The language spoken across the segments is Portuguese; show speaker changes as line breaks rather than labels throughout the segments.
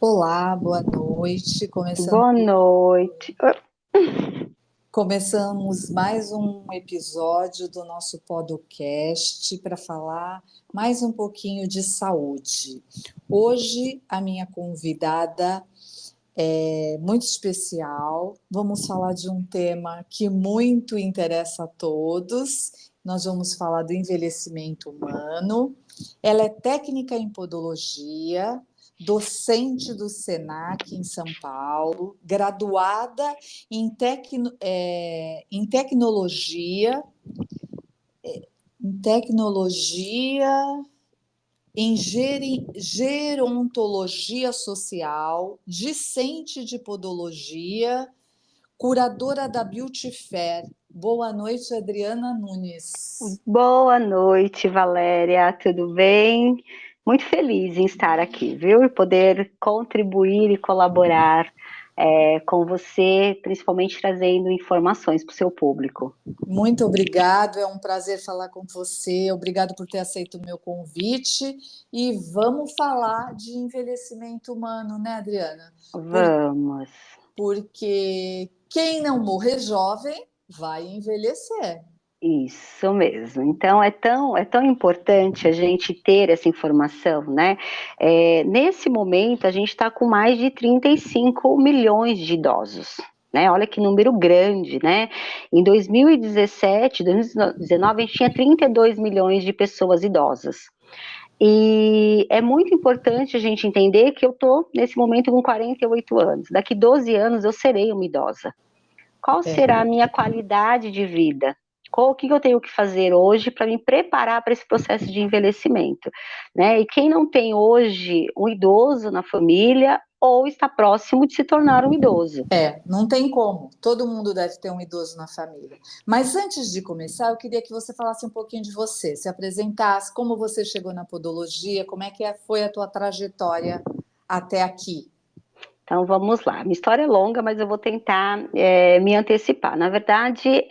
Olá, boa noite.
Boa noite.
Começamos mais um episódio do nosso podcast para falar mais um pouquinho de saúde. Hoje, a minha convidada é muito especial. Vamos falar de um tema que muito interessa a todos. Nós vamos falar do envelhecimento humano. Ela é técnica em podologia, docente do SENAC em São Paulo, graduada em tecnologia, em gerontologia social, discente de podologia, curadora da Beauty Fair. Boa noite, Adriana Nunes.
Boa noite, Valéria. Tudo bem? Muito feliz em estar aqui, viu? E poder contribuir e colaborar com você, principalmente trazendo informações para o seu público.
Muito obrigado, é um prazer falar com você. Obrigado por ter aceito o meu convite. E vamos falar de envelhecimento humano, né, Adriana? Por-
Vamos.
Porque quem não morrer jovem vai envelhecer.
Isso mesmo. Então é tão importante a gente ter essa informação, né? Nesse momento a gente está com mais de 35 milhões de idosos. Né? Olha que número grande, né? Em 2017, 2019, a gente tinha 32 milhões de pessoas idosas. E é muito importante a gente entender que eu estou, nesse momento, com 48 anos. Daqui 12 anos eu serei uma idosa. Qual
É.
será a minha qualidade de vida? O que eu tenho que fazer hoje para me preparar para esse processo de envelhecimento? Né? E quem não tem hoje um idoso na família ou está próximo de se tornar um idoso?
Não tem como. Todo mundo deve ter um idoso na família. Mas antes de começar, eu queria que você falasse um pouquinho de você, se apresentasse, como você chegou na podologia, como é que foi a tua trajetória até aqui.
Então vamos lá. Minha história é longa, mas eu vou tentar me antecipar. Na verdade,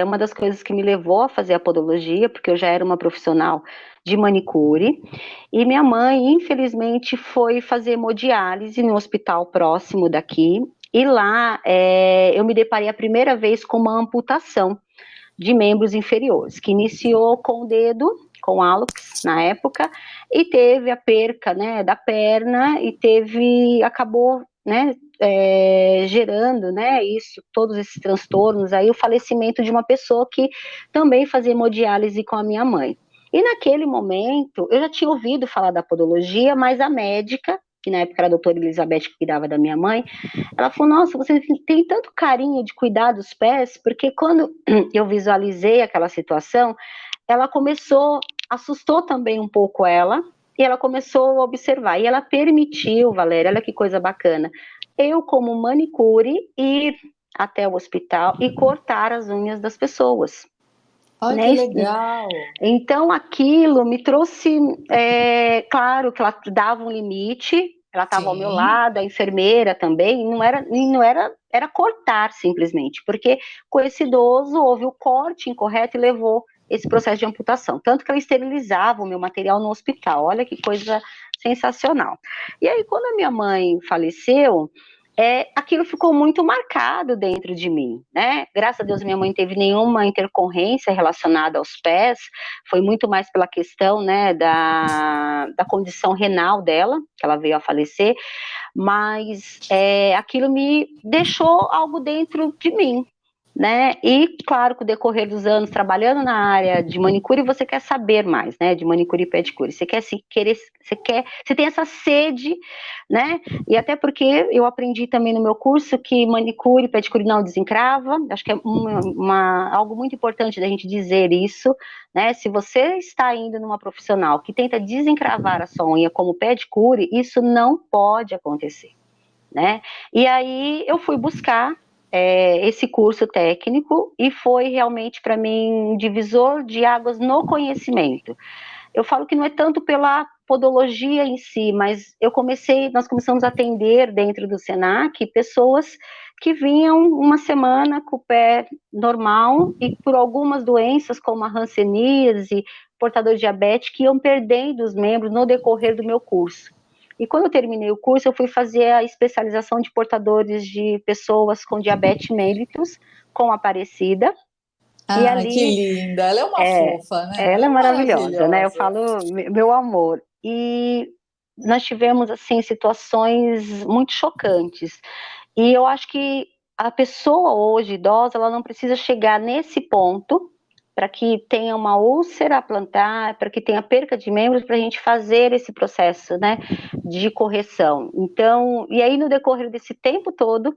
uma das coisas que me levou a fazer a podologia, porque eu já era uma profissional de manicure, e minha mãe, infelizmente, foi fazer hemodiálise no hospital próximo daqui, e lá eu me deparei a primeira vez com uma amputação de membros inferiores, que iniciou com o dedo, com hálux na época, e teve a perca, né, da perna, e acabou, né, gerando, né, isso, todos esses transtornos, aí o falecimento de uma pessoa que também fazia hemodiálise com a minha mãe. E naquele momento, eu já tinha ouvido falar da podologia, mas a médica, que na época era a doutora Elizabeth, que cuidava da minha mãe, ela falou, nossa, você tem tanto carinho de cuidar dos pés, porque quando eu visualizei aquela situação, ela começou, assustou também um pouco ela, e ela começou a observar, e ela permitiu, Valéria, olha que coisa bacana, eu como manicure ir até o hospital e cortar as unhas das pessoas.
Ai, que
Né?
legal!
Então aquilo me trouxe, claro que ela dava um limite, ela estava ao meu
Sim.
lado, a enfermeira também, era cortar simplesmente, porque com esse idoso houve o corte incorreto e levou esse processo de amputação, tanto que ela esterilizava o meu material no hospital, olha que coisa sensacional. E aí quando a minha mãe faleceu, aquilo ficou muito marcado dentro de mim, né? Graças a Deus minha mãe teve nenhuma intercorrência relacionada aos pés, foi muito mais pela questão, né, da condição renal dela, que ela veio a falecer, mas aquilo me deixou algo dentro de mim, né? E claro, com o decorrer dos anos trabalhando na área de manicure, você quer saber mais, né? De manicure e pedicure. Você quer se querer, você tem essa sede, né? E até porque eu aprendi também no meu curso que manicure e pedicure não desencrava. Acho que é algo muito importante da gente dizer isso, né? Se você está indo numa profissional que tenta desencravar a sua unha como pedicure, isso não pode acontecer, né? E aí eu fui buscar esse curso técnico e foi realmente para mim um divisor de águas no conhecimento. Eu falo que não é tanto pela podologia em si, mas nós começamos a atender dentro do Senac pessoas que vinham uma semana com o pé normal e por algumas doenças como a hanseníase, portador de diabetes, que iam perdendo os membros no decorrer do meu curso. E quando eu terminei o curso, eu fui fazer a especialização de portadores de pessoas com diabetes mellitus, com Aparecida, e
Ai, que
ali,
linda! Ela é uma fofa, né?
ela
Ela
é
é
maravilhosa, né? Eu
maravilhosa.
falo, meu amor. E nós tivemos, assim, situações muito chocantes. E eu acho que a pessoa hoje, idosa, ela não precisa chegar nesse ponto para que tenha uma úlcera a plantar, para que tenha perca de membros, para a gente fazer esse processo, né, de correção. Então, e aí no decorrer desse tempo todo,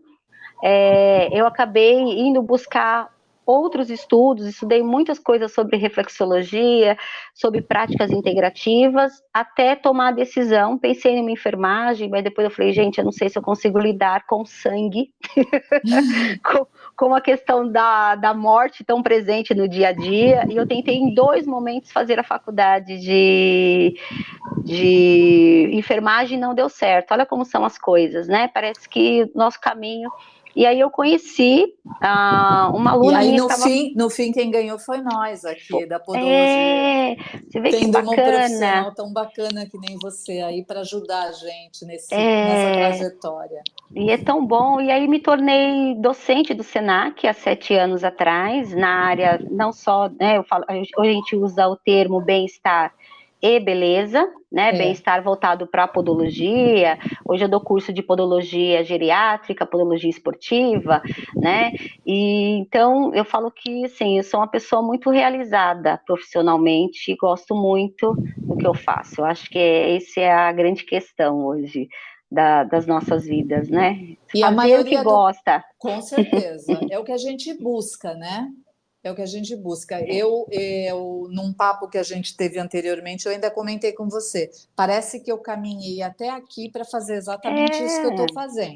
eu acabei indo buscar outros estudos, estudei muitas coisas sobre reflexologia, sobre práticas integrativas, até tomar a decisão, pensei em uma enfermagem, mas depois eu falei, gente, eu não sei se eu consigo lidar com sangue, com a questão da morte tão presente no dia a dia, e eu tentei em 2 momentos fazer a faculdade de enfermagem, não deu certo. Olha como são as coisas, né? Parece que nosso caminho. E aí eu conheci uma
E
aluna
aí,
minha que estava.
no fim, quem ganhou foi nós aqui da Podologia,
Você vê que
tendo uma
bacana.
profissional tão bacana que nem você aí para ajudar a gente nessa trajetória.
E é tão bom. E aí me tornei docente do Senac há 7 anos atrás, na área não só, né, hoje a gente usa o termo bem-estar e beleza, né?
É.
Bem-estar voltado para a podologia. Hoje eu dou curso de podologia geriátrica, podologia esportiva, né? E então eu falo que assim, eu sou uma pessoa muito realizada profissionalmente, gosto muito do que eu faço. Eu acho que essa é a grande questão hoje das nossas vidas, né?
E a
Fazer o que
maioria do.
gosta.
Com certeza. É o que a gente busca, né? É o que a gente busca. Num papo que a gente teve anteriormente, eu ainda comentei com você. Parece que eu caminhei até aqui para fazer exatamente isso que eu estou
É,
fazendo.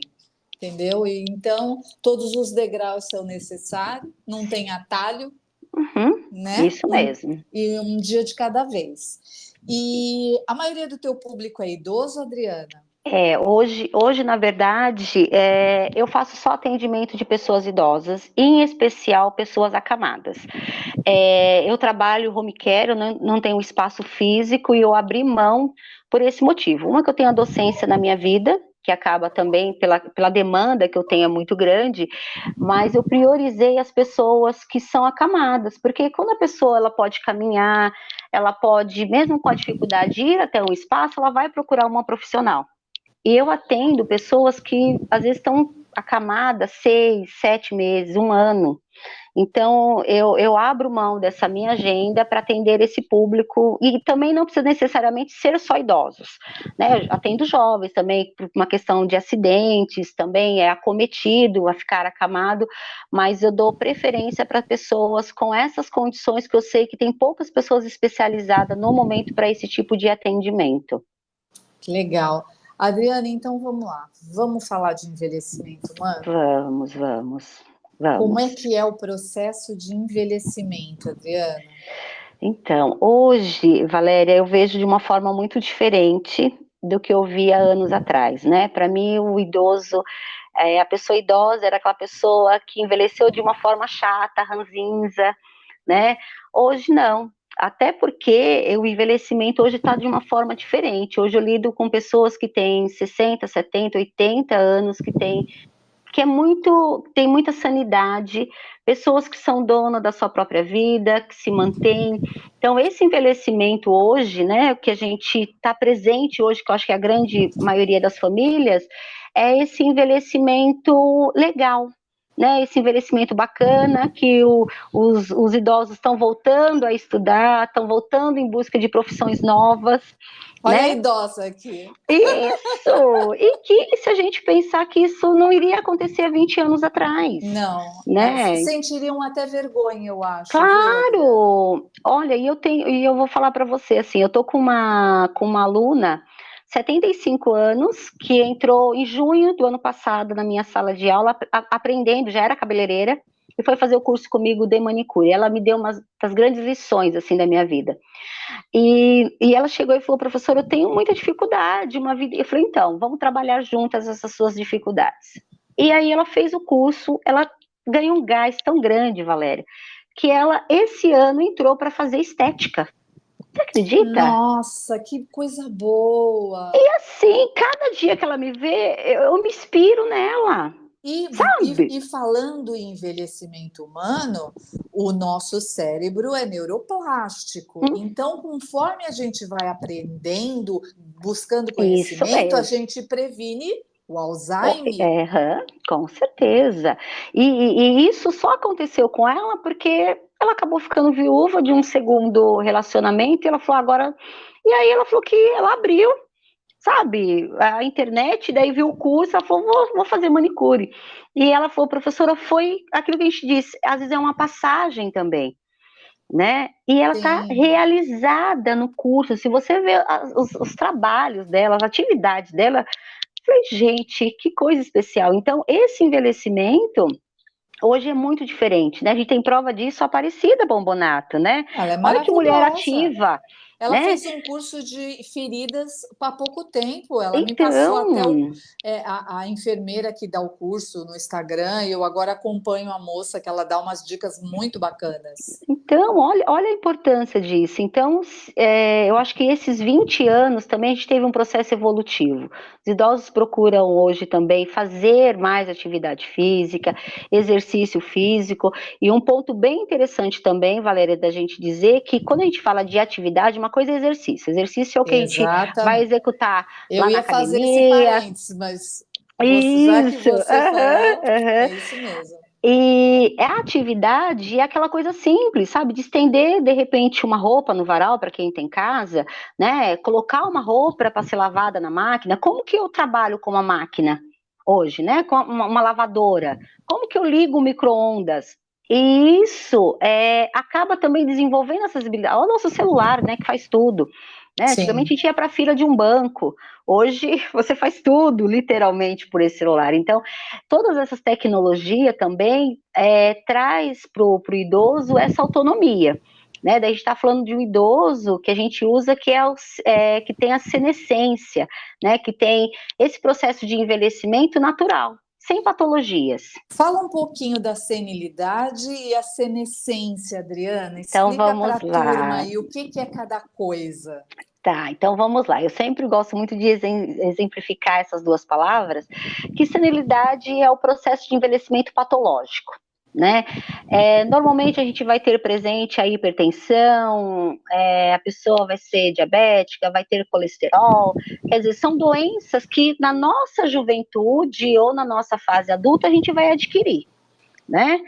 Entendeu? E então, todos os degraus são necessários, não tem atalho, né?
isso mesmo.
E um dia de cada vez. E a maioria do teu público é idoso, Adriana?
Hoje, na verdade, eu faço só atendimento de pessoas idosas, em especial pessoas acamadas. Eu trabalho home care, eu não tenho espaço físico e eu abri mão por esse motivo. Uma que eu tenho a docência na minha vida, que acaba também pela demanda que eu tenho é muito grande, mas eu priorizei as pessoas que são acamadas, porque quando a pessoa ela pode caminhar, ela pode, mesmo com a dificuldade de ir até um espaço, ela vai procurar uma profissional. E eu atendo pessoas que às vezes estão acamadas 6, 7 meses, 1 ano. Então, eu abro mão dessa minha agenda para atender esse público, e também não precisa necessariamente ser só idosos, né? Eu atendo jovens também, por uma questão de acidentes, também é acometido a ficar acamado, mas eu dou preferência para pessoas com essas condições que eu sei que tem poucas pessoas especializadas no momento para esse tipo de atendimento.
Que legal. Adriana, então vamos lá. Vamos falar de envelhecimento humano?
Vamos, vamos,
Como é
vamos.
que é o processo de envelhecimento, Adriana?
Então, hoje, Valéria, eu vejo de uma forma muito diferente do que eu via anos atrás, né? Para mim, o idoso, a pessoa idosa era aquela pessoa que envelheceu de uma forma chata, ranzinza, né? Hoje não. Até porque o envelhecimento hoje está de uma forma diferente. Hoje eu lido com pessoas que têm 60, 70, 80 anos, que tem muita sanidade, pessoas que são donas da sua própria vida, que se mantêm. Então, esse envelhecimento hoje, né, que a gente está presente hoje, que eu acho que é a grande maioria das famílias, é esse envelhecimento legal, né, esse envelhecimento bacana, que os idosos estão voltando a estudar, estão voltando em busca de profissões novas,
Olha a
né?
idosa aqui.
Isso! E que se a gente pensar que isso não iria acontecer há 20 anos atrás,
Não,
né?
sentiriam até vergonha, eu acho, viu, Adriana?
Claro! Olha, e eu vou falar para você assim, eu tô com uma aluna 75 anos que entrou em junho do ano passado na minha sala de aula aprendendo, já era cabeleireira e foi fazer o curso comigo de manicure. Ela me deu umas das grandes lições assim da minha vida. E ela chegou e falou, professor, eu tenho muita dificuldade, uma vida. Eu falei, então, vamos trabalhar juntas essas suas dificuldades. E aí ela fez o curso, ela ganhou um gás tão grande, Valéria, que ela, esse ano, entrou para fazer estética. Você acredita?
Nossa, que coisa boa!
E assim, cada dia que ela me vê, eu me inspiro nela,
E,
sabe?
e falando em envelhecimento humano, o nosso cérebro é neuroplástico.
Hum,
Então, conforme a gente vai aprendendo, buscando
Isso
conhecimento, a
mesmo.
gente previne o Alzheimer.
Com certeza. E isso só aconteceu com ela porque ela acabou ficando viúva de um segundo relacionamento e ela falou agora. E aí ela falou que ela abriu, sabe, a internet, daí viu o curso, ela falou, vou fazer manicure. E ela falou, professora, foi aquilo que a gente disse, às vezes é uma passagem também, né? E ela está
Sim,
realizada no curso. Se você vê os trabalhos dela, as atividades dela, falei, gente, que coisa especial. Então, esse envelhecimento hoje é muito diferente, né? A gente tem prova disso, a Aparecida Bombonato, né?
ela é
Olha que mulher
maravilhosa.
ativa,
Ela
né?
fez um curso de feridas há pouco tempo. Ela me passou até
Então,
a enfermeira que dá o curso no Instagram. E eu agora acompanho a moça que ela dá umas dicas muito bacanas.
Então, olha a importância disso. Então, eu acho que esses 20 anos também a gente teve um processo evolutivo. Os idosos procuram hoje também fazer mais atividade física, exercício físico, e um ponto bem interessante também, Valéria, da gente dizer que quando a gente fala de atividade, uma coisa é exercício. Exercício é o que a gente vai
Exatamente.
executar
Eu
lá na
ia fazer esse
academia.
parênteses, mas já que
Isso,
você
aham,
falou,
aham.
é isso mesmo.
E a atividade é aquela coisa simples, sabe? De estender, de repente, uma roupa no varal para quem tem casa, né? Colocar uma roupa para ser lavada na máquina. Como que eu trabalho com uma máquina hoje, né? Com uma lavadora? Como que eu ligo o micro-ondas? E isso acaba também desenvolvendo essas habilidades. Olha o nosso celular, né? Que faz tudo. Né? Antigamente
Sim.
a gente ia para a fila de um banco. Hoje você faz tudo, literalmente, por esse celular. Então, todas essas tecnologias também traz para o idoso essa autonomia. Né? Daí a gente está falando de um idoso que a gente usa que tem a senescência, né? Que tem esse processo de envelhecimento natural, sem patologias.
Fala um pouquinho da senilidade e a senescência, Adriana.
Então
Explica para
vamos
a turma
lá.
aí o que é cada coisa.
Tá, então vamos lá. Eu sempre gosto muito de exemplificar essas duas palavras, que senilidade é o processo de envelhecimento patológico, né? Normalmente a gente vai ter presente a hipertensão, a pessoa vai ser diabética, vai ter colesterol, quer dizer, são doenças que na nossa juventude ou na nossa fase adulta a gente vai adquirir, né?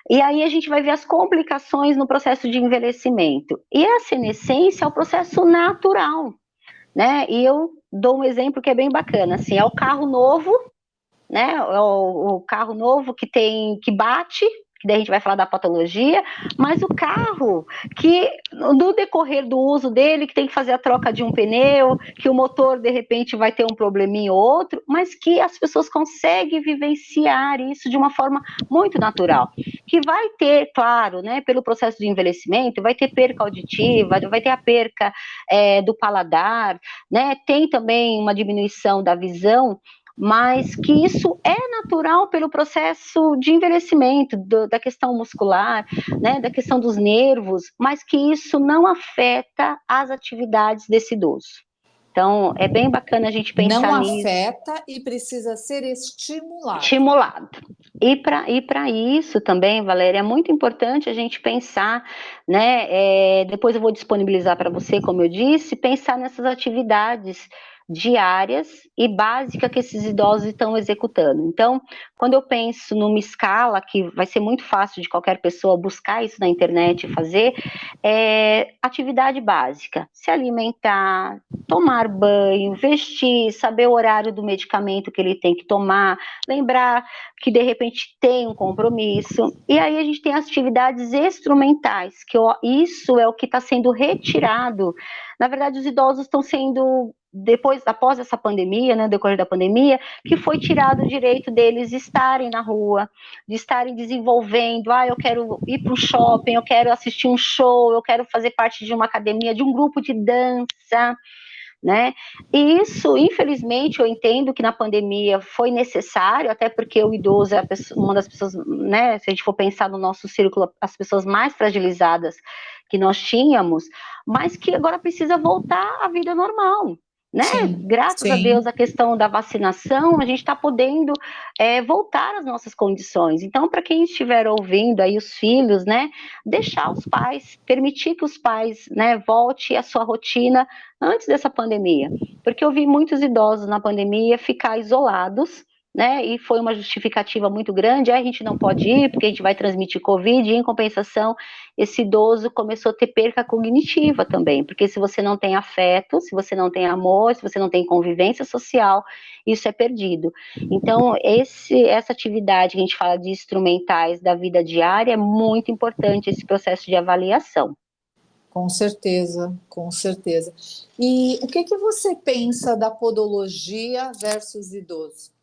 E aí a gente vai ver as complicações no processo de envelhecimento. E a senescência é o processo natural, né? E eu dou um exemplo que é bem bacana, assim, é o carro novo, né? É o carro novo que bate, que daí a gente vai falar da patologia, mas o carro que no decorrer do uso dele, que tem que fazer a troca de um pneu, que o motor de repente vai ter um probleminha ou outro, mas que as pessoas conseguem vivenciar isso de uma forma muito natural. Que vai ter, claro, né, pelo processo de envelhecimento, vai ter perca auditiva, vai ter a perca do paladar, né? Tem também uma diminuição da visão, mas que isso é natural pelo processo de envelhecimento, da questão muscular, né, da questão dos nervos, mas que isso não afeta as atividades desse idoso. Então, é bem bacana a gente
Não
pensar nisso,
afeta e precisa ser estimulado.
estimulado. E para isso também, Valéria, é muito importante a gente pensar, né? Depois eu vou disponibilizar para você, como eu disse, pensar nessas atividades diárias e básicas que esses idosos estão executando. Então, quando eu penso numa escala que vai ser muito fácil de qualquer pessoa buscar isso na internet e fazer, atividade básica, se alimentar, tomar banho, vestir, saber o horário do medicamento que ele tem que tomar, lembrar que de repente tem um compromisso, e aí a gente tem as atividades instrumentais, isso é o que está sendo retirado. Na verdade, os idosos estão sendo, após essa pandemia, né, decorrer da pandemia, que foi tirado o direito deles de estarem na rua, de estarem desenvolvendo, eu quero ir para o shopping, eu quero assistir um show, eu quero fazer parte de uma academia, de um grupo de dança, né? E isso, infelizmente, eu entendo que na pandemia foi necessário, até porque o idoso é uma das pessoas, né? Se a gente for pensar no nosso círculo, as pessoas mais fragilizadas que nós tínhamos, mas que agora precisa voltar à vida normal. Né?
Sim,
Graças a Deus,
sim.
a questão da vacinação, a gente está podendo voltar às nossas condições. Então, para quem estiver ouvindo aí os filhos, né, deixar os pais, permitir que os pais, né, volte à sua rotina antes dessa pandemia. Porque eu vi muitos idosos na pandemia ficar isolados, né, e foi uma justificativa muito grande, a gente não pode ir porque a gente vai transmitir Covid, e em compensação, esse idoso começou a ter perca cognitiva também, porque se você não tem afeto, se você não tem amor, se você não tem convivência social, isso é perdido. Então, essa atividade que a gente fala de instrumentais da vida diária é muito importante, esse processo de avaliação.
Com certeza, com certeza. E o que que você pensa da podologia versus idoso?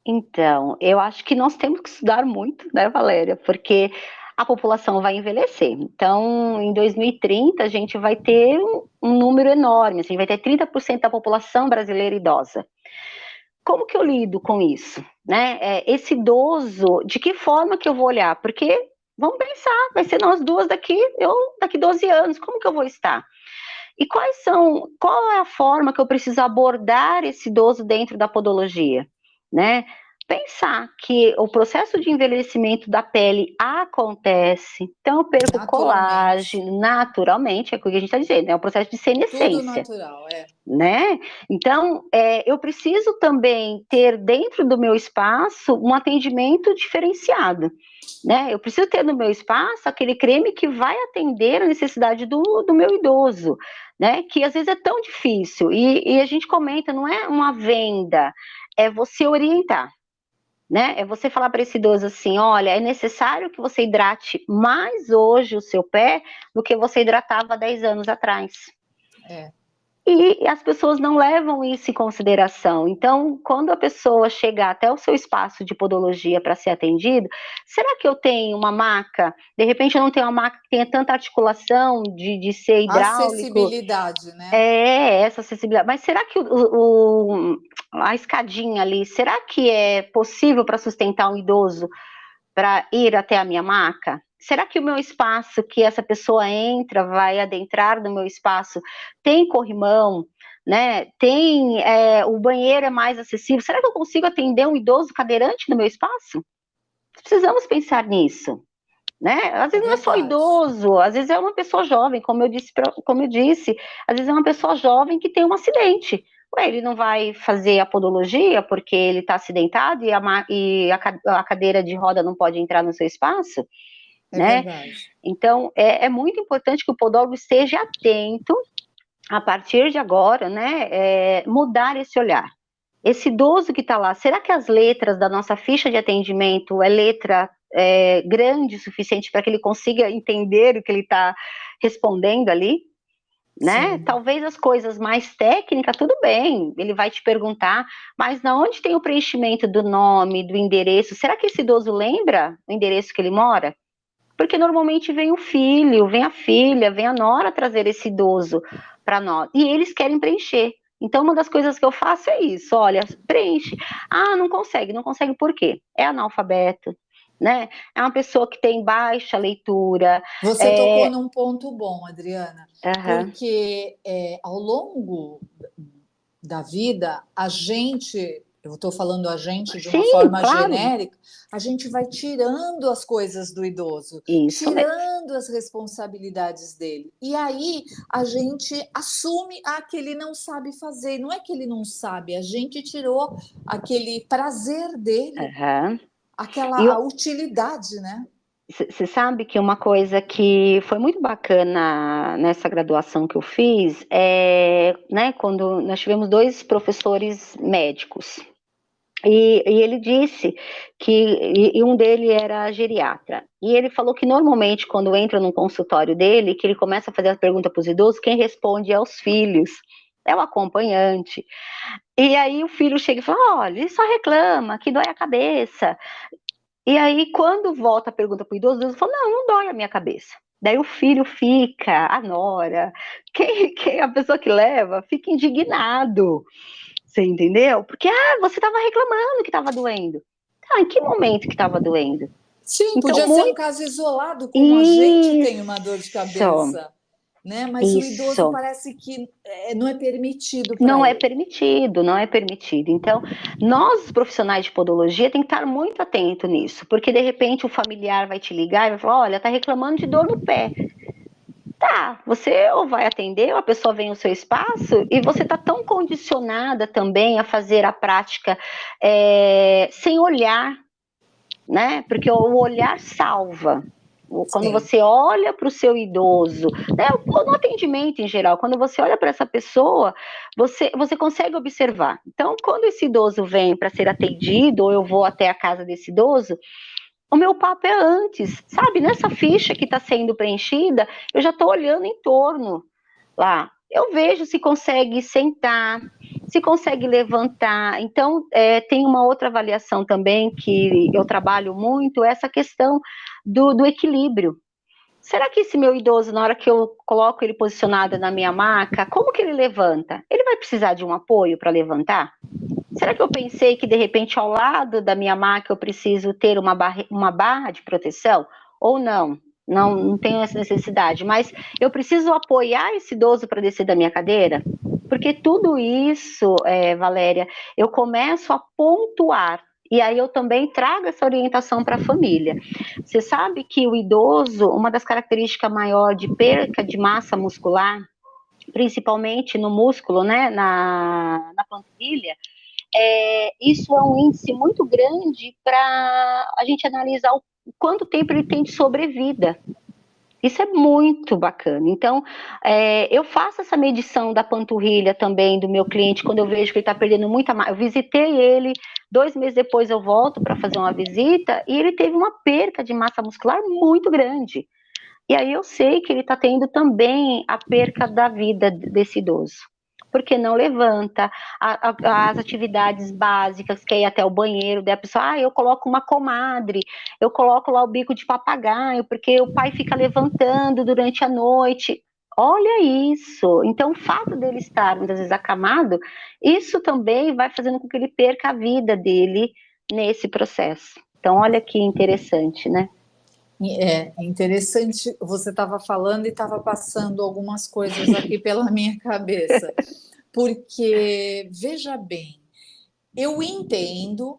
Então, eu acho que nós temos que estudar muito, né, Valéria? Porque a população vai envelhecer. Então, em 2030, a gente vai ter um número enorme, assim, a gente vai ter 30% da população brasileira idosa. Como que eu lido com isso? Né? Esse idoso, de que forma que eu vou olhar? Porque, vamos pensar, vai ser nós duas daqui 12 anos, como que eu vou estar? E qual é a forma que eu preciso abordar esse idoso dentro da podologia? Né? Pensar que o processo de envelhecimento da pele acontece, então eu perco
Naturalmente.
colágeno naturalmente, é o que a gente está dizendo, é um processo de
Tudo
senescência,
natural, é.
né? Então, eu preciso também ter dentro do meu espaço um atendimento diferenciado, né? Eu preciso ter no meu espaço aquele creme que vai atender a necessidade do meu idoso, né? Que às vezes é tão difícil. E a gente comenta, não é uma venda, é você orientar. Né? É você falar para esse idoso assim, olha, é necessário que você hidrate mais hoje o seu pé do que você hidratava 10 anos atrás.
É.
E as pessoas não levam isso em consideração. Então, quando a pessoa chegar até o seu espaço de podologia para ser atendido, será que eu tenho uma maca? De repente, eu não tenho uma maca que tenha tanta articulação de ser hidráulico.
Acessibilidade, né?
Essa acessibilidade. Mas será que a escadinha ali, será que é possível para sustentar um idoso para ir até a minha maca? Será que o meu espaço que essa pessoa entra, vai adentrar no meu espaço, tem corrimão, né? Tem o banheiro é mais acessível? Será que eu consigo atender um idoso cadeirante no meu espaço? Precisamos pensar nisso, né? Às
É
vezes não é só
verdade.
idoso, às vezes é uma pessoa jovem, como eu disse, às vezes é uma pessoa jovem que tem um acidente. Ué, ele não vai fazer a podologia porque ele está acidentado e a cadeira de roda não pode entrar no seu espaço,
É
né?
verdade.
Então, é muito importante que o podólogo esteja atento, a partir de agora, né, mudar esse olhar. Esse idoso que está lá, será que as letras da nossa ficha de atendimento é letra grande o suficiente para que ele consiga entender o que ele está respondendo ali? Né?
Sim.
Talvez as coisas mais técnicas, tudo bem, ele vai te perguntar, mas na onde tem o preenchimento do nome, do endereço? Será que esse idoso lembra o endereço que ele mora? Porque normalmente vem o filho, vem a filha, vem a nora trazer esse idoso para nós, e eles querem preencher. Então, uma das coisas que eu faço é isso, olha, preenche. Ah, não consegue por quê? É analfabeto, né? É uma pessoa que tem baixa leitura.
Você tocou num ponto bom, Adriana,
Aham.
porque ao longo da vida, a gente, eu estou falando a gente de uma
Sim,
forma
claro,
genérica, a gente vai tirando as coisas do idoso,
isso mesmo.
tirando as responsabilidades dele. E aí a gente assume que ele não sabe fazer. Não é que ele não sabe, a gente tirou aquele prazer dele,
Aham.
aquela
E
a utilidade, né?
você sabe que uma coisa que foi muito bacana nessa graduação que eu fiz né, quando nós tivemos dois professores médicos. E ele disse e um dele era geriatra. E ele falou que normalmente, quando entra num consultório dele, que ele começa a fazer a pergunta para os idosos, quem responde é os filhos, é o acompanhante. E aí o filho chega e fala: olha, ele só reclama, que dói a cabeça. E aí, quando volta a pergunta para o idoso fala: não, não dói a minha cabeça. Daí o filho fica, a nora, quem a pessoa que leva, fica indignado. Você entendeu? Porque, você estava reclamando que estava doendo. Tá, em que momento que estava doendo?
Sim,
Então,
podia ser um
muito
caso isolado, como a gente tem uma dor de
isso,
cabeça, né? Mas o idoso
isso.
parece que não é permitido para
Não é
ele.
permitido, não é permitido. Então, nós, os profissionais de podologia, tem que estar muito atento nisso, porque de repente o familiar vai te ligar e vai falar: olha, tá reclamando de dor no pé. Tá, você ou vai atender, ou a pessoa vem no seu espaço, e você tá tão condicionada também a fazer a prática sem olhar, né? Porque o olhar salva. Quando
Sim.
você olha para o seu idoso, né, ou no atendimento em geral, quando você olha para essa pessoa, você consegue observar. Então, quando esse idoso vem para ser atendido, ou eu vou até a casa desse idoso, o meu papo é antes, sabe? Nessa ficha que está sendo preenchida, eu já estou olhando em torno lá. Eu vejo se consegue sentar, se consegue levantar. Então, tem uma outra avaliação também que eu trabalho muito, essa questão do equilíbrio. Será que esse meu idoso, na hora que eu coloco ele posicionado na minha maca, como que ele levanta? Ele vai precisar de um apoio para levantar? Será que eu pensei que, de repente, ao lado da minha maca eu preciso ter uma barra de proteção? Ou não? Não tenho essa necessidade, mas eu preciso apoiar esse idoso para descer da minha cadeira? Porque tudo isso, Valéria, eu começo a pontuar. E aí eu também trago essa orientação para a família. Você sabe que o idoso, uma das características maior de perca de massa muscular, principalmente no músculo, né, na panturrilha, isso é um índice muito grande para a gente analisar o quanto tempo ele tem de sobrevida. Isso é muito bacana. Então, eu faço essa medição da panturrilha também do meu cliente quando eu vejo que ele está perdendo muita massa. Eu visitei ele, 2 meses depois eu volto para fazer uma visita e ele teve uma perca de massa muscular muito grande. E aí eu sei que ele está tendo também a perca da vida desse idoso. Porque não levanta, as atividades básicas, que é ir até o banheiro, daí a pessoa, eu coloco uma comadre, eu coloco lá o bico de papagaio, porque o pai fica levantando durante a noite. Olha isso! Então, o fato dele estar, muitas vezes, acamado, isso também vai fazendo com que ele perca a vida dele nesse processo. Então, olha que interessante, né?
É interessante, você estava falando e estava passando algumas coisas aqui pela minha cabeça, porque, veja bem, eu entendo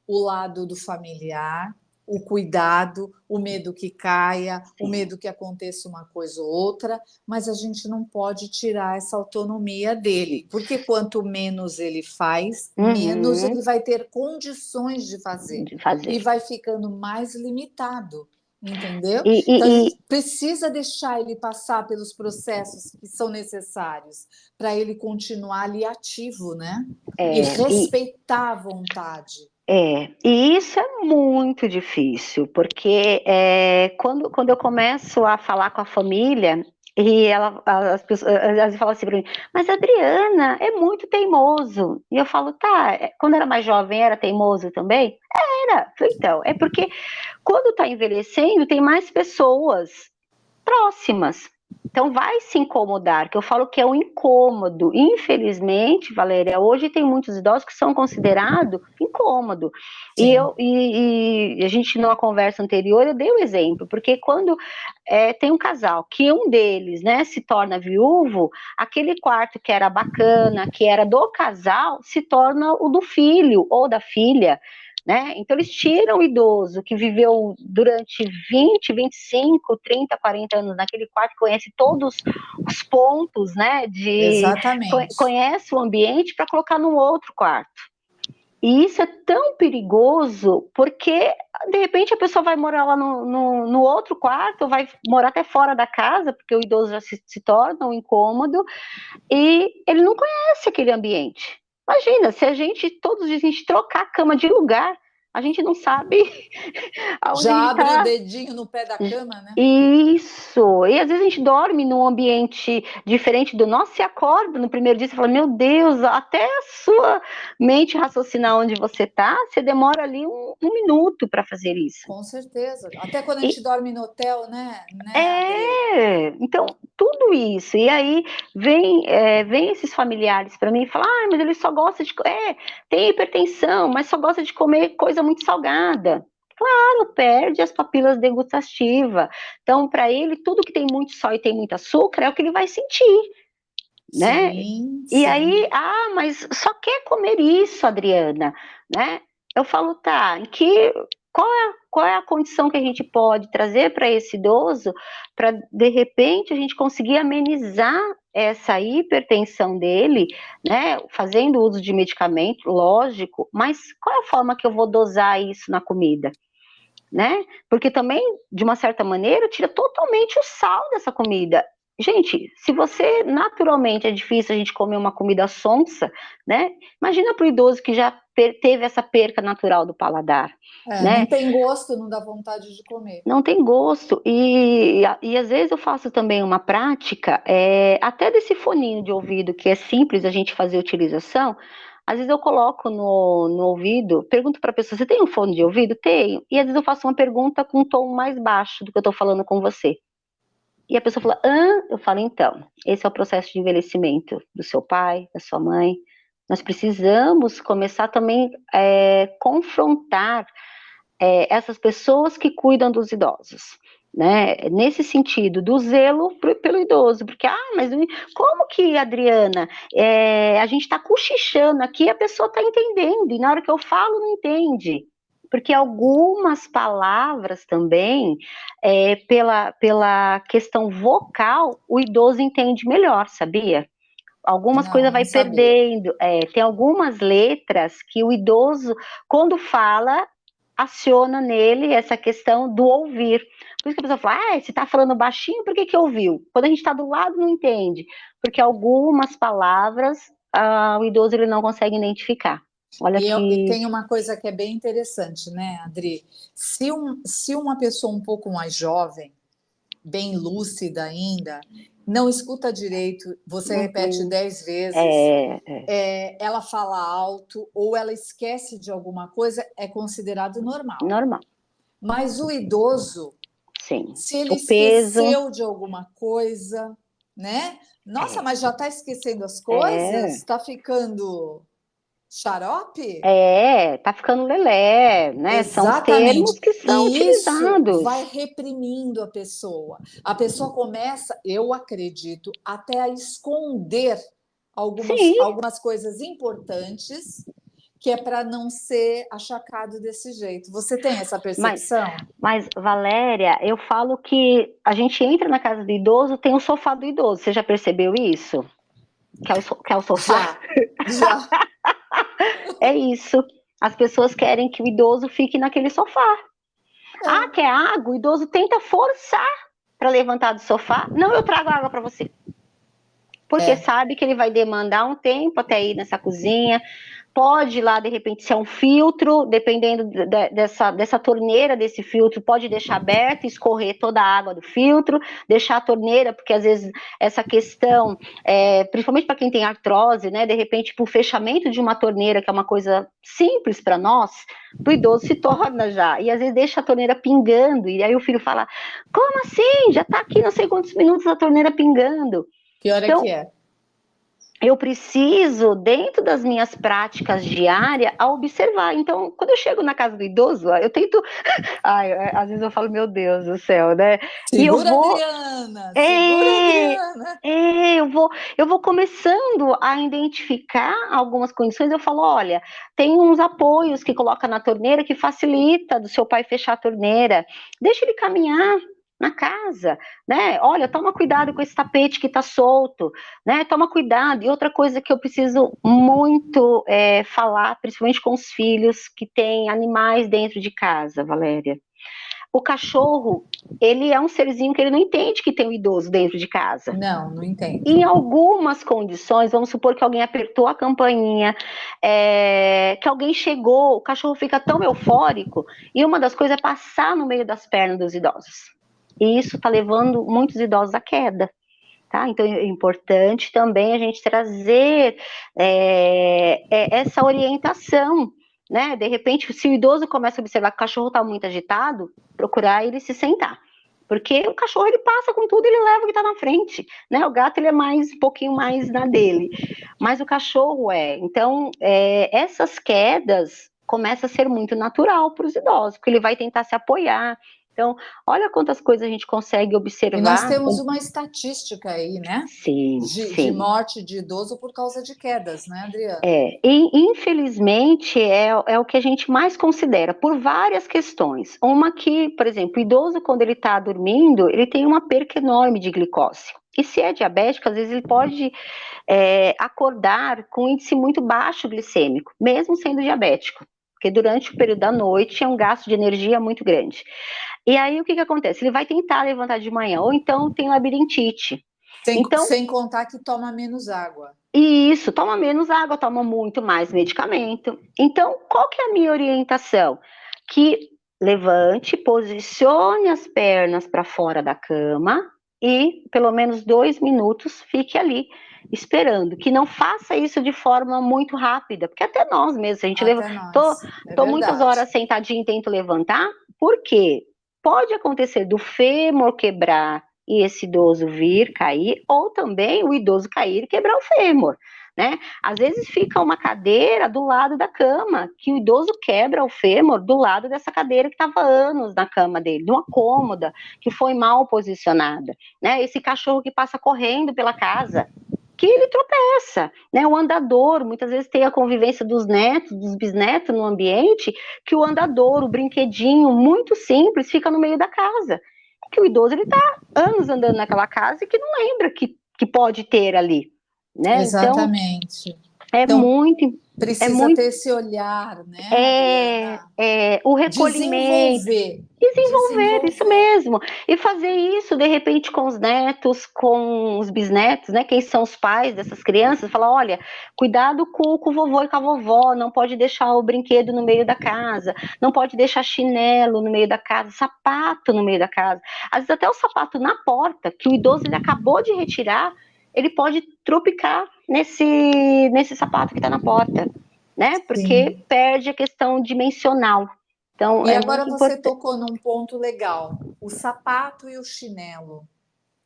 o lado do familiar, o cuidado, o medo que caia, o
Sim.
medo que aconteça uma coisa ou outra, mas a gente não pode tirar essa autonomia dele, porque quanto menos ele faz, menos ele
Uhum,
vai ter condições de fazer
de
e
fazer.
vai ficando mais limitado. Entendeu?
E, e,
Então a gente
e
precisa deixar ele passar pelos processos que são necessários para ele continuar ali ativo, né? E
é, e,
respeitar a vontade.
e isso é muito difícil, porque quando eu começo a falar com a família, e as pessoas às vezes falam assim para mim, mas Adriana, é muito teimoso. E eu falo, tá, quando era mais jovem era teimoso também? Era. Falei, então, é porque quando está envelhecendo, tem mais pessoas próximas. Então vai se incomodar, que eu falo que é um incômodo. Infelizmente, Valéria, hoje tem muitos idosos que são considerados incômodo.
Sim.
E a gente, numa conversa anterior, eu dei o exemplo, porque quando tem um casal que um deles, né, se torna viúvo, aquele quarto que era bacana, que era do casal, se torna o do filho ou da filha. Né? Então, eles tiram o idoso que viveu durante 20, 25, 30, 40 anos naquele quarto, conhece todos os pontos, né?
Exatamente.
Conhece o ambiente para colocar num outro quarto. E isso é tão perigoso porque, de repente, a pessoa vai morar lá no outro quarto, vai morar até fora da casa, porque o idoso já se torna um incômodo, e ele não conhece aquele ambiente. Imagina, se a gente, todos os dias, a gente trocar a cama de lugar, a gente não sabe aonde a
Já
gente
abre o
está.
dedinho no pé da cama, né?
Isso. E às vezes a gente dorme num ambiente diferente do nosso e acorda no primeiro dia, você fala, meu Deus, até a sua mente raciocinar onde você está, você demora ali um minuto para fazer isso.
Com certeza. Até quando a
E
gente dorme no hotel, né, Adri?
então, tudo isso. E aí vem esses familiares para mim e falam, mas ele só gosta de. Tem hipertensão, mas só gosta de comer coisa muito salgada. Claro, perde as papilas degustativas. Então, para ele, tudo que tem muito sal e tem muito açúcar é o que ele vai sentir, né?
Sim,
E
sim.
aí, mas só quer comer isso, Adriana, né? Eu falo, tá, qual é a condição que a gente pode trazer para esse idoso para, de repente, a gente conseguir amenizar essa hipertensão dele, né? Fazendo uso de medicamento, lógico, mas qual é a forma que eu vou dosar isso na comida? Né? Porque também, de uma certa maneira, tira totalmente o sal dessa comida. Gente, se você naturalmente é difícil a gente comer uma comida sonsa, né? Imagina para o idoso que já teve essa perca natural do paladar,
Não
né?
tem gosto, não dá vontade de comer.
Não tem gosto. E às vezes eu faço também uma prática, até desse foninho de ouvido, que é simples a gente fazer utilização. Às vezes eu coloco no ouvido, pergunto para a pessoa: você tem um fone de ouvido? Tenho. E às vezes eu faço uma pergunta com um tom mais baixo do que eu estou falando com você. E a pessoa fala: eu falo, então, esse é o processo de envelhecimento do seu pai, da sua mãe. Nós precisamos começar também confrontar essas pessoas que cuidam dos idosos, né? Nesse sentido, do zelo pelo idoso, porque, mas como que, Adriana, a gente está cochichando aqui, a pessoa está entendendo, e na hora que eu falo, não entende. Porque algumas palavras também, pela questão vocal, o idoso entende melhor, sabia? Algumas
Não,
coisas
não
vai
sabia.
perdendo. Tem algumas letras que o idoso, quando fala, aciona nele essa questão do ouvir. Por isso que a pessoa fala, você está falando baixinho, por que que ouviu? Quando a gente está do lado, não entende. Porque algumas palavras, o idoso ele não consegue identificar. Olha
E
que...
tem uma coisa que é bem interessante, né, Adri? Se uma pessoa um pouco mais jovem, bem lúcida ainda, não escuta direito, você repete
Uhum,
10 vezes,
é, é,
ela fala alto ou ela esquece de alguma coisa, é considerado normal.
normal,
Mas o idoso,
sim.
se ele
O peso,
esqueceu de alguma coisa, né? Nossa,
é,
mas já está esquecendo as coisas?
é,
Está ficando xarope?
tá ficando lelé, né? São os
Exatamente.
termos que são
E isso vai
utilizados.
reprimindo a pessoa. A pessoa começa, eu acredito, até a esconder
Sim,
algumas coisas importantes, que é para não ser achacado desse jeito. Você tem essa
mas,
percepção?
Valéria, eu falo que a gente entra na casa do idoso, tem o sofá do idoso. Você já percebeu isso? Que é o sofá?
Já, já.
É isso. As pessoas querem que o idoso fique naquele sofá.
É,
Quer água? O idoso tenta forçar para levantar do sofá. Não, eu trago água para você. Porque
é.
sabe que ele vai demandar um tempo até ir nessa cozinha. Pode ir lá, de repente, ser um filtro, dependendo dessa torneira, desse filtro, pode deixar aberto, escorrer toda a água do filtro, deixar a torneira, porque às vezes essa questão, principalmente para quem tem artrose, né, de repente, para o fechamento de uma torneira, que é uma coisa simples para nós, para o idoso se torna já, e às vezes deixa a torneira pingando, e aí o filho fala, como assim? Já está aqui não sei quantos minutos a torneira pingando.
Que hora que
Então,
é?
eu preciso, dentro das minhas práticas diárias, a observar. Então, quando eu chego na casa do idoso, eu tento. Às vezes eu falo, meu Deus do céu, né? E eu
Segura,
vou.
Adriana! Segura,
É,
Adriana!
eu vou começando a identificar algumas condições. Eu falo, olha, tem uns apoios que coloca na torneira que facilita do seu pai fechar a torneira. Deixa ele caminhar na casa, né? Olha, toma cuidado com esse tapete que está solto, né? Toma cuidado. E outra coisa que eu preciso muito falar, principalmente com os filhos que têm animais dentro de casa, Valéria. O cachorro, ele é um serzinho que ele não entende que tem um idoso dentro de casa.
Não, não entendo.
Em algumas condições, vamos supor que alguém apertou a campainha, que alguém chegou, o cachorro fica tão eufórico, e uma das coisas é passar no meio das pernas dos idosos. E isso está levando muitos idosos à queda. Tá? Então é importante também a gente trazer essa orientação, né? De repente, se o idoso começa a observar que o cachorro está muito agitado, procurar ele se sentar. Porque o cachorro ele passa com tudo, ele leva o que está na frente, né? O gato ele é um pouquinho mais na dele, mas o cachorro é. Então essas quedas começa a ser muito natural para os idosos, porque ele vai tentar se apoiar. Então, olha quantas coisas a gente consegue
E nós
observar.
temos uma estatística aí, né?
Sim,
De
sim.
morte de idoso por causa de quedas, né, Adriana?
E infelizmente é o que a gente mais considera, por várias questões. Uma que, por exemplo, o idoso, quando ele está dormindo, ele tem uma perca enorme de glicose. E se é diabético, às vezes ele pode acordar com um índice muito baixo glicêmico, mesmo sendo diabético, porque durante o período da noite é um gasto de energia muito grande. E aí o que acontece? Ele vai tentar levantar de manhã, ou então tem labirintite. Então,
Sem contar que toma menos água.
e isso, toma menos água, toma muito mais medicamento. Então, qual que é a minha orientação? Que levante, posicione as pernas para fora da cama e pelo menos 2 minutos fique ali esperando. Que não faça isso de forma muito rápida, porque até nós mesmos, a gente leva.
Até
Tô,
nós, é
tô muitas
verdade.
horas sentadinha e tento levantar, por quê? Pode acontecer do fêmur quebrar e esse idoso vir cair, ou também o idoso cair e quebrar o fêmur, né? Às vezes fica uma cadeira do lado da cama, que o idoso quebra o fêmur do lado dessa cadeira que estava anos na cama dele, de uma cômoda que foi mal posicionada, né? Esse cachorro que passa correndo pela casa, que ele tropeça, né? O andador, muitas vezes tem a convivência dos netos, dos bisnetos no ambiente, que o andador, o brinquedinho muito simples, fica no meio da casa. Que o idoso, ele tá anos andando naquela casa e que não lembra que pode ter ali, né? Então,
Exatamente.
é
Então,
muito, é
precisa
muito,
ter esse olhar, né, Adriana?
o recolhimento,
Desenvolver,
desenvolver, isso
desenvolver.
mesmo, e fazer isso de repente com os netos, com os bisnetos, né? Quem são os pais dessas crianças, falar, olha, cuidado com o vovô e com a vovó, não pode deixar o brinquedo no meio da casa, não pode deixar chinelo no meio da casa, sapato no meio da casa, às vezes até o sapato na porta, que o idoso ele acabou de retirar, ele pode tropicar nesse sapato que está na porta, né? Porque
Sim.
perde a questão dimensional. Então,
E
é
agora
muito
você
importante.
tocou num ponto legal, o sapato e o chinelo.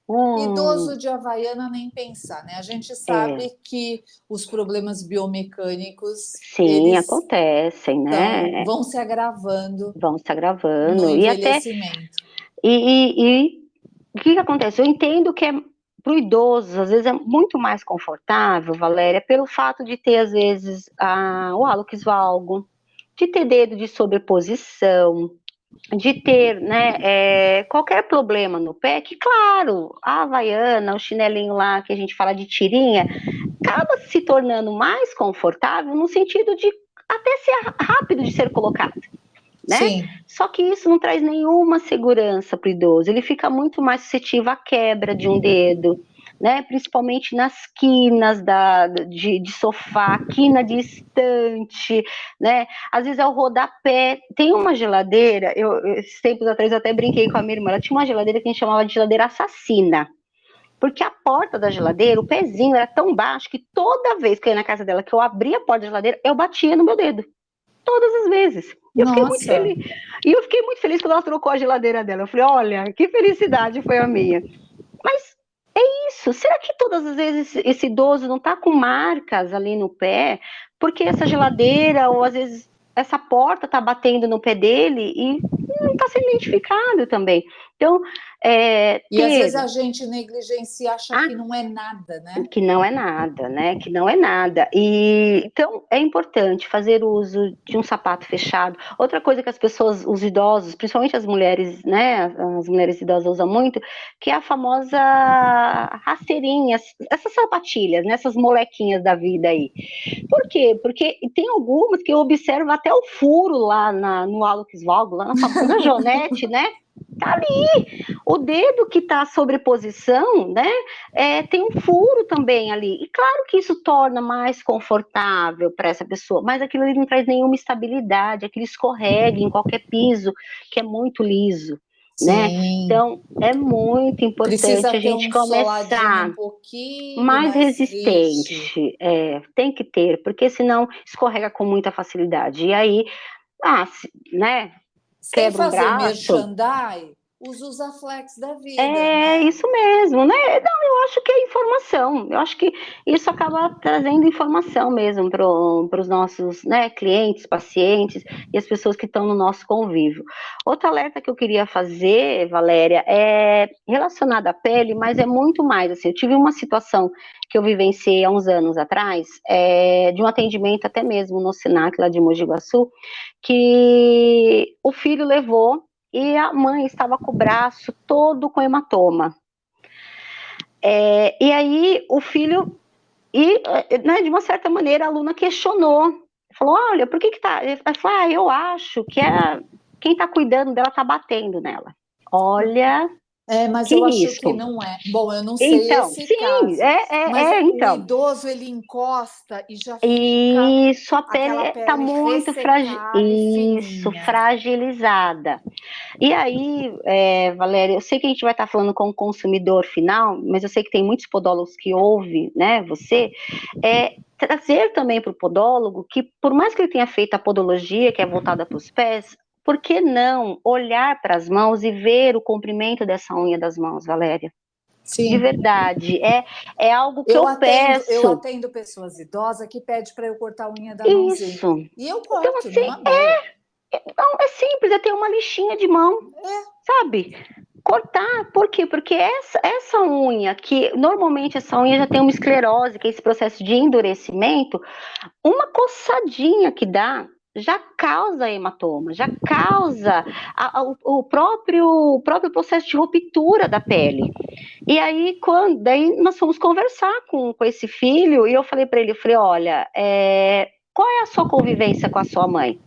Hum,
Idoso de Havaiana nem pensar, né? A gente
é,
sabe que os problemas biomecânicos,
sim,
eles
acontecem, né?
vão se agravando
Vão se
no
agravando. E até.
envelhecimento.
E o que acontece? Eu entendo que para o idoso, às vezes é muito mais confortável, Valéria, pelo fato de ter, às vezes, o hálux valgo, de ter dedo de sobreposição, de ter, né, qualquer problema no pé, que claro, a havaiana, o chinelinho lá que a gente fala de tirinha, acaba se tornando mais confortável no sentido de até ser rápido de ser colocado, né?
Sim,
Só que isso não traz nenhuma segurança para o idoso, ele fica muito mais suscetível à quebra de um dedo, né? Principalmente nas quinas de sofá, quina de estante, né? Às vezes é o rodapé. Tem uma geladeira, esses tempos atrás eu até brinquei com a minha irmã, ela tinha uma geladeira que a gente chamava de geladeira assassina. Porque a porta da geladeira, o pezinho era tão baixo que toda vez que eu ia na casa dela, que eu abria a porta da geladeira, eu batia no meu dedo todas as vezes. E eu fiquei muito
nossa,
feliz. E eu fiquei muito feliz quando ela trocou a geladeira dela. Eu falei, olha, que felicidade foi a minha. Mas é isso. Será que todas as vezes esse idoso não está com marcas ali no pé? Porque essa geladeira, ou às vezes essa porta está batendo no pé dele e não está sendo identificado também. Então,
e às vezes
ter
a gente negligencia e acha que não é nada, né?
que não é nada, né? Que não é nada. E então é importante fazer uso de um sapato fechado. Outra coisa que as pessoas, os idosos, principalmente as mulheres, né? As mulheres idosas usam muito, que é a famosa rasteirinha, essas sapatilhas, né? Essas molequinhas da vida aí. Por quê? Porque tem algumas que eu observo até o furo lá no hálux valgo, lá na famosa Jonete, né? Tá ali. O dedo que está sobre posição, né? Tem um furo também ali. E claro que isso torna mais confortável para essa pessoa, mas aquilo ali não traz nenhuma estabilidade, aquilo escorrega em qualquer piso que é muito liso, né?
Sim,
Então é muito
precisa
importante a
ter
gente
um soladinho
começar
um pouquinho
mais
mais rígido.
resistente, tem que ter, porque senão escorrega com muita facilidade. E aí, né?
Sem
Quebra um
fazer
braço.
merchandise, os Usaflex da vida,
É
né?
isso mesmo, né? Não, eu acho que é informação. Eu acho que isso acaba trazendo informação mesmo para os nossos, né, clientes, pacientes e as pessoas que estão no nosso convívio. Outro alerta que eu queria fazer, Valéria, é relacionado à pele, mas é muito mais assim. Eu tive uma situação que eu vivenciei há uns anos atrás, de um atendimento até mesmo no Senac lá de Mogi Guaçu, que o filho levou e a mãe estava com o braço todo com hematoma. E aí o filho, né, de uma certa maneira, a aluna questionou, falou, olha, por que tá? Ela falou, eu acho que quem está cuidando dela está batendo nela. Olha,
Mas
que
eu acho que
risco.
não é. Bom, eu não sei
Então,
esse
sim,
caso, mas o
então.
idoso ele encosta e já fica
Isso, a pele
aquela
está
pele
muito
ressecada e fininha.
fragilizada. E aí, Valéria, eu sei que a gente vai estar falando com o consumidor final, mas eu sei que tem muitos podólogos que ouvem, né, você, trazer também para o podólogo que, por mais que ele tenha feito a podologia, que é voltada para os pés, por que não olhar para as mãos e ver o comprimento dessa unha das mãos, Valéria? De
Sim.
verdade, é algo que
Eu
eu
atendo, eu
peço.
atendo pessoas idosas que pedem para eu cortar a unha da mãozinha.
Isso.
E eu
Então,
corto
assim,
numa boa.
não, é simples, é ter uma lixinha de mão, sabe? Cortar, por quê? Porque essa unha, que normalmente essa unha já tem uma esclerose, que é esse processo de endurecimento, uma coçadinha que dá já causa hematoma, já causa o próprio processo de ruptura da pele. E aí, daí nós fomos conversar com esse filho, e eu falei para ele, eu falei, olha, qual é a sua convivência com a sua mãe?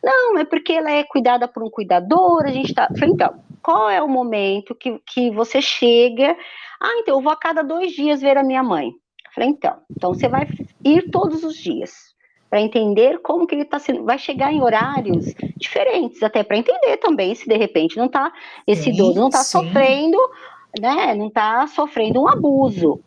Não, é porque ela é cuidada por um cuidador, a gente tá. Falei, então, qual é o momento que você chega? Ah, então eu vou a cada 2 dias ver a minha mãe. Falei, então você vai ir todos os dias para entender como que ele está sendo. Vai chegar em horários diferentes, até para entender também se de repente esse idoso não
Sim,
está
sim.
sofrendo, né? Não está sofrendo um abuso.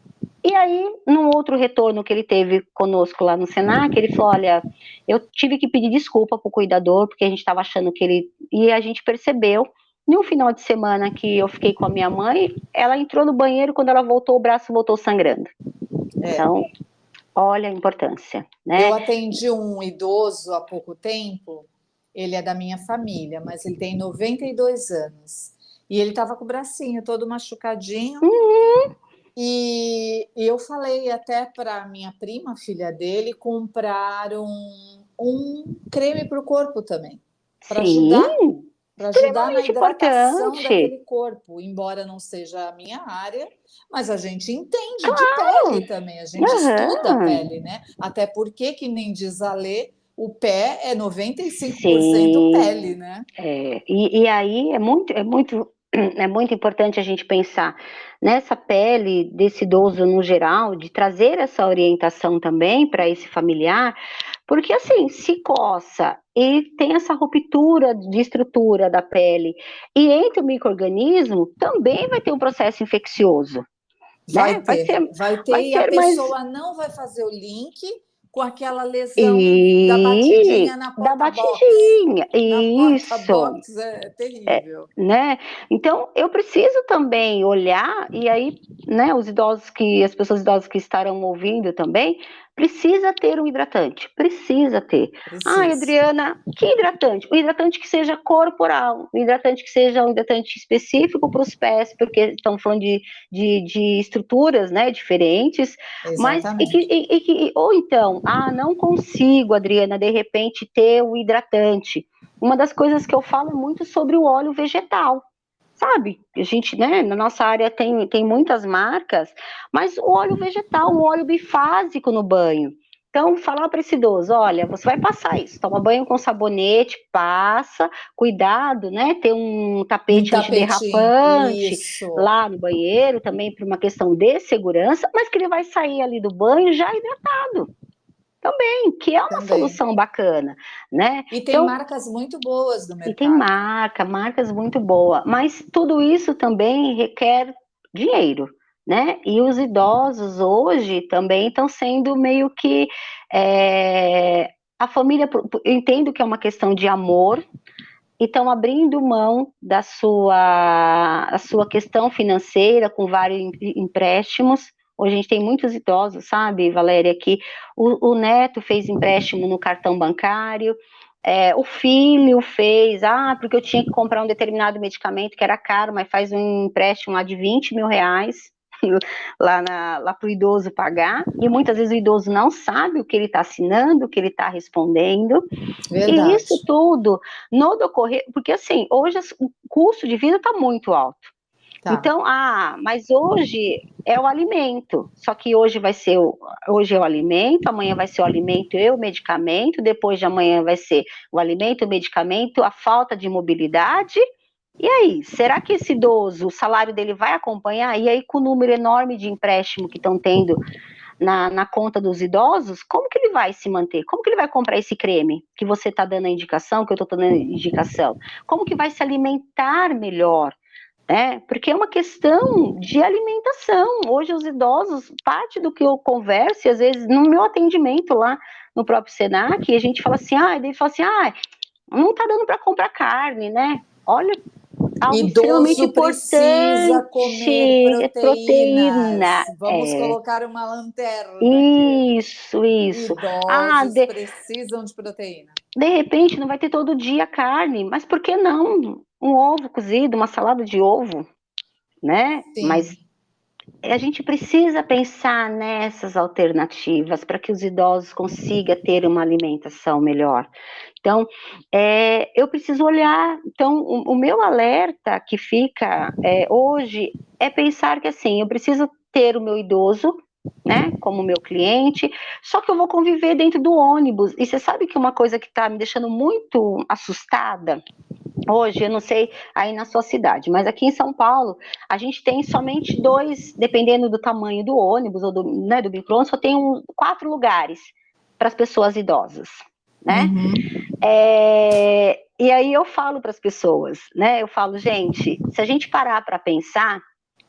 E aí, num outro retorno que ele teve conosco lá no Senac, ele falou: olha, eu tive que pedir desculpa pro cuidador, porque a gente estava achando que ele. E a gente percebeu, no final de semana que eu fiquei com a minha mãe, ela entrou no banheiro, quando ela voltou, o braço voltou sangrando.
É.
Então, olha a importância,
Eu
né?
atendi um idoso há pouco tempo, ele é da minha família, mas ele tem 92 anos. E ele estava com o bracinho todo machucadinho. E eu falei até para minha prima, filha dele, comprar um creme para o corpo também, para
Sim,
ajudar, para ajudar na
extremamente
hidratação
importante.
daquele corpo. Embora não seja a minha área, mas a gente entende de pele também, a gente estuda a
Aham.
pele, né? Até porque, que nem diz a Lê, o pé é 95%
Sim.
pele, né?
E aí é muito importante a gente pensar nessa pele desse idoso no geral, de trazer essa orientação também para esse familiar, porque assim, se coça e tem essa ruptura de estrutura da pele e entra o micro-organismo, também vai ter um processo infeccioso, né?
Vai
Vai
ter, e a
ter mais.
pessoa não vai fazer o link com aquela lesão da
E
batidinha na
da
porta-box.
batidinha,
Na
isso.
porta-box é terrível.
Né? Então, eu preciso também olhar, e aí, né, as pessoas idosas que estarão ouvindo também, precisa ter um hidratante, precisa ter. Ah,
Precisa.
Adriana, que hidratante? Um hidratante que seja corporal, um hidratante que seja um hidratante específico para os pés, porque estamos falando de estruturas, né, diferentes, mas,
Exatamente.
ou então, não consigo, Adriana, de repente ter o hidratante. Uma das coisas que eu falo é muito sobre o óleo vegetal, sabe? A gente, né, na nossa área tem muitas marcas, mas o óleo vegetal, o óleo bifásico no banho. Então, falar para esse idoso, olha, você vai passar isso, toma banho com sabonete, passa, cuidado, né, ter um
Um
tapete
tapetinho.
antiderrapante
Isso.
lá no banheiro, também por uma questão de segurança, mas que ele vai sair ali do banho já hidratado também, que é uma
Também.
solução bacana, né?
E tem
Então,
marcas muito boas no
e tem
mercado.
marcas muito boas, mas tudo isso também requer dinheiro, né? E os idosos hoje também estão sendo meio que a família, eu entendo que é uma questão de amor, e estão abrindo mão da sua questão financeira com vários empréstimos. Hoje a gente tem muitos idosos, sabe, Valéria, que o neto fez empréstimo no cartão bancário, o filho fez, porque eu tinha que comprar um determinado medicamento que era caro, mas faz um empréstimo lá de 20 mil reais lá para o idoso pagar, e muitas vezes o idoso não sabe o que ele está assinando, o que ele está respondendo, e isso
Verdade.
tudo no decorrer, porque assim, hoje o custo de vida está muito alto.
Tá.
Então, mas hoje é o alimento, só que hoje hoje é o alimento, amanhã vai ser o alimento e o medicamento, depois de amanhã vai ser o alimento, o medicamento, a falta de mobilidade. E aí, será que esse idoso, o salário dele vai acompanhar? E aí, com o número enorme de empréstimo que estão tendo na conta dos idosos, como que ele vai se manter? Como que ele vai comprar esse creme que você está dando a indicação, que eu estou dando a indicação? Como que vai se alimentar melhor? Porque é uma questão de alimentação. Hoje os idosos, parte do que eu converso, e às vezes no meu atendimento lá no próprio Senac, a gente fala assim, ele fala assim, não está dando para comprar carne, né? Olha, algo extremamente
Idoso precisa comer
importante, é proteína.
proteínas. Vamos colocar uma lanterna aqui.
Isso.
Idosos precisam de proteína.
De repente não vai ter todo dia carne, mas por que não? Um ovo cozido, uma salada de ovo, né? Mas
Sim.
a gente precisa pensar nessas alternativas para que os idosos consigam ter uma alimentação melhor. Então, eu preciso olhar. Então, o meu alerta que fica hoje é pensar que assim, eu preciso ter o meu idoso, né, como meu cliente, só que eu vou conviver dentro do ônibus. E você sabe que uma coisa que está me deixando muito assustada hoje, eu não sei aí na sua cidade, mas aqui em São Paulo, a gente tem somente dois, dependendo do tamanho do ônibus ou do micro-ônibus, só tem 4 lugares para as pessoas idosas, né?
Uhum.
E aí eu falo para as pessoas, né? Eu falo, gente, se a gente parar para pensar,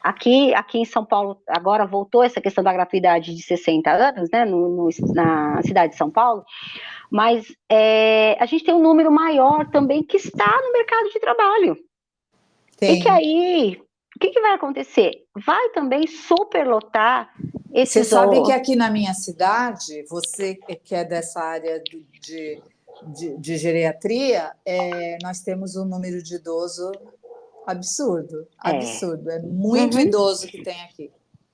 aqui em São Paulo, agora voltou essa questão da gratuidade de 60 anos, né? Na cidade de São Paulo, mas a gente tem um número maior também que está no mercado de trabalho. E que
Tem.
aí, o que vai acontecer? Vai também superlotar
Você
esses.
sabe que aqui na minha cidade, você que é dessa área de geriatria, nós temos um número de idoso absurdo, absurdo. É muito
Uhum.
idoso que tem aqui.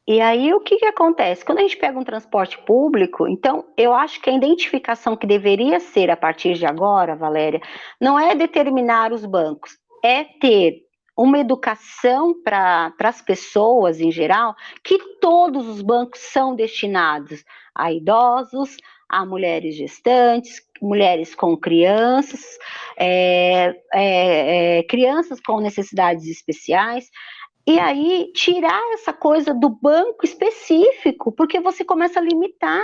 E aí, o que acontece? Quando a gente pega um transporte público, então, eu acho que a identificação que deveria ser a partir de agora, Valéria, não é determinar os bancos, é ter uma educação para as pessoas em geral, que todos os bancos são destinados a idosos, a mulheres gestantes, mulheres com crianças, crianças com necessidades especiais. E aí, tirar essa coisa do banco específico, porque você começa a limitar.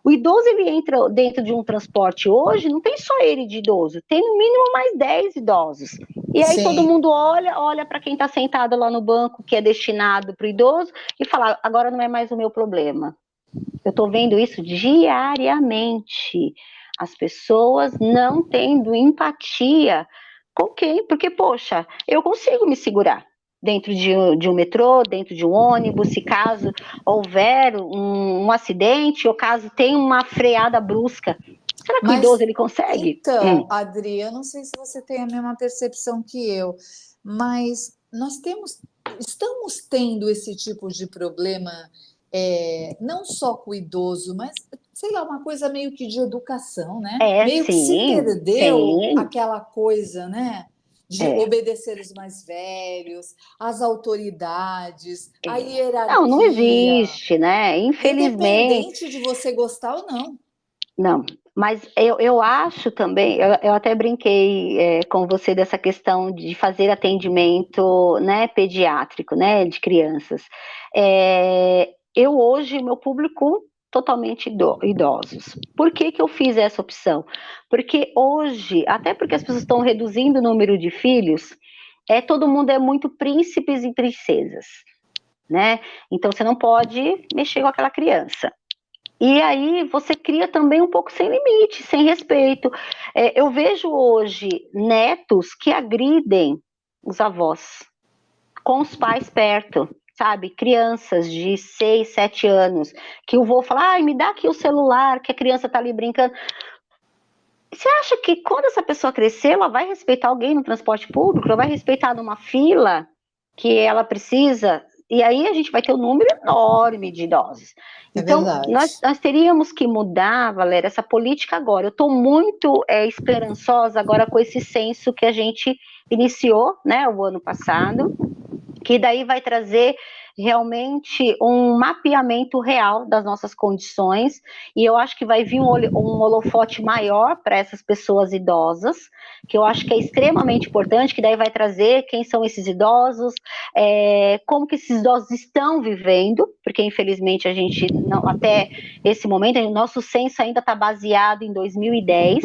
O idoso, ele entra dentro de um transporte hoje, não tem só ele de idoso, tem no mínimo mais 10 idosos. E aí todo
Sim.
mundo olha para quem está sentado lá no banco, que é destinado para o idoso, e fala, agora não é mais o meu problema. Eu estou vendo isso diariamente. As pessoas não tendo empatia com quem? Porque, poxa, eu consigo me segurar dentro de um metrô, dentro de um ônibus, se caso houver um acidente ou caso tenha uma freada brusca. Será que o idoso
Mas
ele consegue?
então, Adri, eu não sei se você tem a mesma percepção que eu, mas estamos tendo esse tipo de problema, não só com o idoso, mas sei lá, uma coisa meio que de educação, né? Meio que se
Sim,
perdeu
sim.
aquela coisa, né? De
É,
obedecer os mais velhos, as autoridades, a
não
hierarquia,
existe, né? Infelizmente.
independente de você gostar ou não.
Não, mas eu acho também, eu até brinquei com você dessa questão de fazer atendimento, né, pediátrico, né, de crianças. Eu hoje, meu público totalmente idosos. Por que que eu fiz essa opção? Porque hoje, até porque as pessoas estão reduzindo o número de filhos, todo mundo é muito príncipes e princesas, né? Então você não pode mexer com aquela criança. E aí você cria também um pouco sem limite, sem respeito. Eu vejo hoje netos que agridem os avós, com os pais perto, sabe? Crianças de 6, 7 anos, que o vô fala, ai, me dá aqui o celular, que a criança tá ali brincando. Você acha que quando essa pessoa crescer, ela vai respeitar alguém no transporte público? Ela vai respeitar numa fila que ela precisa? E aí a gente vai ter um número enorme de idosos.
É
Então,
verdade.
nós teríamos que mudar, Valéria, essa política agora. Eu estou muito esperançosa agora com esse censo que a gente iniciou, né, o ano passado, que daí vai trazer realmente um mapeamento real das nossas condições, e eu acho que vai vir um holofote maior para essas pessoas idosas, que eu acho que é extremamente importante, que daí vai trazer quem são esses idosos, como que esses idosos estão vivendo, porque infelizmente a gente, não, até esse momento, o nosso censo ainda está baseado em 2010,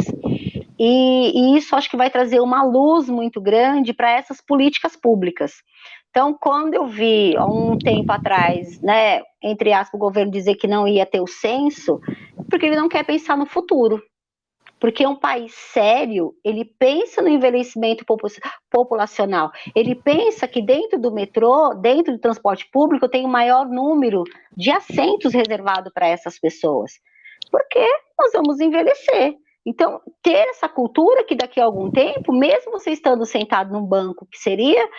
e isso acho que vai trazer uma luz muito grande para essas políticas públicas. Então, quando eu vi, há um tempo atrás, né, entre aspas, o governo dizer que não ia ter o censo, porque ele não quer pensar no futuro. Porque um país sério, ele pensa no envelhecimento populacional. Ele pensa que dentro do metrô, dentro do transporte público, tem o maior número de assentos reservados para essas pessoas. Porque nós vamos envelhecer. Então, ter essa cultura que daqui a algum tempo, mesmo você estando sentado num banco, que seria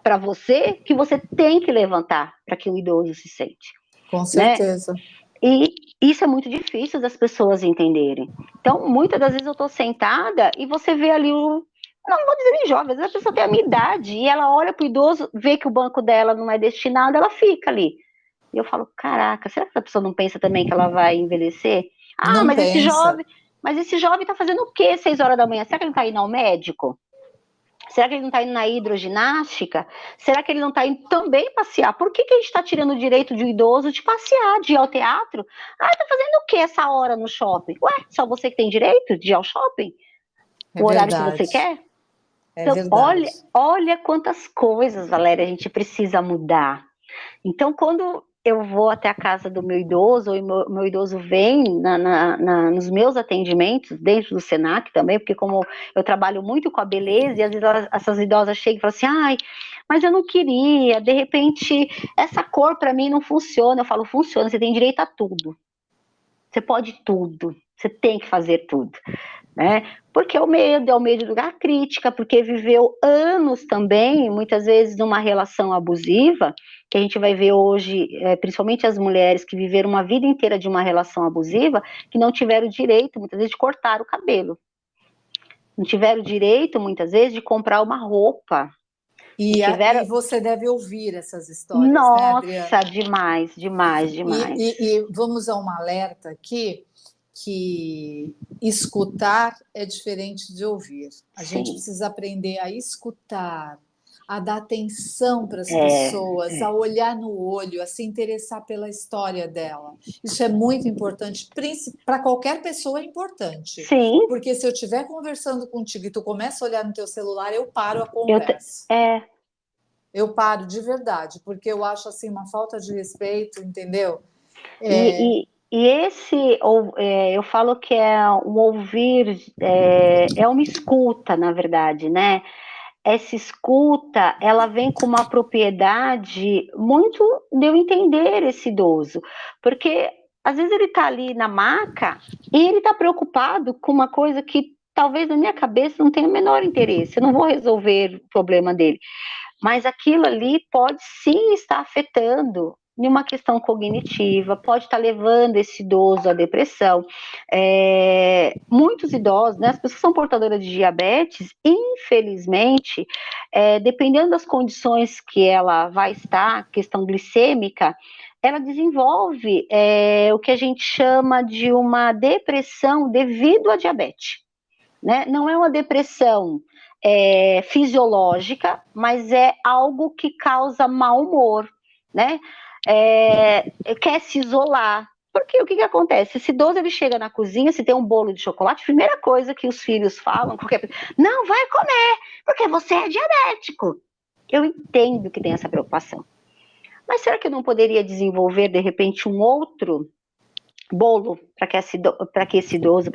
para você, que você tem que levantar para que o idoso se sente,
Com
né?
certeza.
E isso é muito difícil das pessoas entenderem. Então, muitas das vezes eu estou sentada e você vê ali não vou dizer nem jovem, às vezes a pessoa tem a minha idade e ela olha para o idoso, vê que o banco dela não é destinado, ela fica ali. E eu falo, caraca, será que a pessoa não pensa também que ela vai envelhecer? Ah,
Não pensa.
mas esse jovem está fazendo o quê 6 horas da manhã? Será que ele está indo ao médico? Será que ele não está indo na hidroginástica? Será que ele não está indo também passear? Por que a gente está tirando o direito de um idoso de passear, de ir ao teatro? Ah, está fazendo o que essa hora no shopping? Ué, só você que tem direito de ir ao shopping?
É
O horário que você
verdade.
quer?
É
Então,
verdade.
olha quantas coisas, Valéria, a gente precisa mudar. Então, quando eu vou até a casa do meu idoso, ou meu idoso vem nos meus atendimentos, dentro do Senac também, porque como eu trabalho muito com a beleza, e às vezes essas idosas chegam e falam assim, ai, mas eu não queria, de repente, essa cor para mim não funciona. Eu falo, funciona, você tem direito a tudo. Você pode tudo, você tem que fazer tudo, né? Porque é o medo da crítica, porque viveu anos também, muitas vezes numa relação abusiva, que a gente vai ver hoje, principalmente as mulheres que viveram uma vida inteira de uma relação abusiva, que não tiveram direito, muitas vezes, de cortar o cabelo. Não tiveram direito, muitas vezes, de comprar uma roupa. Não
E
tiveram...
você deve ouvir essas histórias, né,
Nossa,
Adriana?
demais, demais, demais.
E vamos a um alerta aqui, que escutar é diferente de ouvir. A gente
Sim,
precisa aprender a escutar, a dar atenção para as
é,
pessoas, a olhar no olho, a se interessar pela história dela. Isso é muito importante, para qualquer pessoa é importante.
sim,
Porque se eu estiver conversando contigo e tu começa a olhar no teu celular, eu paro a
eu,
conversa. Eu paro de verdade, porque eu acho assim uma falta de respeito, entendeu?
E esse, eu falo que é um ouvir, é uma escuta, na verdade, né? Essa escuta, ela vem com uma propriedade muito de eu entender esse idoso, porque às vezes ele está ali na maca e ele está preocupado com uma coisa que talvez na minha cabeça não tenha o menor interesse, eu não vou resolver o problema dele. Mas aquilo ali pode sim estar afetando em uma questão cognitiva, pode estar levando esse idoso à depressão. Muitos idosos, né, as pessoas que são portadoras de diabetes, infelizmente, dependendo das condições que ela vai estar, questão glicêmica, ela desenvolve o que a gente chama de uma depressão devido à diabetes. Né? Não é uma depressão fisiológica, mas é algo que causa mau humor, né? Quer se isolar. Porque o que acontece? Esse idoso ele chega na cozinha, se tem um bolo de chocolate, primeira coisa que os filhos falam, não vai comer, porque você é diabético. Eu entendo que tem essa preocupação. Mas será que eu não poderia desenvolver, de repente, um outro bolo para que esse idoso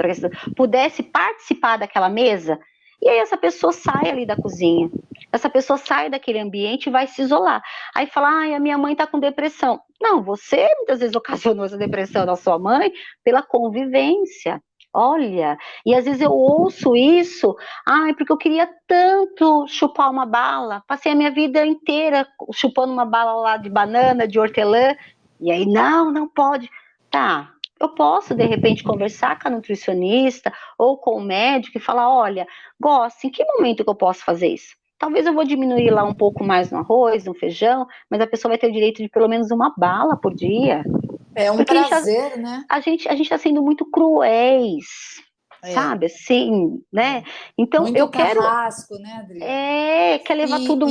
pudesse participar daquela mesa. E aí essa pessoa sai ali da cozinha, essa pessoa sai daquele ambiente e vai se isolar. Aí fala, ai, a minha mãe está com depressão. Não, você muitas vezes ocasionou essa depressão da sua mãe pela convivência. Olha, e às vezes eu ouço isso, ai, porque eu queria tanto chupar uma bala, passei a minha vida inteira chupando uma bala lá de banana, de hortelã, e aí, não pode. Tá, eu posso, de repente, conversar com a nutricionista ou com o médico e falar, olha, gosto, em que momento que eu posso fazer isso? Talvez eu vou diminuir lá um pouco mais no arroz, no feijão, mas a pessoa vai ter o direito de pelo menos uma bala por dia.
É um
Porque
prazer, né?
a gente está sendo muito cruéis,
É,
sabe? Assim, né?
é.
Então,
Muito
eu quero...
carrasco, né, Adriana?
quer levar tudo...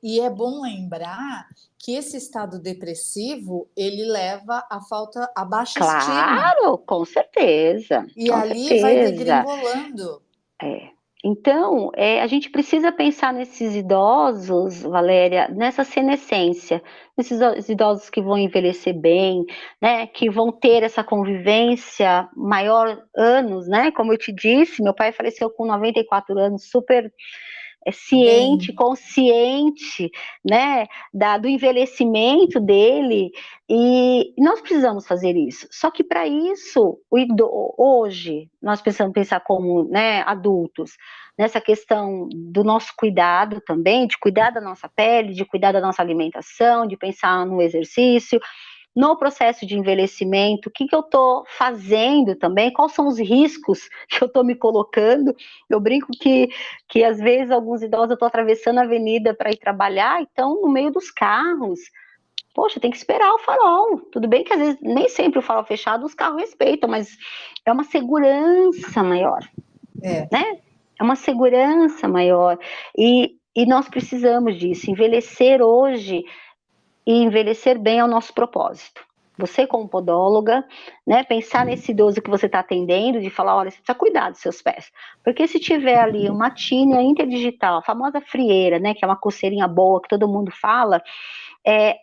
E é bom lembrar que esse estado depressivo ele leva à falta, à baixa estima.
Claro, com certeza,
E
com
ali vai
certeza.
degringolando.
É. Então, a gente precisa pensar nesses idosos, Valéria, nessa senescência, nesses idosos que vão envelhecer bem, né, que vão ter essa convivência maior anos, né? Como eu te disse, meu pai faleceu com 94 anos, super ciente,
Bem,
consciente, né, do envelhecimento dele, e nós precisamos fazer isso. Só que para isso, hoje, nós precisamos pensar como, né, adultos, nessa questão do nosso cuidado também, de cuidar da nossa pele, de cuidar da nossa alimentação, de pensar no exercício, no processo de envelhecimento, o que eu estou fazendo também, quais são os riscos que eu estou me colocando. Eu brinco que às vezes alguns idosos eu estou atravessando a avenida para ir trabalhar, então no meio dos carros. Poxa, tem que esperar o farol. Tudo bem que às vezes nem sempre o farol fechado os carros respeitam, mas é uma segurança maior,
é.
né? É uma segurança maior. E nós precisamos disso. Envelhecer hoje e envelhecer bem é o nosso propósito. Você, como podóloga, né, pensar nesse idoso que você está atendendo, de falar, olha, você precisa cuidar dos seus pés. Porque se tiver ali uma tínia interdigital, a famosa frieira, né, que é uma coceirinha boa que todo mundo fala,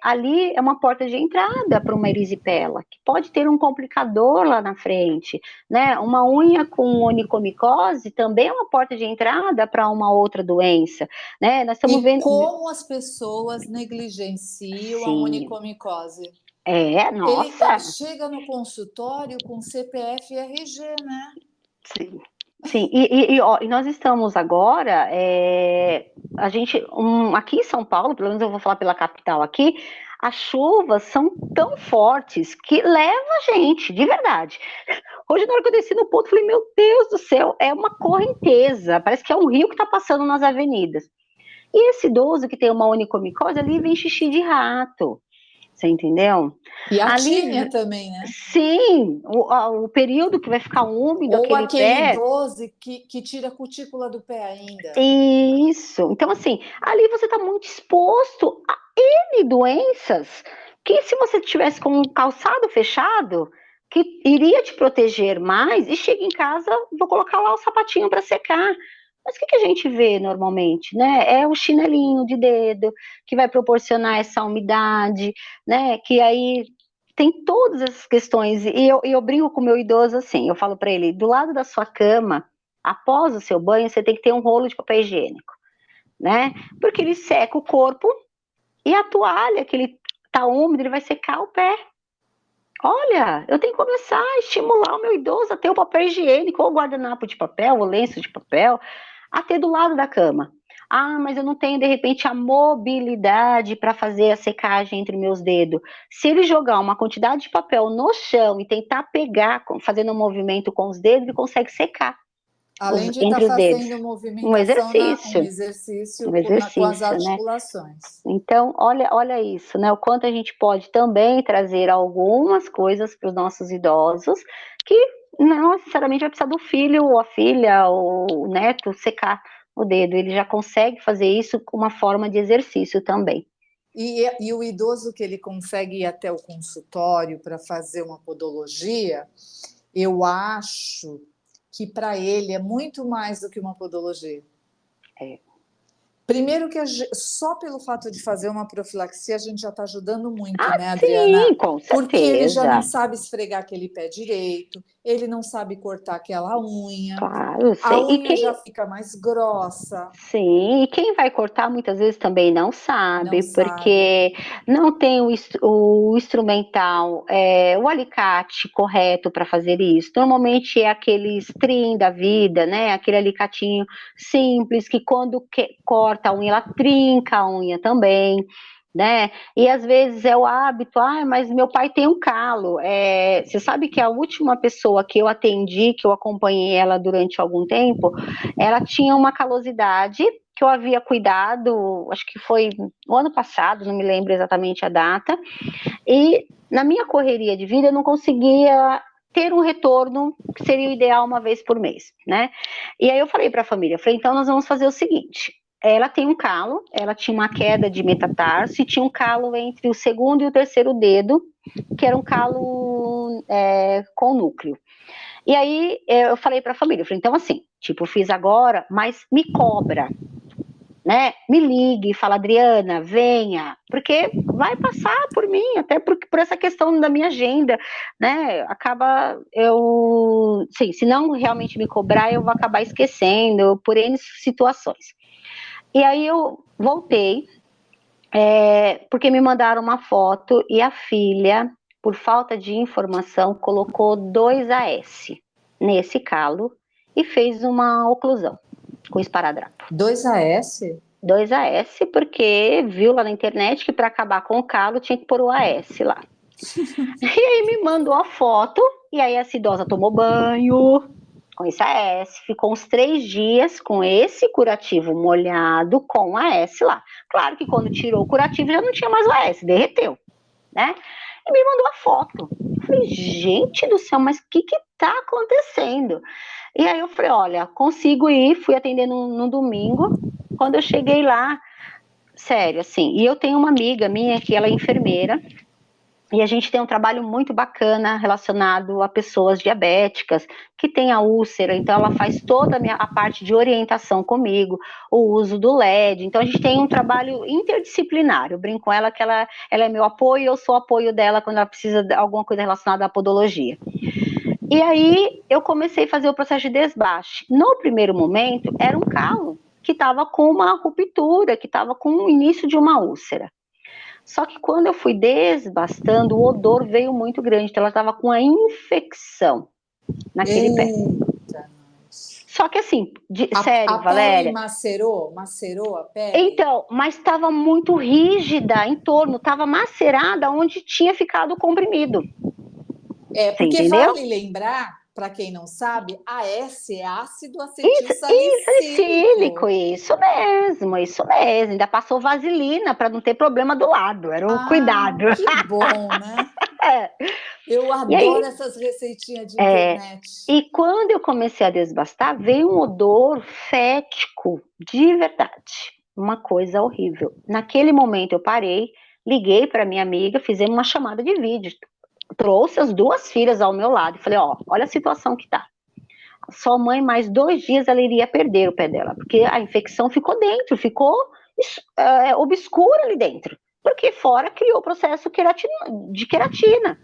ali é uma porta de entrada para uma erisipela, que pode ter um complicador lá na frente, né? Uma unha com onicomicose também é uma porta de entrada para uma outra doença, né? Nós estamos
E
vendo...
como as pessoas negligenciam a
Sim,
onicomicose? Ele
nossa,
chega no consultório com CPF e RG, né?
sim. Sim, ó, e nós estamos agora, a gente, aqui em São Paulo, pelo menos eu vou falar pela capital aqui, as chuvas são tão fortes que leva a gente, de verdade. Hoje, na hora que eu desci no ponto, eu falei, meu Deus do céu, é uma correnteza, parece que é um rio que está passando nas avenidas. E esse idoso que tem uma onicomicose, ali vem xixi de rato, você entendeu?
E a
Ali,
tínia também, né?
sim, o período que vai ficar úmido
Ou
aquele
aquele
pé.
idoso que tira a cutícula do pé ainda.
Isso. Então, assim, ali você está muito exposto a N doenças que, se você tivesse com um calçado fechado, que iria te proteger mais, e chega em casa, vou colocar lá o sapatinho para secar. Mas o que a gente vê normalmente, né? É o chinelinho de dedo que vai proporcionar essa umidade, né? Que aí tem todas essas questões. E eu brinco com o meu idoso assim, eu falo para ele, do lado da sua cama, após o seu banho, você tem que ter um rolo de papel higiênico, né? Porque ele seca o corpo e a toalha que ele tá úmido, ele vai secar o pé. Olha, eu tenho que começar a estimular o meu idoso a ter o papel higiênico, ou guardanapo de papel, ou lenço de papel, a ter do lado da cama. Ah, mas eu não tenho, de repente, a mobilidade para fazer a secagem entre meus dedos. Se ele jogar uma quantidade de papel no chão e tentar pegar, fazendo um movimento com os dedos, ele consegue secar
Além de estar
entre os dedos.
fazendo
Um
movimentação, um
exercício,
exercício
um
com as
exercício, né?
articulações.
Então, olha isso, né? O quanto a gente pode também trazer algumas coisas para os nossos idosos que não necessariamente vai precisar do filho ou a filha ou o neto secar o dedo. Ele já consegue fazer isso com uma forma de exercício também.
E o idoso que ele consegue ir até o consultório para fazer uma podologia, eu acho que para ele é muito mais do que uma podologia.
É.
Primeiro que só pelo fato de fazer uma profilaxia a gente já está ajudando muito,
Ah,
né,
sim,
Adriana?
com
Porque ele já não
certeza.
sabe esfregar aquele pé direito, ele não sabe cortar aquela unha,
Claro,
a
sei. E
unha já
quem,
fica mais grossa,
sim, e quem vai cortar muitas vezes também não
não
sabe,
sabe.
porque não tem o instrumental, o alicate correto para fazer isso. Normalmente é aquele string da vida, né? Aquele alicatinho simples que quando corta a unha, ela trinca a unha também. Né? E às vezes é o hábito, mas meu pai tem um calo. Você sabe que a última pessoa que eu atendi, que eu acompanhei ela durante algum tempo, ela tinha uma calosidade que eu havia cuidado, acho que foi no ano passado, não me lembro exatamente a data, e na minha correria de vida eu não conseguia ter um retorno que seria o ideal uma vez por mês, né? E aí eu falei para a família, então nós vamos fazer o seguinte, ela tem um calo, ela tinha uma queda de metatarso e tinha um calo entre o segundo e o terceiro dedo, que era um calo com núcleo. E aí eu falei para a família, então assim, tipo, fiz agora, mas me cobra, né? Me ligue, fala, Adriana, venha, porque vai passar por mim, até por essa questão da minha agenda, né? Acaba sim, se não realmente me cobrar, eu vou acabar esquecendo por N situações. E aí eu voltei, porque me mandaram uma foto e a filha, por falta de informação, colocou 2 AS nesse calo e fez uma oclusão com esparadrapo.
2 AS?
2 AS, porque viu lá na internet que para acabar com o calo tinha que pôr o AS lá. E aí me mandou a foto, e aí essa idosa tomou banho com esse AS, ficou uns 3 dias com esse curativo molhado com o AS lá. Claro que quando tirou o curativo já não tinha mais o AS, derreteu, né? E me mandou a foto. Eu falei, gente do céu, mas o que tá acontecendo? E aí eu falei, olha, consigo ir, fui atender num domingo. Quando eu cheguei lá, sério, assim, e eu tenho uma amiga minha que ela é enfermeira, e a gente tem um trabalho muito bacana relacionado a pessoas diabéticas que têm a úlcera, então ela faz toda a parte de orientação comigo, o uso do LED, então a gente tem um trabalho interdisciplinar, eu brinco com ela que ela é meu apoio e eu sou apoio dela quando ela precisa de alguma coisa relacionada à podologia. E aí eu comecei a fazer o processo de desbaste. No primeiro momento, era um calo que estava com uma ruptura, que estava com o início de uma úlcera. Só que quando eu fui desbastando, o odor veio muito grande, então ela estava com a infecção naquele pé.
Eita, nossa.
Só que assim,
A
sério,
pele
Valéria,
macerou? Macerou a pele?
então, mas estava muito rígida em torno, estava macerada onde tinha ficado o comprimido. Você
Porque
entendeu?
vale lembrar, para quem não sabe, AS é ácido acetil
Isso, salicílico,
salicílico.
isso mesmo. Ainda passou vaselina para não ter problema do lado, era o
Ah,
cuidado.
que bom, né?
É.
Eu
E
adoro
aí,
essas receitinhas de
é,
internet.
e quando eu comecei a desbastar, veio um odor fético, de verdade. Uma coisa horrível. Naquele momento eu parei, liguei para minha amiga, fizemos uma chamada de vídeo. Trouxe as 2 filhas ao meu lado e falei, olha a situação que tá. Sua mãe, mais 2 dias, ela iria perder o pé dela, porque a infecção ficou dentro, ficou obscura ali dentro, porque fora criou o processo de queratina.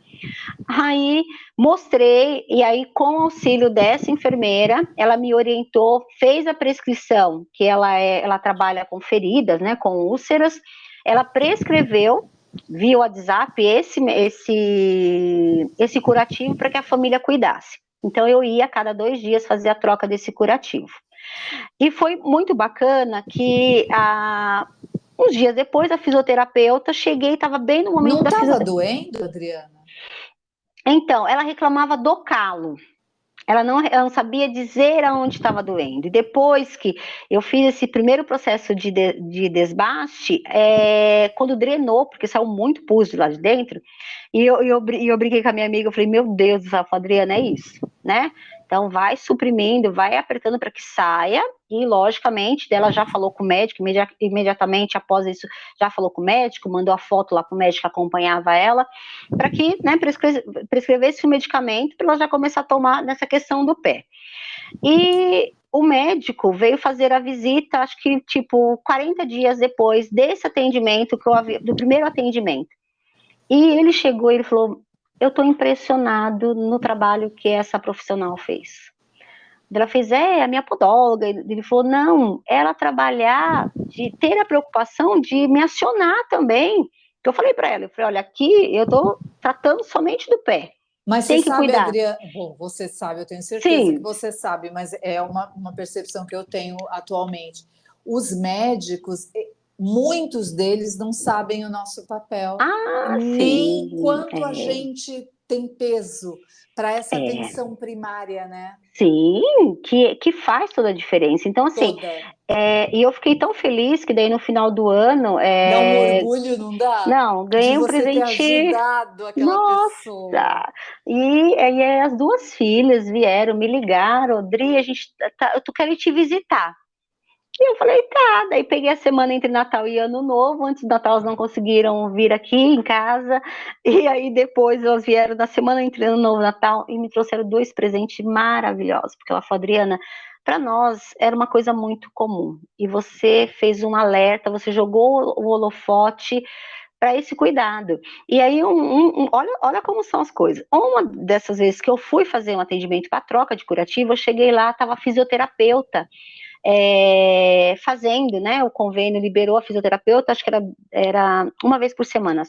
Aí mostrei, e aí com o auxílio dessa enfermeira, ela me orientou, fez a prescrição, que ela trabalha com feridas, né, com úlceras, ela prescreveu via WhatsApp esse curativo para que a família cuidasse. Então eu ia a cada 2 dias fazer a troca desse curativo. E foi muito bacana que uns dias depois a fisioterapeuta, cheguei, estava bem no momento
Não
da
estava
fisioterapia.
doendo, Adriana?
Então, ela reclamava do calo. Ela não sabia dizer aonde estava doendo. E depois que eu fiz esse primeiro processo de desbaste, quando drenou, porque saiu muito pus de lá de dentro, e eu briguei com a minha amiga, eu falei, meu Deus do céu, Adriana, é isso, né? Então vai suprimindo, vai apertando para que saia, e logicamente, ela já falou com o médico, imediatamente após isso, já falou com o médico, mandou a foto lá para o médico que acompanhava ela, para que, né, prescrevesse o medicamento, para ela já começar a tomar nessa questão do pé. E o médico veio fazer a visita, acho que tipo 40 dias depois desse atendimento, do primeiro atendimento. E ele chegou e ele falou: eu estou impressionado no trabalho que essa profissional fez. Ela fez, a minha podóloga. Ele falou, não, ela trabalhar, de ter a preocupação de me acionar também. Eu falei para ela, olha, aqui eu estou tratando somente do pé.
Mas você
Tem que
sabe,
cuidar.
Adriana, bom, você sabe, eu tenho certeza que
Sim.
você sabe, mas é uma percepção que eu tenho atualmente. Os médicos, muitos deles não sabem o nosso papel, nem
Sim.
quanto a gente tem peso para essa atenção primária, né?
Sim, que faz toda a diferença. Então, assim,
Toda.
E eu fiquei tão feliz que daí no final do ano,
Dá um orgulho, não dá?
não,
De
ganhei um
você ter
presente,
ajudado aquela pessoa.
nossa! E aí as duas filhas vieram, me ligaram, Dri, eu quero ir te visitar. E eu falei, tá. Daí peguei a semana entre Natal e Ano Novo. Antes do Natal elas não conseguiram vir aqui em casa. E aí depois elas vieram na semana entre Ano Novo e Natal e me trouxeram dois presentes maravilhosos. Porque ela falou, Adriana, para nós era uma coisa muito comum. E você fez um alerta, você jogou o holofote para esse cuidado. E aí, olha como são as coisas. Uma dessas vezes que eu fui fazer um atendimento para troca de curativo, eu cheguei lá, estava a fisioterapeuta fazendo, né? O convênio liberou a fisioterapeuta, acho que era uma vez por semana.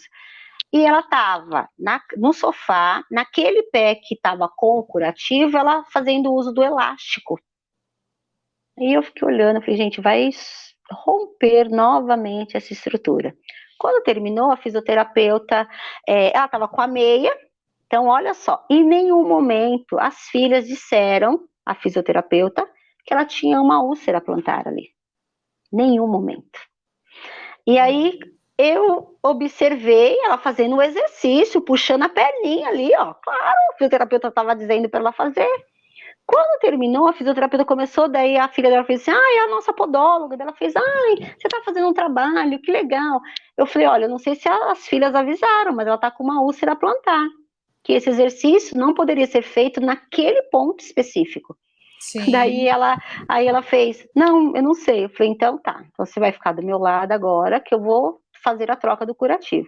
E ela estava no sofá, naquele pé que estava com o curativo, ela fazendo uso do elástico. E eu fiquei olhando, falei, gente, vai romper novamente essa estrutura. Quando terminou, a fisioterapeuta, ela estava com a meia, então olha só, em nenhum momento as filhas disseram, a fisioterapeuta, que ela tinha uma úlcera plantar ali. Nenhum momento. E aí eu observei ela fazendo o exercício, puxando a perninha ali, ó. Claro, o fisioterapeuta estava dizendo para ela fazer. Quando terminou, a fisioterapeuta começou, daí a filha dela fez assim, é a nossa podóloga. Ela fez, você tá fazendo um trabalho, que legal. Eu falei, olha, eu não sei se as filhas avisaram, mas ela tá com uma úlcera plantar. Que esse exercício não poderia ser feito naquele ponto específico.
Sim.
Aí ela fez, não, eu não sei. Eu falei, então tá, então você vai ficar do meu lado agora, que eu vou fazer a troca do curativo.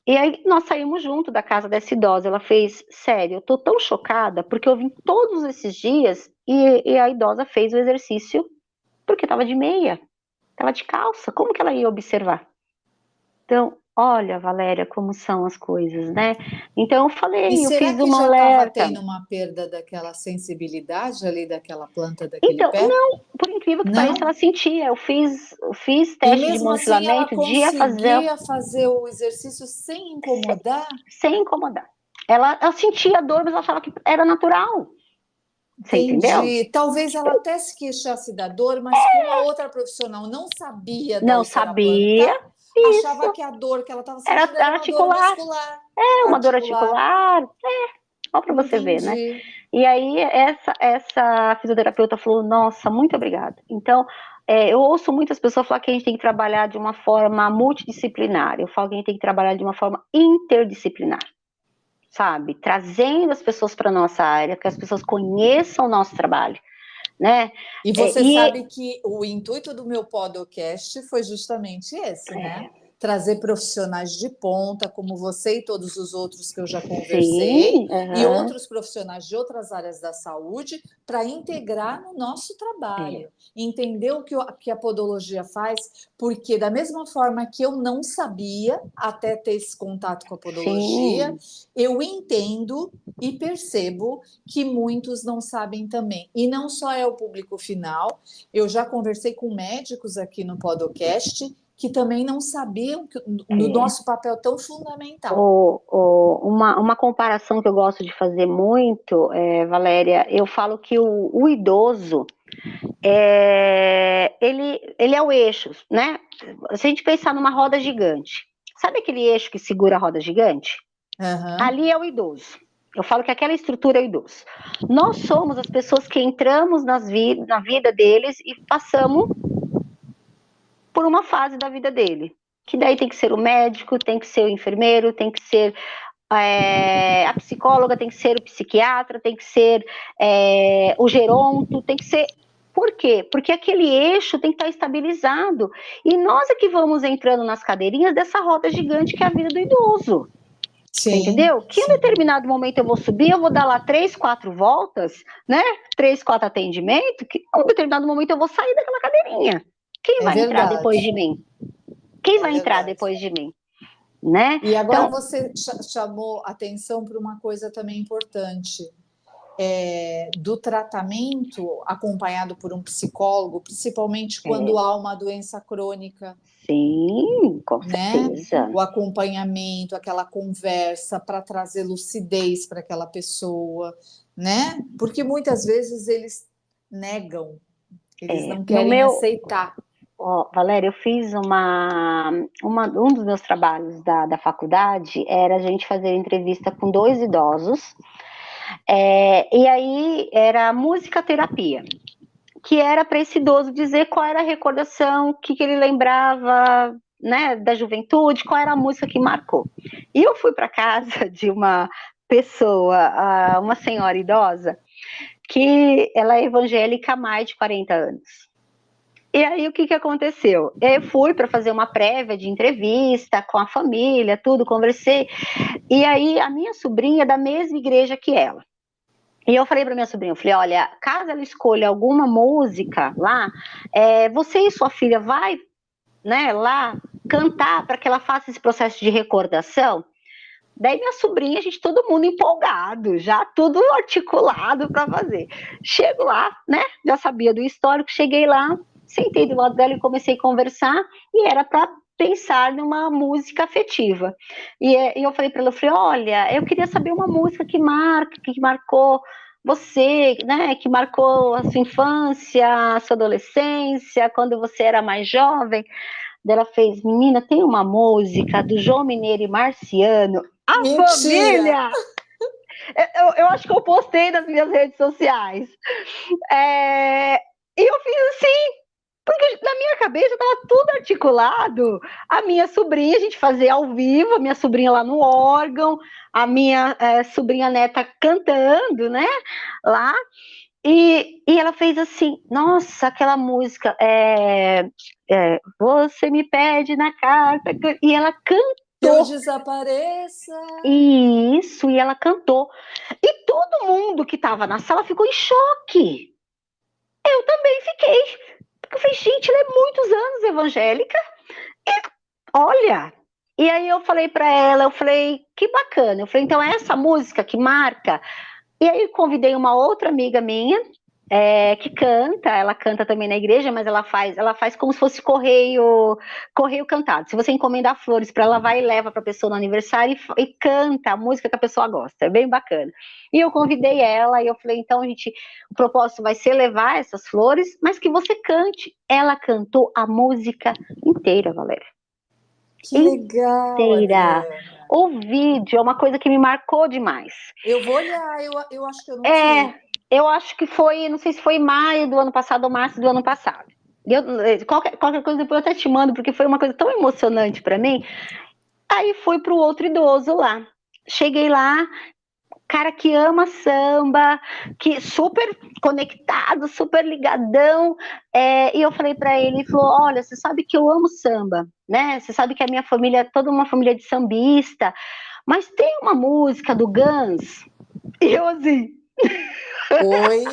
E aí nós saímos junto da casa dessa idosa. Ela fez, sério, eu tô tão chocada, porque eu vim todos esses dias e a idosa fez o exercício porque tava de meia, tava de calça, como que ela ia observar? Então, olha, Valéria, como são as coisas, né? Então eu
E
falei, eu
será
fiz
que
uma
já estava
alerta.
tendo uma perda daquela sensibilidade ali daquela planta daquele
Então,
pé?
não, por incrível que pareça,
Não?
ela sentia. Eu fiz
E
teste de
mesmo assim ela
monitoramento de fazer
conseguia fazer o exercício sem incomodar?
sem incomodar. Ela sentia dor, mas ela achava que era natural. Você entendeu?
Entendi. Talvez ela até se queixasse da dor, mas como a outra profissional não sabia da
Não
úlcera
sabia
plantar, achava
isso.
que a dor que ela estava
Era,
sentindo era
era
uma dor
articular.
muscular,
Uma dor
articular.
articular. Olha para você ver, né?
Entendi.
E aí essa fisioterapeuta falou, nossa, muito obrigada. Então, eu ouço muitas pessoas falar que a gente tem que trabalhar de uma forma multidisciplinar. Eu falo que a gente tem que trabalhar de uma forma interdisciplinar, sabe? Trazendo as pessoas para a nossa área, que as pessoas conheçam o nosso trabalho, né?
E você sabe que o intuito do meu podcast foi justamente esse, né? Trazer profissionais de ponta, como você e todos os outros que eu já conversei,
Sim,
e outros profissionais de outras áreas da saúde, para integrar no nosso trabalho, entender que a podologia faz, porque da mesma forma que eu não sabia até ter esse contato com a podologia,
sim.
eu entendo e percebo que muitos não sabem também. E não só é o público final, eu já conversei com médicos aqui no podcast que também não sabiam que, no nosso papel tão fundamental.
Uma comparação que eu gosto de fazer muito, Valéria, eu falo que o idoso, ele é o eixo, né? Se a gente pensar numa roda gigante, sabe aquele eixo que segura a roda gigante?
Uhum.
Ali é o idoso. Eu falo que aquela estrutura é o idoso. Nós somos as pessoas que entramos na vida deles e passamos por uma fase da vida dele. Que daí tem que ser o médico, tem que ser o enfermeiro, tem que ser a psicóloga, tem que ser o psiquiatra, tem que ser o geronto, tem que ser... Por quê? Porque aquele eixo tem que estar estabilizado. E nós é que vamos entrando nas cadeirinhas dessa roda gigante que é a vida do idoso. Você entendeu? Que em um determinado momento eu vou subir, eu vou dar lá 3, 4 voltas, né? 3, 4 atendimentos, que em um determinado momento eu vou sair daquela cadeirinha. Quem vai entrar depois de mim? Quem vai entrar depois de mim? Né?
E agora então, você chamou atenção para uma coisa também importante. Do tratamento acompanhado por um psicólogo, principalmente quando há uma doença crônica.
Sim, com certeza.
O acompanhamento, aquela conversa para trazer lucidez para aquela pessoa, né? Porque muitas vezes eles negam, eles não querem aceitar.
Valéria, eu fiz um dos meus trabalhos da faculdade era a gente fazer entrevista com 2 idosos, e aí era música terapia, que era para esse idoso dizer qual era a recordação, o que ele lembrava, né, da juventude, qual era a música que marcou. E eu fui para casa de uma pessoa, uma senhora idosa, que ela é evangélica há mais de 40 anos. E aí, o que aconteceu? Eu fui para fazer uma prévia de entrevista com a família, tudo, conversei. E aí, a minha sobrinha é da mesma igreja que ela. E eu falei para minha sobrinha, eu falei, olha, caso ela escolha alguma música lá, você e sua filha vai, né, lá cantar para que ela faça esse processo de recordação? Daí minha sobrinha, a gente, todo mundo empolgado, já tudo articulado para fazer. Chego lá, né, já sabia do histórico, cheguei lá, sentei do lado dela e comecei a conversar, e era para pensar numa música afetiva. E eu falei para ela, eu falei, olha, eu queria saber uma música que marcou você, né, que marcou a sua infância, a sua adolescência, quando você era mais jovem. Daí ela fez, menina, tem uma música do João Mineiro e Marciano, a
Mentira!
Família! Eu acho que eu postei nas minhas redes sociais. E eu fiz assim, porque na minha cabeça estava tudo articulado. A minha sobrinha, a gente fazia ao vivo, a minha sobrinha lá no órgão, a minha sobrinha neta cantando, né, lá. E ela fez assim, nossa, aquela música, você me pede na carta, e ela cantou.
Eu desapareça.
Isso, e ela cantou. E todo mundo que estava na sala ficou em choque. Eu também fiquei. Porque eu falei, gente, ela é muitos anos evangélica. E olha, e aí eu falei para ela, eu falei, que bacana. Eu falei, então é essa música que marca. E aí eu convidei uma outra amiga minha, que canta, ela canta também na igreja, mas ela faz como se fosse correio cantado. Se você encomendar flores para ela, vai e leva para a pessoa no aniversário e canta a música que a pessoa gosta, é bem bacana. E eu convidei ela, e eu falei, então, gente, o propósito vai ser levar essas flores, mas que você cante. Ela cantou a música inteira, Valéria.
Que legal,
inteira. O vídeo é uma coisa que me marcou demais.
Eu vou olhar, eu acho que eu não vi.
Eu acho que foi, não sei se foi maio do ano passado ou março do ano passado. Qualquer coisa depois eu até te mando, porque foi uma coisa tão emocionante para mim. Aí fui pro outro idoso lá. Cheguei lá, cara que ama samba, que super conectado, super ligadão, e eu falei para ele, ele falou, olha, você sabe que eu amo samba, né? Você sabe que a minha família é toda uma família de sambista, mas tem uma música do Guns, e eu assim...
Oi?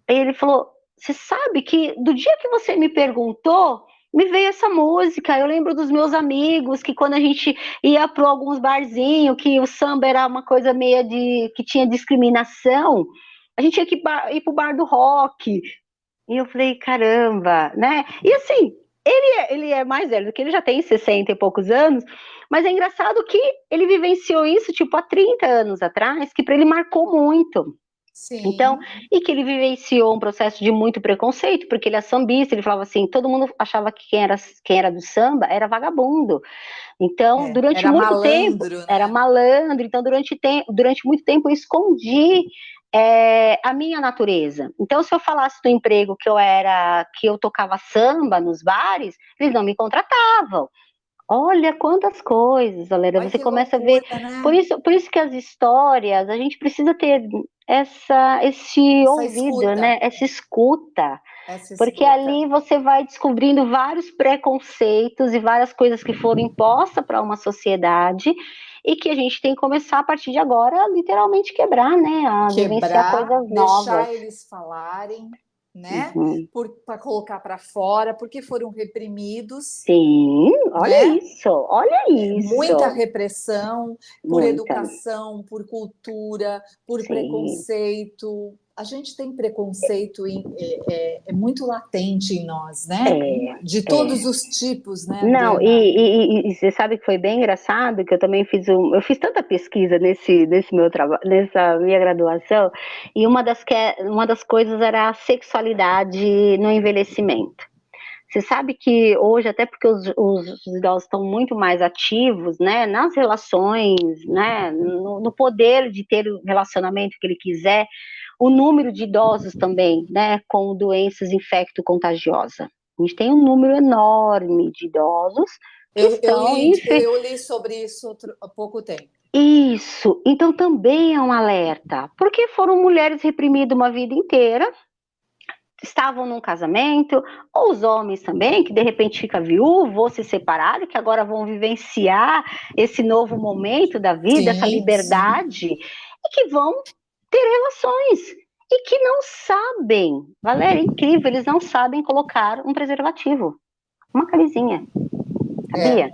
Ele falou, você sabe que do dia que você me perguntou, me veio essa música. Eu lembro dos meus amigos que quando a gente ia para alguns barzinhos, que o samba era uma coisa meio que tinha discriminação, a gente tinha que ir pro bar do rock. E eu falei, caramba, né? E assim, ele é mais velho do que ele, já tem 60 e poucos anos, mas é engraçado que ele vivenciou isso, tipo, há 30 anos atrás, que para ele marcou muito.
Sim.
Então, e que ele vivenciou um processo de muito preconceito, porque ele é sambista, ele falava assim, todo mundo achava que quem era do samba era vagabundo. Então, durante muito
malandro,
tempo,
né?
era malandro, então durante muito tempo eu escondi a minha natureza. Então, se eu falasse do emprego que eu tocava samba nos bares, eles não me contratavam. Olha quantas coisas, Valéria,
Olha
você
que
começa a ver.
loucura, né?
Por isso que as histórias, a gente precisa ter esse
Essa
ouvido,
escuta,
né? Essa escuta.
essa
Porque
escuta.
ali você vai descobrindo vários preconceitos e várias coisas que foram impostas para uma sociedade e que a gente tem que começar a partir de agora, a literalmente quebrar, né? A vivenciar
Quebrar,
coisas novas.
deixar eles falarem, né?
Uhum.
Para colocar para fora, porque foram reprimidos,
Sim,
né?
olha
Muita
isso,
repressão por
muita,
educação, por cultura, por
sim.
preconceito. A gente tem preconceito é muito latente em nós, né?
É,
De todos
é.
os tipos, né,
Não,
Adriana?
e você sabe que foi bem engraçado que eu também eu fiz tanta pesquisa nesse meu trabalho, nessa minha graduação, e uma das coisas era a sexualidade no envelhecimento. Você sabe que hoje, até porque os idosos estão muito mais ativos, né, nas relações, né, no poder de ter o relacionamento que ele quiser, o número de idosos também, né, com doenças infecto-contagiosas. A gente tem um número enorme de idosos que estão,
Eu li sobre isso há pouco tempo.
isso, então também é um alerta, porque foram mulheres reprimidas uma vida inteira, estavam num casamento, ou os homens também, que de repente fica viúvo ou se separaram, que agora vão vivenciar esse novo momento da vida, essa
Sim, sim,
liberdade, e que vão ter relações. E que não sabem, Valéria, é incrível, eles não sabem colocar um preservativo, uma camisinha,
é.
sabia?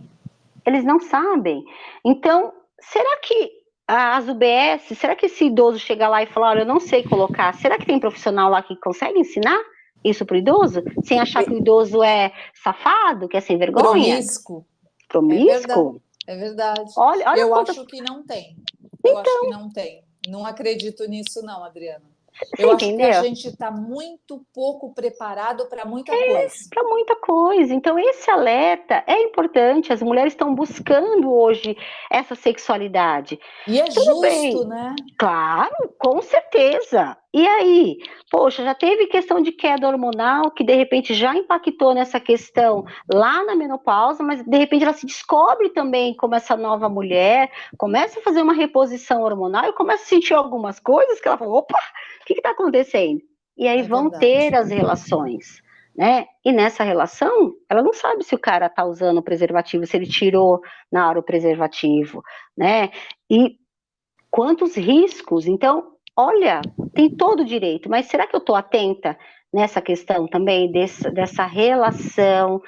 Eles não sabem. Então, será que as UBS, será que esse idoso chega lá e fala, olha, eu não sei colocar, será que tem profissional lá que consegue ensinar isso para o idoso? Sem achar que o idoso é safado, que é sem vergonha,
Promíscuo, é verdade,
promíscuo?
é verdade.
Olha
Eu
quantas...
acho que não tem. Eu acho que não tem. Não acredito nisso, não, Adriana.
Você
Eu acho que a
entendeu?
gente está muito pouco preparado para muita coisa.
Para muita coisa. Então, esse alerta é importante. As mulheres estão buscando hoje essa sexualidade.
E é
Tudo bem,
justo, né?
claro, com certeza. E aí, poxa, já teve questão de queda hormonal que de repente já impactou nessa questão lá na menopausa, mas de repente ela se descobre também como essa nova mulher, começa a fazer uma reposição hormonal e começa a sentir algumas coisas que ela fala, opa, o que está acontecendo? E aí
É
vão ter
verdade.
as relações. Né? E nessa relação, ela não sabe se o cara está usando o preservativo, se ele tirou na hora o preservativo, né? E quantos riscos. Então, olha, tem todo o direito, mas será que eu estou atenta nessa questão também, dessa relação,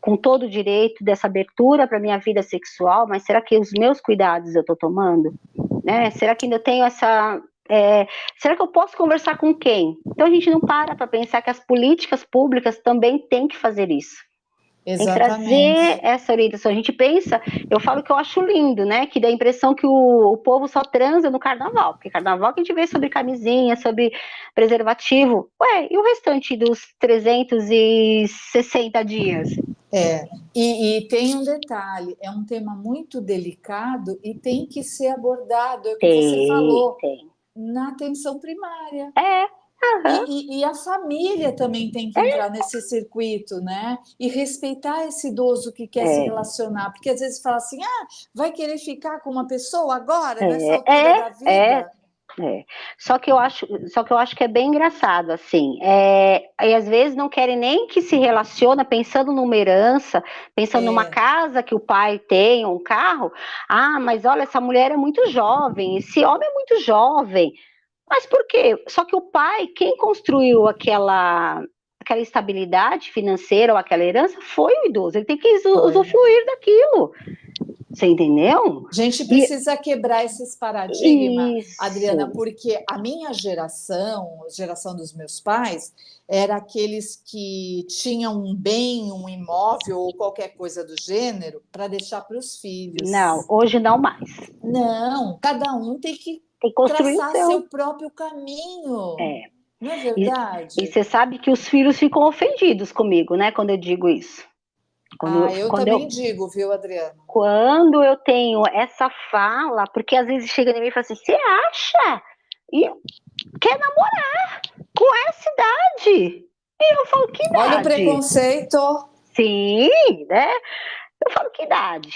com todo o direito, dessa abertura para a minha vida sexual, mas será que os meus cuidados eu estou tomando? Né? Será que ainda tenho essa. Será que eu posso conversar com quem? Então a gente não para pensar que as políticas públicas também têm que fazer isso. Tem que trazer
Exatamente.
essa orientação. A gente pensa, eu falo que eu acho lindo, né? Que dá a impressão que o povo só transa no carnaval, porque carnaval que a gente vê sobre camisinha, sobre preservativo. Ué, e o restante dos 360 dias?
É. E tem um detalhe: é um tema muito delicado e tem que ser abordado, é o que você
Tem,
falou,
tem.
na atenção primária.
É, aham,
E a família também tem que entrar nesse circuito, né? E respeitar esse idoso que quer se
é,
relacionar, porque às vezes fala assim: ah, vai querer ficar com uma pessoa agora, nessa
é,
altura
é,
da
é,
vida?
é. Só que eu acho que é bem engraçado, assim. E às vezes não querem nem que se relaciona pensando numa herança, pensando numa
É,
casa que o pai tem, um carro. Ah, mas olha, essa mulher é muito jovem, esse homem é muito jovem. Mas por quê? Só que o pai, quem construiu aquela estabilidade financeira ou aquela herança foi o idoso. Ele tem que
foi.
usufruir daquilo. Você entendeu?
A gente
E
precisa quebrar esses paradigmas, Adriana,
isso.
porque a minha geração, a geração dos meus pais, era aqueles que tinham um bem, um imóvel ou qualquer coisa do gênero para deixar para os
Não,
filhos.
hoje não mais.
Não, cada um tem que
Tem que construir o
traçar
seu.
seu próprio caminho.
É.
Não é
E
verdade?
você sabe que os filhos ficam ofendidos comigo, né? Quando eu digo isso. Quando eu,
Ah, eu
quando
também
eu,
digo, viu, Adriana?
quando eu tenho essa fala, porque às vezes chega em mim e fala assim: você acha? E quer namorar com essa idade? E eu falo: que
Olha o
idade?
preconceito.
Sim, né? Eu falo, que idade?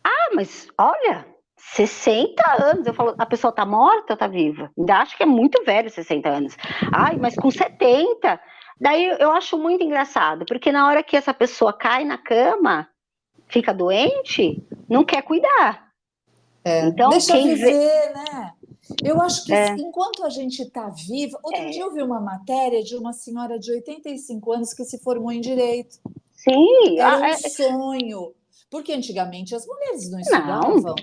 Ah, mas olha, 60 anos. Eu falo, a pessoa tá morta ou tá viva? Ainda acho que é muito velho 60 anos. Ai, mas com 70. Daí eu acho muito engraçado, porque na hora que essa pessoa cai na cama, fica doente, não quer cuidar. Então,
Deixa
quem vê.
viver, né? Eu acho que
É,
enquanto a gente está viva. Outro dia
é,
eu vi uma matéria de uma senhora de 85 anos que se formou em direito.
sim,
Era um sonho, porque antigamente as mulheres não
não,
estudavam.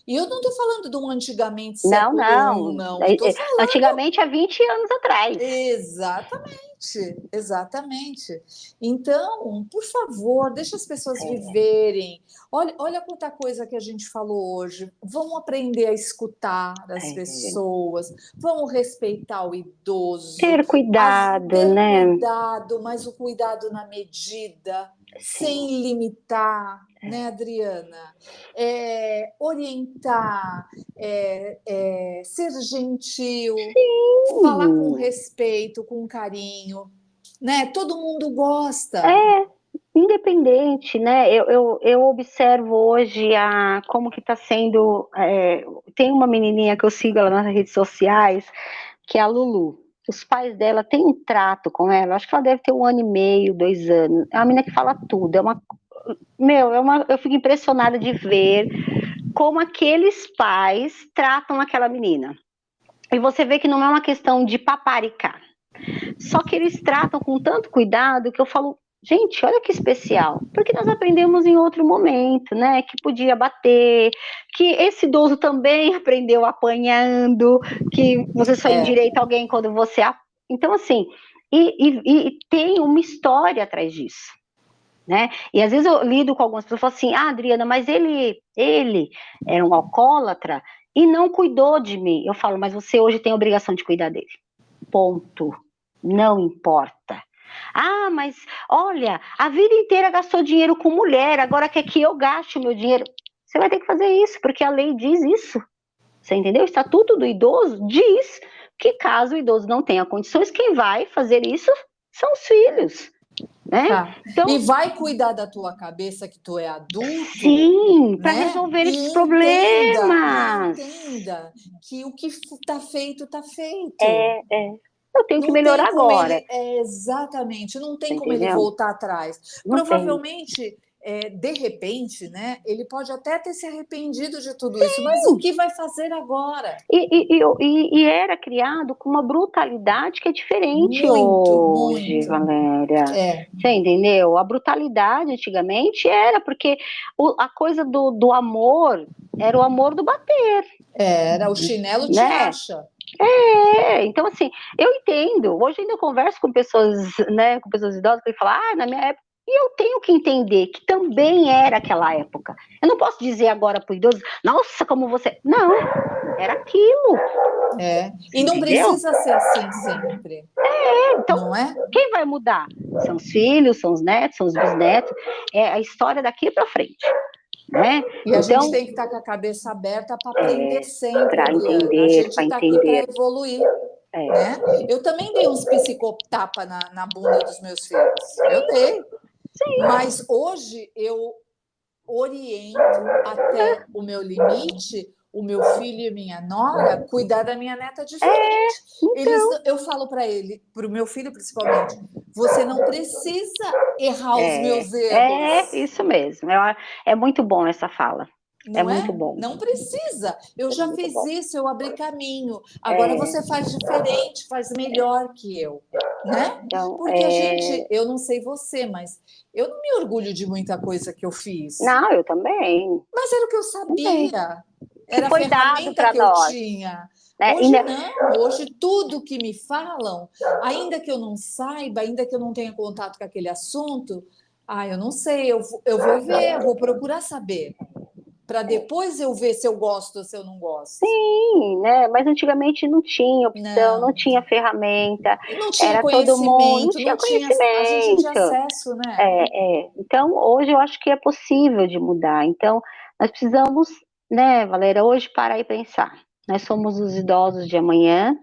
E eu não estou falando de um antigamente
não,
século I,
não.
não. Eu estou falando.
Antigamente, há 20 anos atrás.
Exatamente, exatamente. Então, por favor, deixa as pessoas
É,
viverem. Olha quanta coisa que a gente falou hoje. Vamos aprender a escutar as
é.
pessoas, vamos respeitar o idoso,
Ter cuidado,
ter
né?
cuidado, mas o cuidado na medida,
Sim.
sem limitar, né, Adriana? Orientar, ser gentil, falar com
Sim.
respeito, com carinho, né? Todo mundo gosta.
É, independente, né? Eu observo hoje como que está sendo. Tem uma menininha que eu sigo ela nas redes sociais, que é a Lulu. Os pais dela têm um trato com ela, acho que ela deve ter 1 ano e meio, 2 anos. É uma menina que fala tudo. Eu fico impressionada de ver como aqueles pais tratam aquela menina. E você vê que não é uma questão de paparicar. Só que eles tratam com tanto cuidado que eu falo, gente, olha que especial. Porque nós aprendemos em outro momento, né? Que podia bater, que esse idoso também aprendeu apanhando, que você só
É,
endireita alguém quando você. Então, assim, e tem uma história atrás disso. Né? E às vezes eu lido com algumas pessoas e falo assim, Adriana, mas ele era um alcoólatra e não cuidou de mim. Eu falo, mas você hoje tem a obrigação de cuidar dele. Ponto. Não importa. Ah, mas olha, a vida inteira gastou dinheiro com mulher, agora quer que eu gaste o meu dinheiro. Você vai ter que fazer isso, porque a lei diz isso. Você entendeu? O Estatuto do Idoso diz que caso o idoso não tenha condições, quem vai fazer isso são os filhos, né?
tá. E
Então,
vai cuidar da tua cabeça que tu é adulto,
sim, para
né?
resolver esses
E
problemas.
entenda que o que está feito, está feito.
É, é. Eu tenho que
Não tem
melhorar
como
agora,
ele. Exatamente, não tem como ele
entendeu?
voltar atrás.
Não tem.
Provavelmente, de repente, né, ele pode até ter se arrependido de tudo isso, mas o que vai fazer agora?
E era criado com uma brutalidade que é diferente
Muito,
hoje,
muito.
Valéria.
É,
Você entendeu? A brutalidade antigamente era porque a coisa do amor era o amor do bater,
era o chinelo te
né?
acha.
Então assim, eu entendo. Hoje ainda eu converso com pessoas, né, com pessoas idosas que falam, na minha época, e eu tenho que entender que também era aquela época. Eu não posso dizer agora para o idoso, nossa, como você. Não, era aquilo.
E não
Entendeu?
precisa ser assim sempre,
Então,
não é?
quem vai mudar? São os filhos, são os netos, são os bisnetos, é a história daqui para frente, né?
E a gente
Então,
tem que estar com a cabeça aberta para aprender sempre,
para
Adriana. A
entender,
gente
para
está aqui para
entender,
evoluir,
é,
né? Eu também dei uns psicotapa na bunda dos meus filhos. Eu dei. Mas hoje eu oriento até o meu limite, o meu filho e minha nora, cuidar da minha neta diferente.
então,
Eu falo para ele, para o meu filho principalmente, você não precisa errar os meus erros.
isso mesmo. É muito bom essa fala. É
Não
muito
é?
bom.
Não precisa. Eu
É
já
muito
fiz
bom.
isso, eu abri caminho. Agora
É,
você faz diferente, faz melhor que eu, né?
então,
Porque a gente, eu não sei você, mas eu não me orgulho de muita coisa que eu fiz.
não, eu também,
Mas era o que eu
também.
sabia,
Que
era a
foi dado
ferramenta
para
que eu
nós,
tinha.
né?
Hoje não, hoje tudo que me falam, ainda que eu não saiba, ainda que eu não tenha contato com aquele assunto, eu não sei, eu vou ver, eu vou procurar saber, para depois eu ver se eu gosto ou se eu não gosto.
Sim, né? Mas antigamente não tinha opção, não
Não,
tinha ferramenta,
não tinha
era todo mundo, não
conhecimento,
tinha
não tinha, a gente não tinha
conhecimento.
acesso, né?
Então, hoje eu acho que é possível de mudar. Então, nós precisamos, né, Valéria, hoje parar e pensar. Nós somos os idosos de amanhã,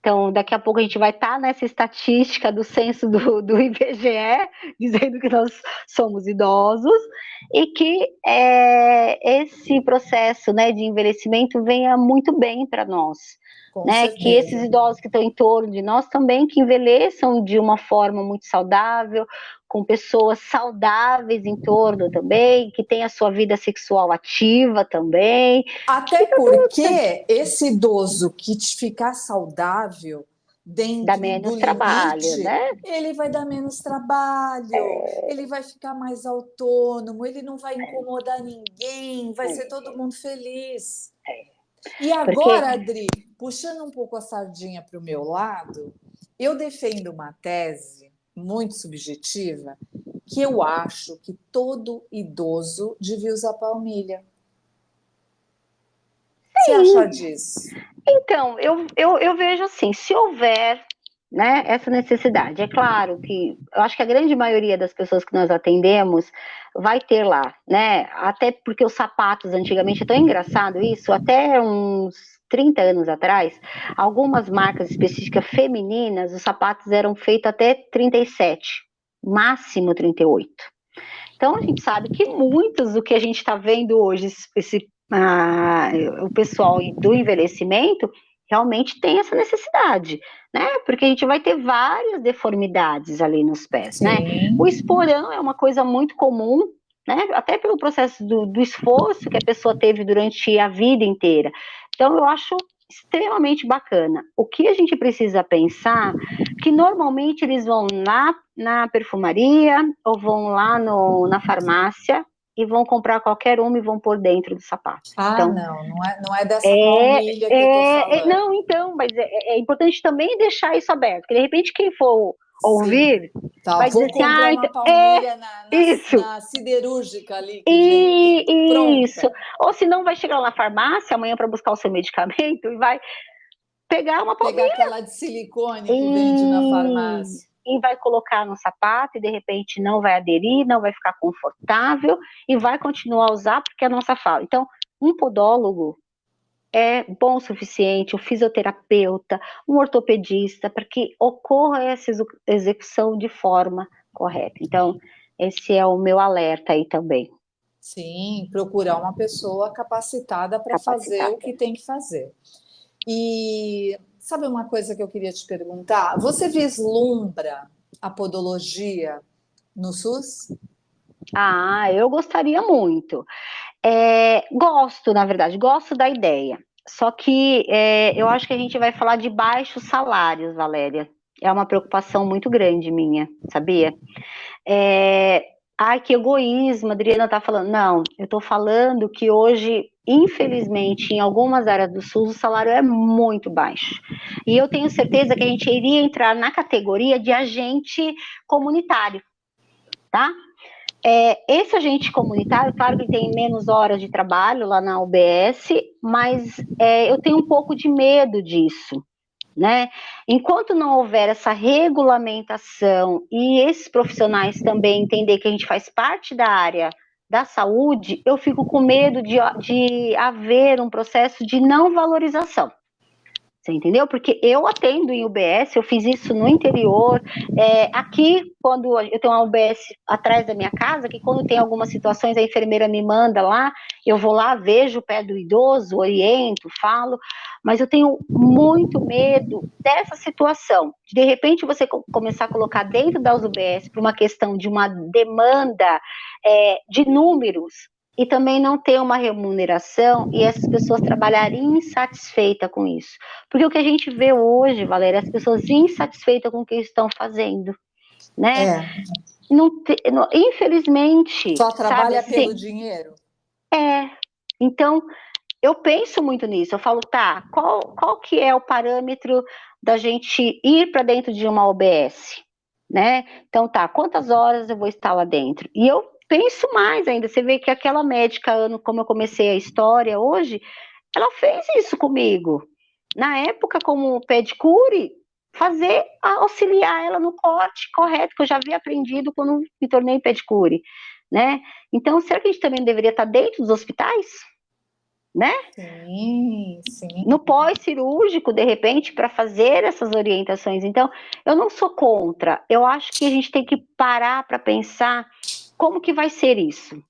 Então, daqui a pouco a gente vai estar nessa estatística do censo do IBGE, dizendo que nós somos idosos, e que esse processo, né, de envelhecimento venha muito bem para nós.
Com
Né, que esses
certeza.
idosos que estão em torno de nós também, que envelheçam de uma forma muito saudável, com pessoas saudáveis em torno também, que tem a sua vida sexual ativa também.
Até porque esse idoso que ficar saudável
Dá
dentro do
menos trabalho,
limite,
né?
ele vai dar menos trabalho, ele vai ficar mais autônomo, ele não vai incomodar ninguém, vai ser todo mundo feliz. E
Porque,
agora, Adri, puxando um pouco a sardinha para o meu lado, eu defendo uma tese muito subjetiva que eu acho que todo idoso devia usar palmilha. O que você acha disso?
então, eu vejo assim, se houver, né, essa necessidade, é claro que eu acho que a grande maioria das pessoas que nós atendemos vai ter lá, né, até porque os sapatos antigamente, é tão engraçado isso, até uns 30 anos atrás, algumas marcas específicas femininas, os sapatos eram feitos até 37, máximo 38. Então, a gente sabe que muitos do que a gente está vendo hoje, o pessoal do envelhecimento, realmente tem essa necessidade, né? Porque a gente vai ter várias deformidades ali nos pés, né? O
Sim.
esporão é uma coisa muito comum, né? Até pelo processo do esforço que a pessoa teve durante a vida inteira. Então, eu acho extremamente bacana. O que a gente precisa pensar, que normalmente eles vão na perfumaria ou vão lá na farmácia e vão comprar qualquer uma e vão pôr dentro do sapato.
Ah,
Então,
não é dessa palmilha que eu estou falando.
não, então, mas é importante também deixar isso aberto, porque de repente quem for
Sim.
ouvir
Tá,
vai dizer
vou
assim,
comprar uma
então,
palmilha
isso,
na siderúrgica ali que vende,
isso.
pronta.
Ou se não, vai chegar lá na farmácia amanhã para buscar o seu medicamento e vai pegar uma
Pegar
palmilha
aquela de silicone que vende na farmácia.
e vai colocar no sapato e de repente não vai aderir, não vai ficar confortável e vai continuar a usar porque é a nossa fala. Então, um podólogo é bom o suficiente, um fisioterapeuta, um ortopedista, para que ocorra essa execução de forma correta. Então, esse é o meu alerta aí também.
Sim, procurar uma pessoa capacitada para fazer o
Capacitada.
que tem que fazer. E sabe uma coisa que eu queria te perguntar? Você vislumbra a podologia no SUS?
Ah, eu gostaria muito. Gosto, na verdade, gosto da ideia. Só que eu acho que a gente vai falar de baixos salários, Valéria. É uma preocupação muito grande minha, sabia? Ai, que egoísmo, a Adriana está falando. Não, eu estou falando que hoje, infelizmente, em algumas áreas do SUS, o salário é muito baixo. E eu tenho certeza que a gente iria entrar na categoria de agente comunitário, tá? Esse agente comunitário, claro que ele tem menos horas de trabalho lá na UBS, mas eu tenho um pouco de medo disso, né? Enquanto não houver essa regulamentação e esses profissionais também entender que a gente faz parte da área da saúde, eu fico com medo de haver um processo de não valorização. Você entendeu? Porque eu atendo em UBS, eu fiz isso no interior. Aqui, quando eu tenho uma UBS atrás da minha casa, que quando tem algumas situações, a enfermeira me manda lá, eu vou lá, vejo o pé do idoso, oriento, falo, mas eu tenho muito medo dessa situação. De repente, você começar a colocar dentro das UBS por uma questão de uma demanda de números, e também não ter uma remuneração e essas pessoas trabalharem insatisfeitas com isso. Porque o que a gente vê hoje, Valéria, é as pessoas insatisfeitas com o que estão fazendo, né?
É,
Infelizmente,
só
sabe
trabalha pelo
assim,
dinheiro?
então eu penso muito nisso, eu falo, tá, qual que é o parâmetro da gente ir para dentro de uma OBS, né? Então tá, quantas horas eu vou estar lá dentro? E eu penso mais ainda, você vê que aquela médica, como eu comecei a história hoje, ela fez isso comigo. Na época, como pedicure, auxiliar ela no corte correto, que eu já havia aprendido quando me tornei pedicure, né? Então, será que a gente também deveria estar dentro dos hospitais? né?
Sim, sim.
No pós-cirúrgico, de repente, para fazer essas orientações. Então, eu não sou contra. Eu acho que a gente tem que parar para pensar como que vai ser isso,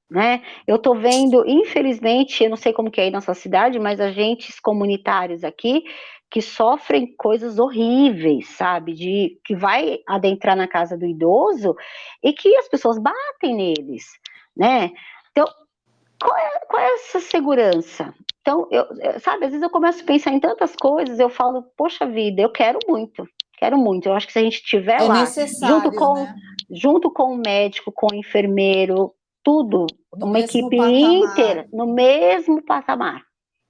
né? Eu estou vendo, infelizmente, eu não sei como que é aí na sua cidade, mas agentes comunitários aqui que sofrem coisas horríveis, sabe? De que vai adentrar na casa do idoso e que as pessoas batem neles, né? Então, qual é essa segurança? Então, sabe, às vezes eu começo a pensar em tantas coisas, eu falo, poxa vida, eu quero muito, quero muito. Eu acho que se a gente estiver
É
lá,
necessário, né?
junto com o médico, com o enfermeiro, tudo,
No
uma
mesmo
equipe
patamar.
inteira, no mesmo patamar.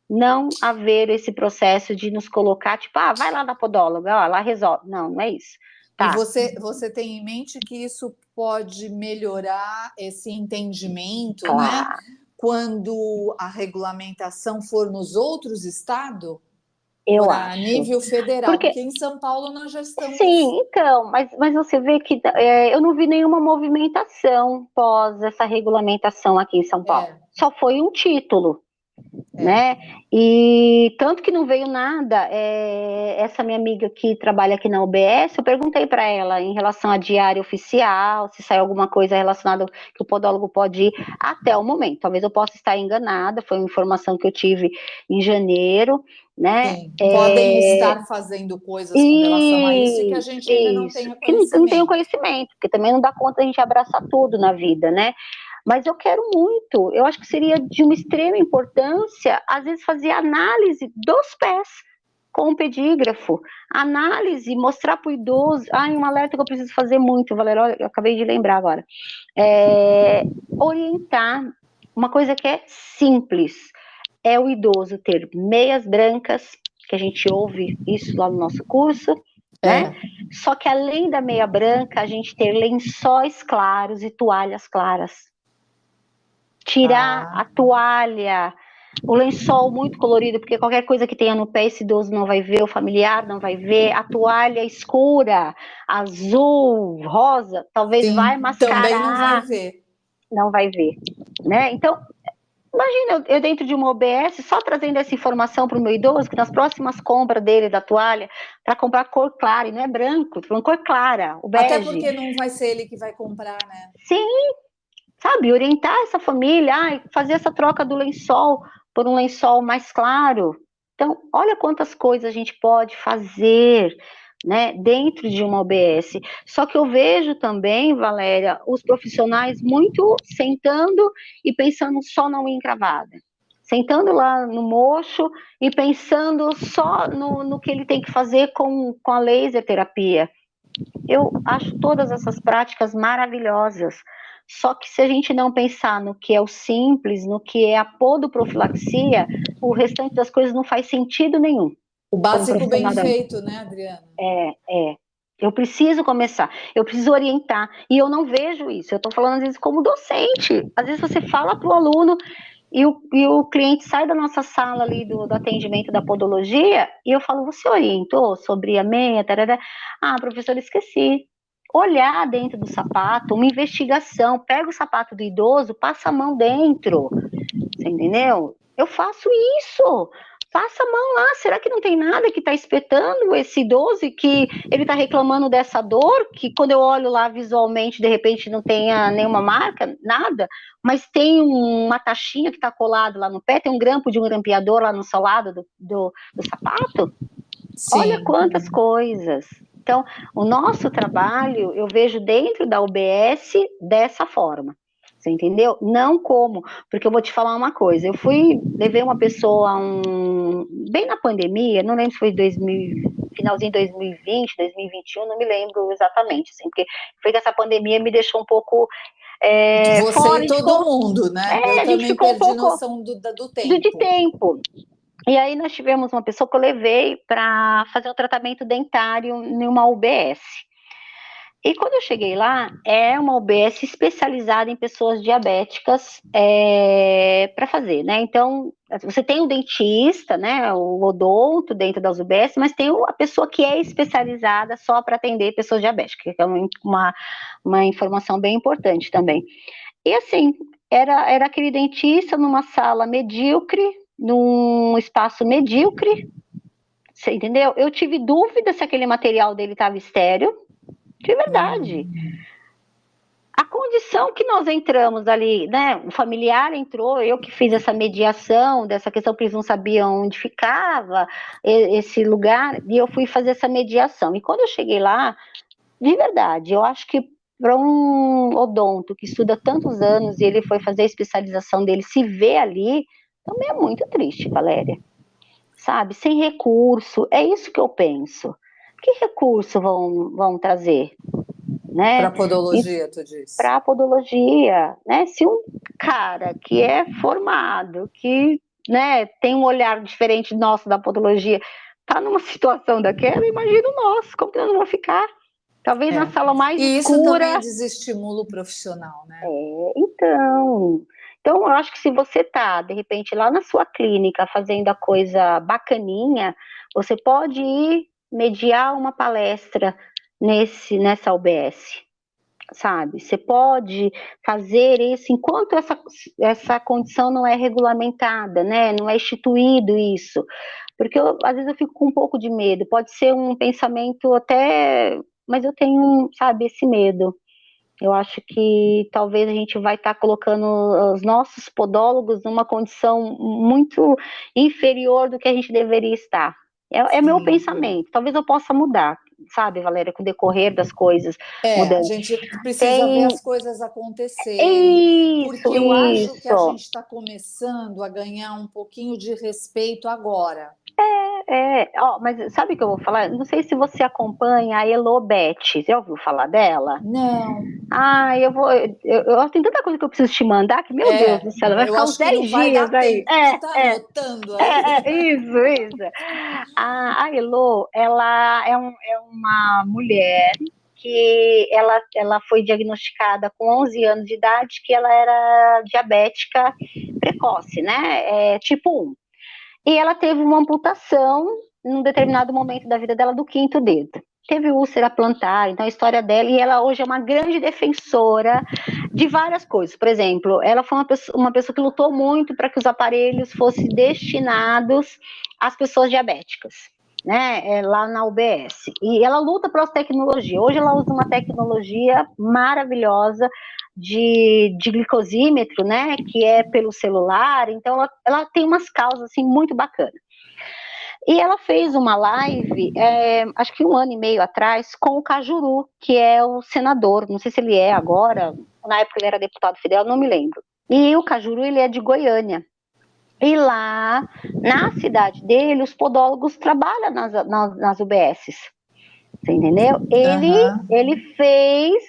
Não haver esse processo de nos colocar, tipo, ah, vai lá na podóloga, ó, lá resolve. Não, não é isso.
E
Tá,
você tem em mente que isso pode melhorar esse entendimento, né?
claro,
Quando a regulamentação for nos outros estados,
eu
for a
acho.
nível federal,
Porque
porque em São Paulo nós já estamos.
sim, então, mas você vê que eu não vi nenhuma movimentação pós essa regulamentação aqui em São Paulo.
É,
Só foi um título,
é.
né? E tanto que não veio nada. Essa minha amiga que trabalha aqui na UBS, eu perguntei para ela em relação à diária oficial, se saiu alguma coisa relacionada que o podólogo pode ir até o momento. Talvez eu possa estar enganada, foi uma informação que eu tive em janeiro, né?
Sim, podem estar fazendo coisas com relação a isso e que a gente ainda não
Isso,
tenha
que não tenho
conhecimento.
conhecimento, porque também não dá conta a gente abraçar tudo na vida, né? Mas eu quero muito, eu acho que seria de uma extrema importância, às vezes, fazer análise dos pés com o pedígrafo, análise, mostrar para o idoso, um alerta que eu preciso fazer muito, Valéria, eu acabei de lembrar agora, orientar, uma coisa que é simples, é o idoso ter meias brancas, que a gente ouve isso lá no nosso curso, né?
É.
Só que além da meia branca, a gente ter lençóis claros e toalhas claras. Tirar a
Ah,
toalha, o lençol muito colorido, porque qualquer coisa que tenha no pé, esse idoso não vai ver, o familiar não vai ver, a toalha escura, azul, rosa, talvez vai
sim, também não vai
mascarar,
ver.
não vai ver, né? Então, imagina eu dentro de uma OBS só trazendo essa informação para o meu idoso, que nas próximas compras dele da toalha, para comprar cor clara, e não é branco, tô falando cor clara, o
Até
bege.
porque não vai ser ele que vai comprar, né?
Sim, sabe, orientar essa família, fazer essa troca do lençol por um lençol mais claro. Então, olha quantas coisas a gente pode fazer, né, dentro de uma OBS. Só que eu vejo também, Valéria, os profissionais muito sentando e pensando só na unha encravada. Sentando lá no mocho e pensando só no que ele tem que fazer com a laser terapia. Eu acho todas essas práticas maravilhosas. Só que se a gente não pensar no que é o simples, no que é a podoprofilaxia, o restante das coisas não faz sentido nenhum.
O
Como
básico bem
profissional da...
feito, né, Adriana?
É. Eu preciso começar, eu preciso orientar, e eu não vejo isso. Eu estou falando, às vezes, como docente. Às vezes você fala para o aluno, e o cliente sai da nossa sala ali do atendimento da podologia, e eu falo, você orientou sobre a meia, tarará? Ah, professor, esqueci. Olhar dentro do sapato, uma investigação, pega o sapato do idoso, passa a mão dentro, você entendeu? Eu faço isso. Passa a mão lá, será que não tem nada que está espetando esse idoso e que ele está reclamando dessa dor? Que quando eu olho lá visualmente, de repente não tenha nenhuma marca, nada, mas tem uma taxinha que está colado lá no pé, tem um grampo de um grampeador lá no solado do sapato. Olha
Sim.
quantas coisas. Então, o nosso trabalho eu vejo dentro da UBS dessa forma. Você entendeu? Não como, porque eu vou te falar uma coisa. Levei uma pessoa bem na pandemia, não lembro se foi 2000, finalzinho de 2020, 2021, não me lembro exatamente, assim, porque foi que essa pandemia me deixou um pouco
Você
fora,
e todo mundo, né? Eu
a gente
também
ficou um
perdi
pouco
noção do
de
tempo.
tempo. E aí nós tivemos uma pessoa que eu levei para fazer um tratamento dentário em uma UBS. E quando eu cheguei lá, é uma UBS especializada em pessoas diabéticas para fazer, né? Então, você tem o dentista, né? O odonto dentro das UBS, mas tem a pessoa que é especializada só para atender pessoas diabéticas, que é uma informação bem importante também. E assim, era aquele dentista numa sala medíocre, num espaço medíocre, você entendeu? Eu tive dúvida se aquele material dele estava estéril, de verdade. A condição que nós entramos ali, né? O familiar entrou, eu que fiz essa mediação dessa questão que eles não sabiam onde ficava esse lugar, e eu fui fazer essa mediação. E quando eu cheguei lá, de verdade, eu acho que para um odonto que estuda tantos anos e ele foi fazer a especialização dele, se vê ali, também é muito triste, Valéria. Sabe? Sem recurso, é isso que eu penso. Que recurso vão trazer?
Para
Né?
podologia, tu disse.
Para a podologia, né? Se um cara que é formado, que, né, tem um olhar diferente nosso da podologia, tá numa situação daquela, imagina nós, como que nós vamos ficar? Talvez na sala mais
e isso também
escura.
desestimula o profissional, né?
Então eu acho que se você tá, de repente, lá na sua clínica fazendo a coisa bacaninha, você pode ir mediar uma palestra nessa UBS, sabe? Você pode fazer isso enquanto essa condição não é regulamentada, né? Não é instituído isso. Porque às vezes eu fico com um pouco de medo. Pode ser um pensamento até, mas eu tenho, sabe, esse medo. Eu acho que talvez a gente vai estar colocando os nossos podólogos numa condição muito inferior do que a gente deveria estar. É meu pensamento. Talvez eu possa mudar, sabe, Valéria, com o decorrer das coisas
A
mudando.
gente precisa ver as coisas acontecerem, porque
Isso,
eu acho que a
isso.
gente está começando a ganhar um pouquinho de respeito agora.
Mas sabe o que eu vou falar? Não sei se você acompanha a Elobeth. Você já ouviu falar dela?
Não.
Tem tanta coisa que eu preciso te mandar que, meu Deus do céu, vai
Eu
ficar uns
acho que não
10
vai
dias
dar
aí.
tempo. Tu está anotando aí?
Isso. A Elo, ela é uma mulher que ela foi diagnosticada com 11 anos de idade, que ela era diabética precoce, né? Tipo 1. E ela teve uma amputação num determinado momento da vida dela do quinto dedo. Teve úlcera plantar, então a história dela, e ela hoje é uma grande defensora de várias coisas. Por exemplo, ela foi uma pessoa que lutou muito para que os aparelhos fossem destinados às pessoas diabéticas, né, lá na UBS. E ela luta pelas tecnologias. Hoje ela usa uma tecnologia maravilhosa de glicosímetro, né, que é pelo celular. Então ela tem umas causas assim muito bacanas. E ela fez uma live, acho que 1 ano e meio atrás, com o Cajuru, que é o senador, não sei se ele é agora, na época ele era deputado federal, não me lembro. E o Cajuru, ele é de Goiânia. E lá, na cidade dele, os podólogos trabalham nas UBSs. Você entendeu? Ele fez,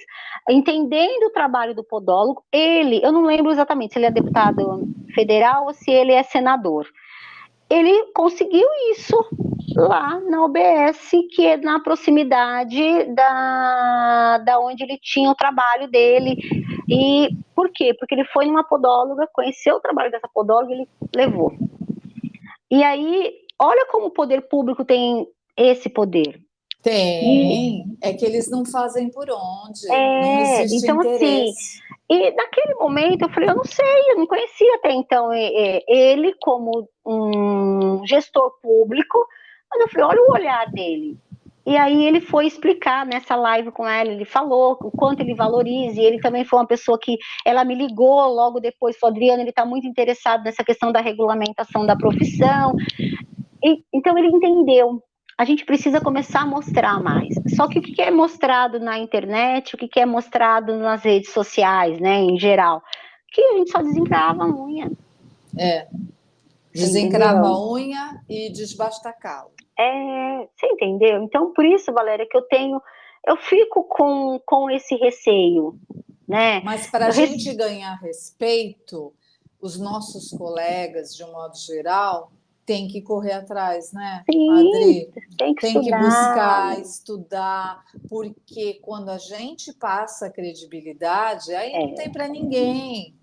entendendo o trabalho do podólogo, eu não lembro exatamente se ele é deputado federal ou se ele é senador. Ele conseguiu isso lá na UBS, que é na proximidade da onde ele tinha o trabalho dele. E por quê? Porque ele foi numa podóloga, conheceu o trabalho dessa podóloga e ele levou. E aí, olha como o poder público tem esse poder.
Tem, é que eles não fazem por onde, não existe
então,
interesse.
Assim, e naquele momento eu falei, eu não sei, eu não conhecia até então ele como um gestor público, mas eu falei, olha o olhar dele. E aí ele foi explicar nessa live com ela, ele falou o quanto ele valoriza, e ele também foi uma pessoa que, ela me ligou logo depois, falou, Adriana, ele está muito interessado nessa questão da regulamentação da profissão, então ele entendeu. A gente precisa começar a mostrar mais. Só que o que é mostrado na internet, o que é mostrado nas redes sociais, né, em geral, que a gente só desencrava a unha.
Desencrava a unha e desbasta calo.
Você entendeu? Então, por isso, Valéria, que eu fico com esse receio, né?
Mas para a gente ganhar respeito, os nossos colegas, de um modo geral, tem que correr atrás, né,
Sim,
Adri?
tem
que buscar, estudar, porque quando a gente passa a credibilidade, aí não tem para ninguém.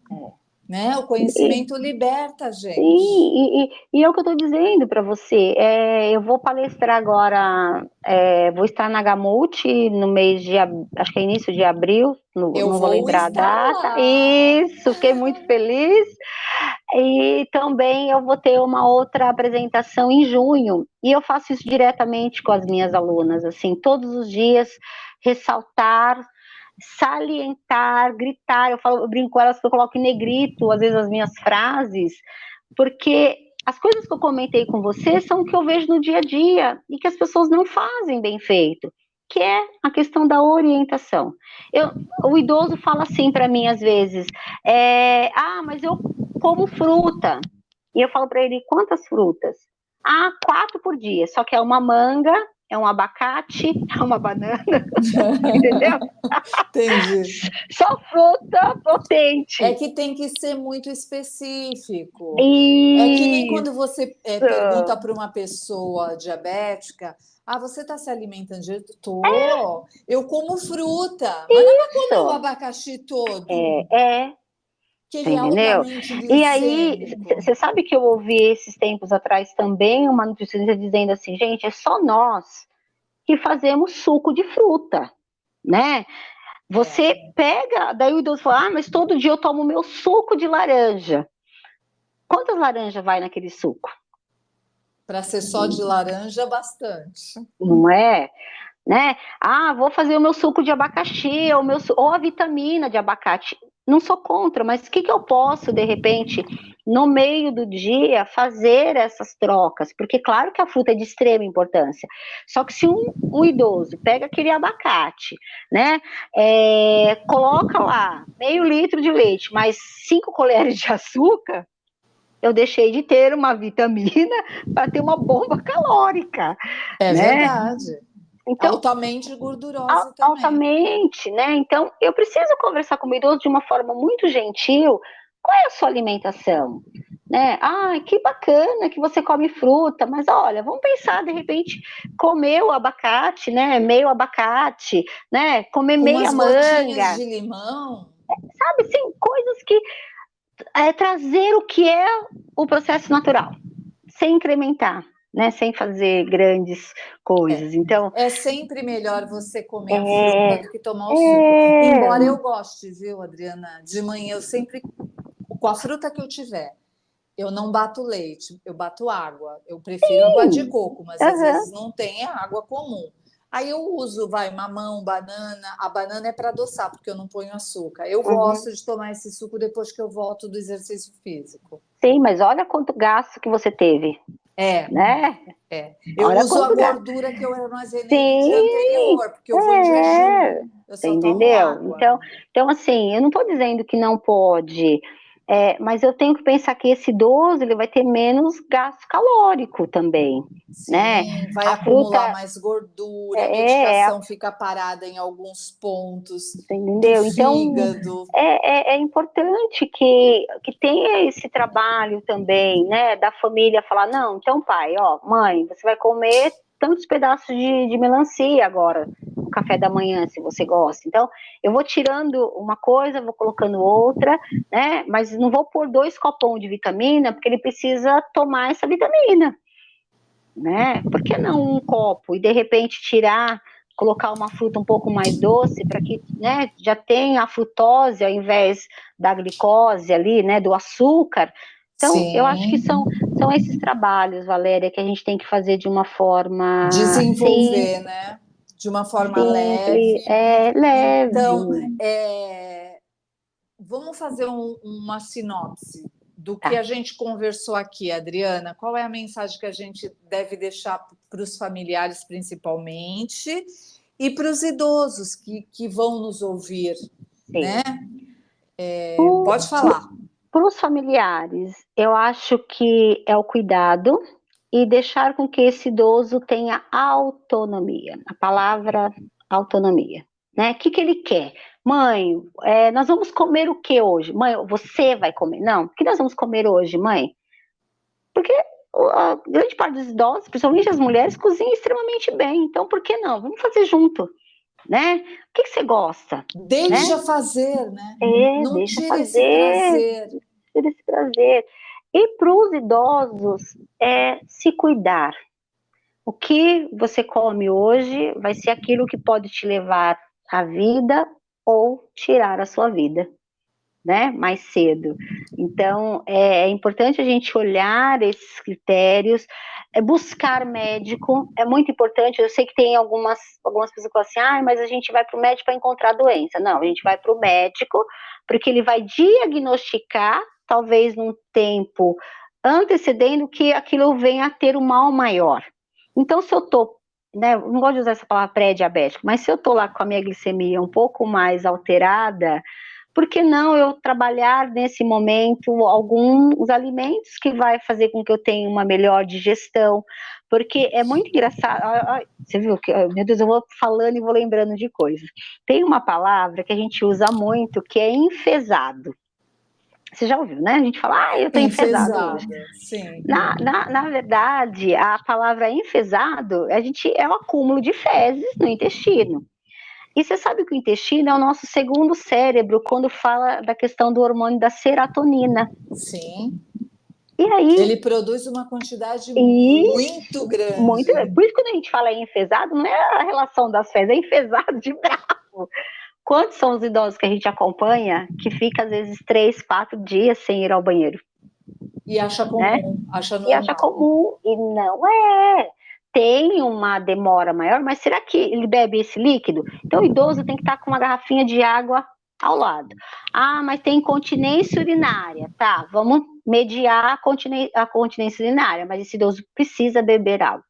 Né? O conhecimento liberta a gente.
Sim, e é o que eu estou dizendo para você. Eu vou palestrar agora, vou estar na Gamut no mês de, acho que é início de abril, não vou lembrar a data.
Lá.
Isso, fiquei muito feliz. E também eu vou ter uma outra apresentação em junho, e eu faço isso diretamente com as minhas alunas, assim, todos os dias, ressaltar, salientar, gritar, eu brinco com elas que eu coloco em negrito, às vezes, as minhas frases, porque as coisas que eu comentei com você são o que eu vejo no dia a dia, e que as pessoas não fazem bem feito, que é a questão da orientação. O idoso fala assim para mim, às vezes, mas eu como fruta. E eu falo para ele, quantas frutas? 4 por dia, só que é uma manga, é um abacate, é uma banana, entendeu?
Entendi.
Só fruta
É
potente.
que tem que ser muito específico. É que nem
Isso.
quando você pergunta para uma pessoa diabética: ah, você está se alimentando direito? Tô. Eu como fruta, mas não é para comer o
Isso.
abacaxi todo,
É,
que
você
ele é
entendeu?
altamente
E aí,
glicêmico.
você sabe que eu ouvi esses tempos atrás também uma nutricionista dizendo assim, gente, é só nós que fazemos suco de fruta, né?
É.
Você pega, daí o idoso fala, mas todo dia eu tomo meu suco de laranja. Quantas laranjas vai naquele suco?
Para ser só de laranja, bastante.
Não é? Né? Vou fazer o meu suco de abacaxi, ou a vitamina de abacate. Não sou contra, mas o que eu posso, de repente, no meio do dia, fazer essas trocas? Porque, claro que a fruta é de extrema importância. Só que se um idoso pega aquele abacate, né? Coloca lá meio litro de leite, mais 5 colheres de açúcar, eu deixei de ter uma vitamina para ter uma bomba calórica,
É
né?
verdade.
Então,
Altamente gordurosa também.
altamente, né? Então, eu preciso conversar com o idoso de uma forma muito gentil. Qual é a sua alimentação? Né? Que bacana que você come fruta, mas olha, vamos pensar, de repente, comer o abacate, né? Meio abacate, né? Comer
Com
meia
umas gotinhas
manga,
de limão.
sabe? Sim, coisas que trazer o que é o processo natural, sem incrementar, né? Sem fazer grandes coisas. Então,
É sempre melhor você comer a fruta
é,
do que tomar o suco.
é,
Embora eu goste, viu, Adriana? De manhã eu sempre, com a fruta que eu tiver, eu não bato leite, eu bato água. Eu prefiro água de
sim,
coco, mas às
aham,
vezes não tem, é água comum. Aí eu uso, mamão, banana. A banana é para adoçar, porque eu não ponho açúcar. Eu
uhum.
gosto de tomar esse suco depois que eu volto do exercício físico.
Sim, mas olha quanto gasto que você teve,
É,
né?
eu
Olha
uso a
quanto gasto.
gordura que eu armazenei do dia
Sim,
anterior, porque eu vou em jejum. Eu
você
só tomo
entendeu?
água.
Então assim, eu não estou dizendo que não pode, mas eu tenho que pensar que esse idoso ele vai ter menos gasto calórico também, né?
Sim, vai
A
acumular
fruta
mais gordura, a
é,
medicação fica parada em alguns pontos
você
do
entendeu? Então,
fígado.
é importante que tenha esse trabalho também, né, da família falar, não, então pai, ó, mãe, você vai comer tantos pedaços de melancia agora, no café da manhã, se você gosta. Então, eu vou tirando uma coisa, vou colocando outra, né, mas não vou pôr 2 copões de vitamina, porque ele precisa tomar essa vitamina, né? Por que não um copo e de repente tirar, colocar uma fruta um pouco mais doce para que, né, já tenha a frutose ao invés da glicose ali, né, do açúcar. Então, eu acho que
Sim,
são esses trabalhos, Valéria, que a gente tem que fazer de uma forma
desenvolver, né? De uma forma
simples,
leve. Então,
leve.
vamos fazer uma sinopse do que
Tá.
a gente conversou aqui, Adriana. Qual é a mensagem que a gente deve deixar para os familiares, principalmente, e para os idosos que vão nos ouvir, né?
Sim. Para
Pode falar.
os familiares, eu acho que é o cuidado e deixar com que esse idoso tenha autonomia. A palavra autonomia, né? O que ele quer? Mãe, nós vamos comer o que hoje? Mãe, você vai comer? Não, o que nós vamos comer hoje, mãe? Porque a grande parte dos idosos, principalmente as mulheres, cozinham extremamente bem. Então, por que não? Vamos fazer junto, né? O que você gosta, né?
Deixa fazer, né? Não
Deixa
tira esse
fazer,
prazer.
ter esse prazer. E para os idosos, se cuidar. O que você come hoje vai ser aquilo que pode te levar à vida ou tirar a sua vida. né, mais cedo. Então, é importante a gente olhar esses critérios, buscar médico, é muito importante. Eu sei que tem algumas pessoas que falam assim, mas a gente vai para o médico para encontrar doença. Não, a gente vai para o médico porque ele vai diagnosticar, talvez num tempo antecedendo que aquilo venha a ter um mal maior. Então, se eu estou, né, não gosto de usar essa palavra pré-diabético, mas se eu estou lá com a minha glicemia um pouco mais alterada, por que não eu trabalhar nesse momento alguns alimentos que vai fazer com que eu tenha uma melhor digestão? Porque é muito engraçado, você viu que, meu Deus, eu vou falando e vou lembrando de coisas. Tem uma palavra que a gente usa muito que é enfesado. Você já ouviu, né? A gente fala, eu tô enfesado hoje.
Enfesado, sim.
Na verdade, a palavra enfesado, é um acúmulo de fezes no intestino. E você sabe que o intestino é o nosso segundo cérebro quando fala da questão do hormônio da serotonina.
Sim.
E aí,
Ele produz uma quantidade muito
isso, muito.
grande.
Por isso, quando a gente fala em enfesado, não é a relação das fezes, é enfesado de bravo. Quantos são os idosos que a gente acompanha que fica, às vezes, 3, 4 dias sem ir ao banheiro?
E acha
Né?
comum, acha
E acha
normal.
comum, e não é. Tem uma demora maior, mas será que ele bebe esse líquido? Então o idoso tem que estar com uma garrafinha de água ao lado. Mas tem incontinência urinária. Tá, vamos mediar a continência urinária, mas esse idoso precisa beber água.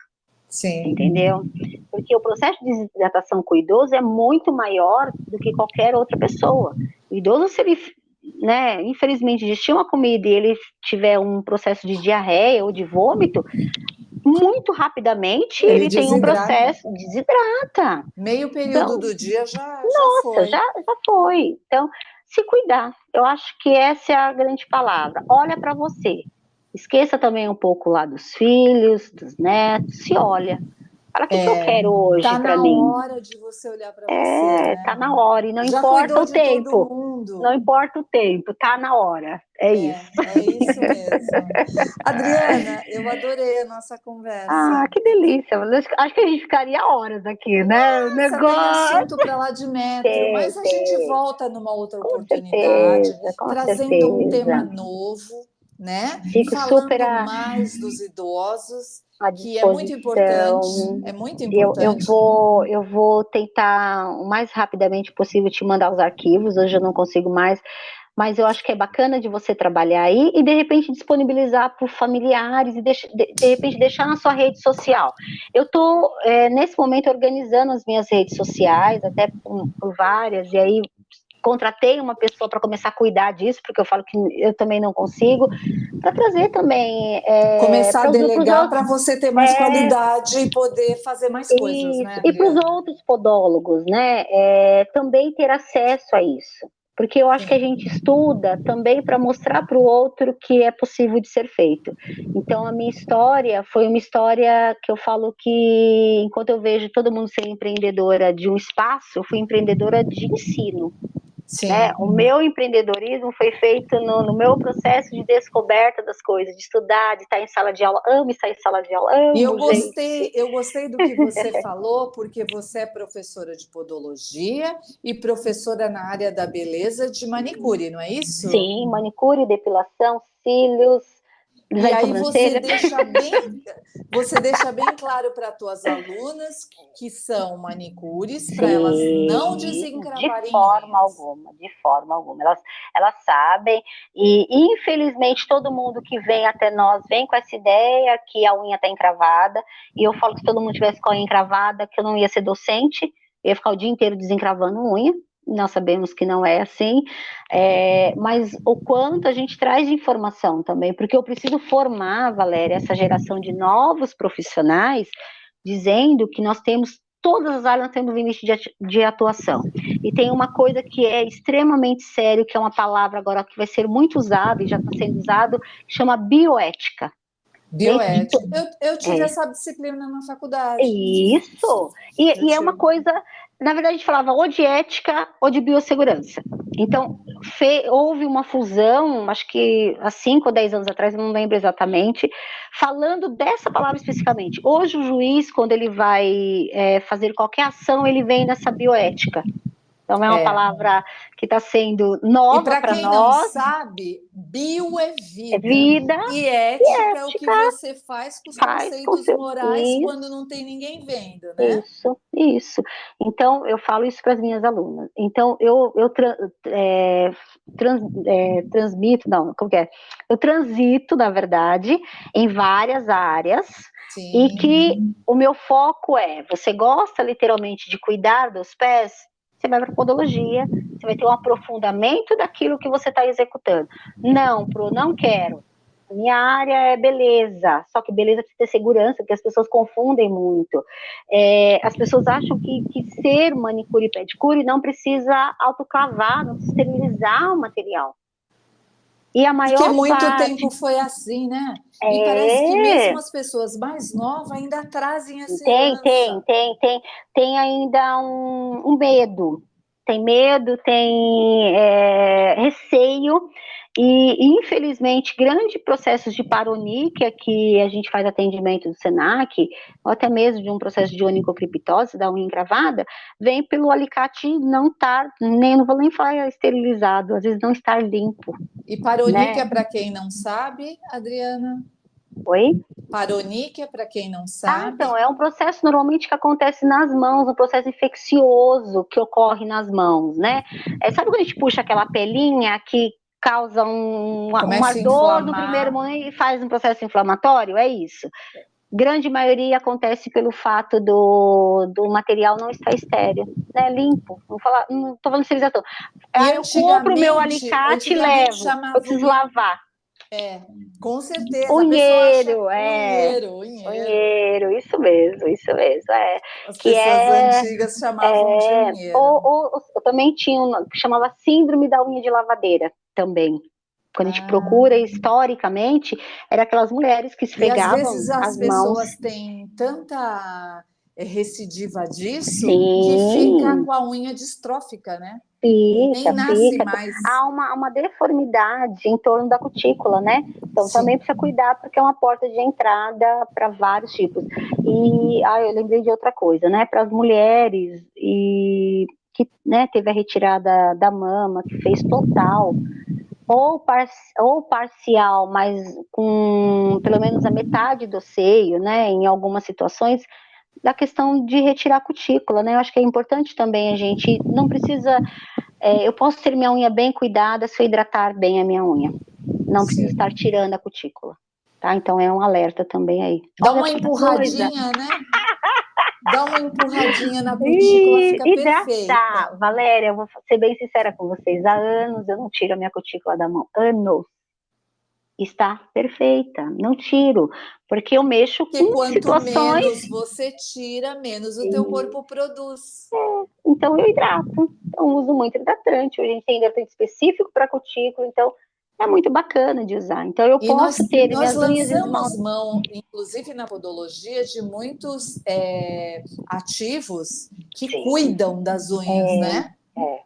Sim.
Entendeu? Porque o processo de desidratação com o idoso é muito maior do que qualquer outra pessoa. O idoso, se ele, né, infelizmente, digestir uma comida e ele tiver um processo de diarreia ou de vômito, muito rapidamente
Ele
ele tem um
desidrata.
processo, desidrata.
Meio período
Então,
do dia já
nossa,
foi.
já foi. Então, se cuidar. Eu acho que essa é a grande palavra. Olha para você. Esqueça também um pouco lá dos filhos, dos netos. Se olha. Fala, o que eu quero hoje
Tá
para
na
mim?
hora de você olhar para você,
Tá
né?
na hora. E não
Já
importa
cuidou
o
de todo
tempo. Não
mundo.
importa o tempo. Tá na hora. É isso.
É isso mesmo. Adriana, eu adorei a nossa conversa.
Que delícia. Acho que a gente ficaria horas aqui, né? O
Essa tem
negócio.
assunto para lá de metro,
Tem,
mas a gente
tem.
volta numa outra
Com
oportunidade,
certeza, com
trazendo um tema
certeza.
novo, né?
Fico super
Falando mais dos idosos,
à
que é muito importante,
disposição.
é muito
Eu
importante.
vou, eu vou tentar o mais rapidamente possível te mandar os arquivos. Hoje eu não consigo mais, mas eu acho que é bacana de você trabalhar aí e de repente disponibilizar para os familiares e de repente deixar na sua rede social. Eu estou nesse momento organizando as minhas redes sociais, até por várias, e aí contratei uma pessoa para começar a cuidar disso, porque eu falo que eu também não consigo, para trazer também
Começar a
para os
delegar
outros.
para você ter mais qualidade e poder fazer mais coisas,
Isso.
né,
E para os
Adriana?
outros podólogos, né, também ter acesso a isso. Porque eu acho que a
Sim.
gente estuda também para mostrar para o outro que é possível de ser feito. Então, a minha história foi uma história que eu falo que, enquanto eu vejo todo mundo ser empreendedora de um espaço, eu fui empreendedora de ensino. Né?
Sim.
O meu empreendedorismo foi feito no meu processo de descoberta das coisas, de estudar, de estar em sala de aula. Amo estar em sala de aula,
E
amo, gente.
eu gostei do que você falou, porque você é professora de podologia e professora na área da beleza de manicure, não é isso?
Sim, manicure, depilação, cílios,
E
design de
aí
sobrancelha.
você deixa bem claro para as tuas alunas que são manicures, para elas não
Sim, de
desencravarem
forma
unhas.
alguma, de forma alguma. Elas sabem, e infelizmente todo mundo que vem até nós vem com essa ideia que a unha está encravada, e eu falo que se todo mundo tivesse com a unha encravada, que eu não ia ser docente, eu ia ficar o dia inteiro desencravando unha. Nós sabemos que não é assim, mas o quanto a gente traz de informação também, porque eu preciso formar, Valéria, essa geração de novos profissionais, dizendo que nós temos todas as áreas, nós temos limite de atuação. E tem uma coisa que é extremamente sério, que é uma palavra agora que vai ser muito usada, e já está sendo usado, que chama bioética. Dentro de
Bioética. Eu tive essa disciplina na faculdade.
isso.
Eu
E é uma
tive.
coisa, na verdade, a gente falava ou de ética ou de biossegurança. Então, houve uma fusão, acho que há 5 ou 10 anos atrás, eu não lembro exatamente, falando dessa palavra especificamente. Hoje, o juiz, quando ele vai fazer qualquer ação, ele vem nessa bioética. Então, é uma
É.
palavra que está sendo
E
nova
para
para
quem não
nós,
sabe, bio é
é
vida
vida
e
e
ética é o que
ética,
você faz com os
faz com
conceitos
seu...
morais quando
Isso.
não tem ninguém vendo, né?
Isso. Então, eu falo isso para as minhas alunas. Então, transmito, não, como que é? Eu transito, na verdade, em várias áreas, e
Sim.
que o meu foco é, você gosta literalmente de cuidar dos pés? Você vai para podologia, você vai ter um aprofundamento daquilo que você está executando. Não, não quero. Minha área é beleza, só que beleza precisa ter segurança, porque as pessoas confundem muito. As pessoas acham que ser manicure e pedicure não precisa autoclavar, não precisa esterilizar o material. E a
Porque
maior
muito
parte
tempo foi assim, né? Me parece que mesmo as pessoas mais novas ainda trazem essa herança.
tem ainda um medo. Tem medo, tem receio, e infelizmente grandes processos de paroníquia que a gente faz atendimento do SENAC, ou até mesmo de um processo de onicocriptose da unha encravada, vem pelo alicate não estar, nem não vou nem falar esterilizado, às vezes não estar limpo,
E
né?
paroníquia, para quem não sabe, Adriana?
Oi?
Paroníquia, para quem não
Então,
sabe,
é um processo normalmente que acontece nas mãos, um processo infeccioso que ocorre nas mãos, né? Sabe quando a gente puxa aquela pelinha que causa um
começa a
ardor no primeiro
inflamar.
momento e faz um processo inflamatório? É isso. Grande maioria acontece pelo fato do material não estar estéreo, né? Limpo. Não tô falando de esterilização.
E
Aí eu compro o meu alicate e
antigamente
levo. Eu
chamavam
preciso lavar.
com certeza, a pessoa acha
Unheiro,
unheiro, unheiro.
unheiro, isso mesmo,
As
que
pessoas antigas chamavam de unheiro.
eu também tinha uma que chamava síndrome da unha de lavadeira, também. Quando a gente
Ah,
procura historicamente, era aquelas mulheres que
e às
esfregavam
vezes as
as mãos.
pessoas têm tanta recidiva disso que fica
Sim,
com a unha distrófica, né? E nem
fica,
nasce
fica.
mais.
Há uma deformidade em torno da cutícula, né? Então também
Sim.
precisa cuidar, porque é uma porta de entrada para vários tipos. E eu lembrei de outra coisa, né? Para as mulheres e que, né, teve a retirada da mama, que fez total, ou parcial, mas com pelo menos a metade do seio, né? Em algumas situações, da questão de retirar a cutícula, né? Eu acho que é importante também a gente não precisa. Eu posso ter minha unha bem cuidada se eu hidratar bem a minha unha. Não preciso
Sim.
estar tirando a cutícula. Tá? Então é um alerta também aí.
Dá
Olha
uma
quanta coisa.
empurradinha, né? Dá uma empurradinha na cutícula, fica
Hidratar.
perfeita.
Valéria, eu vou ser bem sincera com vocês. Há anos eu não tiro a minha cutícula da mão. Anos. Está perfeita. Não tiro. Porque eu mexo
Porque
com
quanto
situações.
menos você tira, menos o teu corpo produz.
Então eu hidrato. Então uso muito hidratante. Hoje a gente tem hidratante específico para cutícula. Então é muito bacana de usar. Então eu
E
posso ter
nós
minhas unhas
lançamos
esmaltadas.
mão, inclusive na podologia, de muitos ativos que
Sim.
cuidam das unhas, né?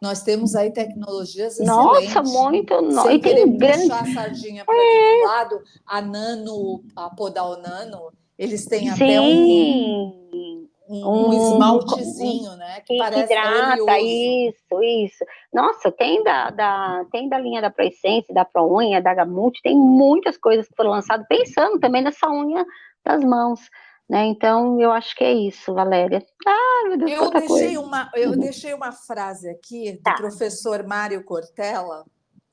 Nós temos aí tecnologias
Nossa,
excelentes.
muito. E
Sem querer
tem
puxar
grandes.
a sardinha para nenhum lado, a Nano, a Podal Nano, eles têm até
Sim.
um esmaltezinho, né? Que
Que
parece, é
hidrata,
oleoso.
isso. Nossa, tem da linha da ProEssence, da ProUnha, da Gamut, tem muitas coisas que foram lançadas, pensando também nessa unha das mãos, né? Então, eu acho que é isso, Valéria. Ah, meu Deus, quanta coisa.
Eu deixei uma frase aqui do
Tá,
professor Mário Cortella,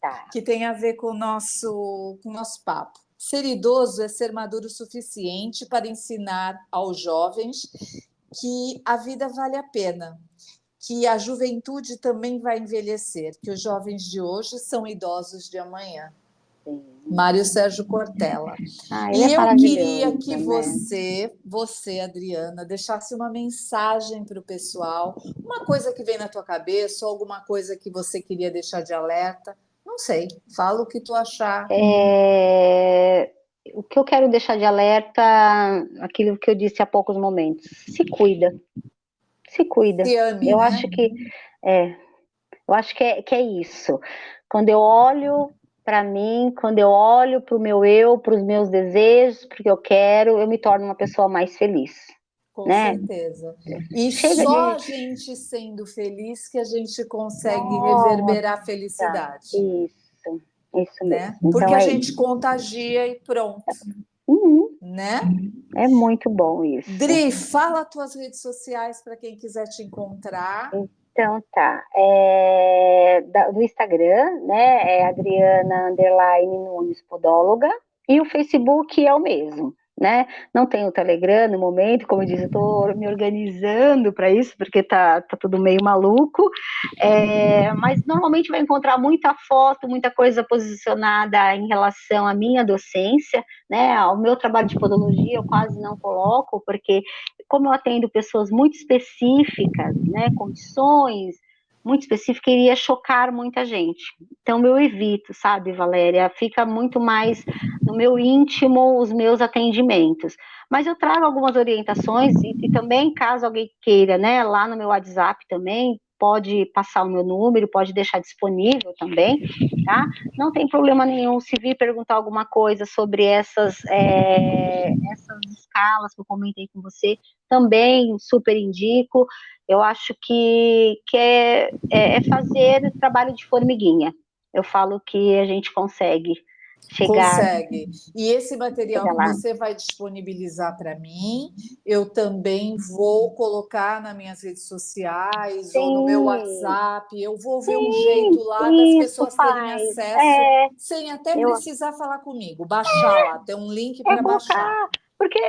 tá.
que tem a ver com o nosso papo. Ser idoso é ser maduro o suficiente para ensinar aos jovens que a vida vale a pena, que a juventude também vai envelhecer, que os jovens de hoje são idosos de amanhã.
Sim.
Mário Sérgio Cortella.
Ah, ele é
E eu queria
maravilhoso,
que
né?
você, Adriana, deixasse uma mensagem para o pessoal, uma coisa que vem na tua cabeça, ou alguma coisa que você queria deixar de alerta. Não sei, fala o que tu achar.
O que eu quero deixar de alerta, aquilo que eu disse há poucos momentos, se cuida, se cuida.
Se ame,
Eu
né?
acho que é, eu acho que é isso. Quando eu olho para mim, quando eu olho para o meu eu, para os meus desejos, porque eu quero, eu me torno uma pessoa mais feliz.
Com
né?
certeza. E
Chega
só a
de...
gente sendo feliz que a gente consegue
Nossa,
reverberar a felicidade,
isso
né?
mesmo.
Porque
Então
a
é
gente
isso.
contagia e pronto,
Uhum,
né?
é muito bom isso.
Dri, fala as tuas redes sociais para quem quiser te encontrar.
Então tá, do Instagram, né, é Adriana Underline Nunes Podóloga, e o Facebook é o mesmo, né? Não tem o Telegram no momento, como eu disse, eu tô me organizando para isso, porque tá tudo meio maluco, mas normalmente vai encontrar muita foto, muita coisa posicionada em relação à minha docência, né? Ao meu trabalho de podologia eu quase não coloco, porque como eu atendo pessoas muito específicas, né, condições muito específicas, iria chocar muita gente. Então eu evito, sabe, Valéria? Fica muito mais no meu íntimo os meus atendimentos. Mas eu trago algumas orientações e também, caso alguém queira, né, lá no meu WhatsApp também, pode passar o meu número, pode deixar disponível também, tá? Não tem problema nenhum se vir perguntar alguma coisa sobre essas escalas que eu comentei com você, também super indico. Eu acho que é fazer trabalho de formiguinha. Eu falo que a gente consegue chegar,
Consegue. E esse material
chegar
que
lá.
você vai disponibilizar para mim, eu também vou colocar nas minhas redes sociais ou no meu
Sim,
WhatsApp. Eu vou ver um jeito lá das
sim, isso
pessoas terem
faz.
acesso sem até
Eu,
precisar falar comigo. Baixar lá, tem um link
é
para baixar.
colocar, porque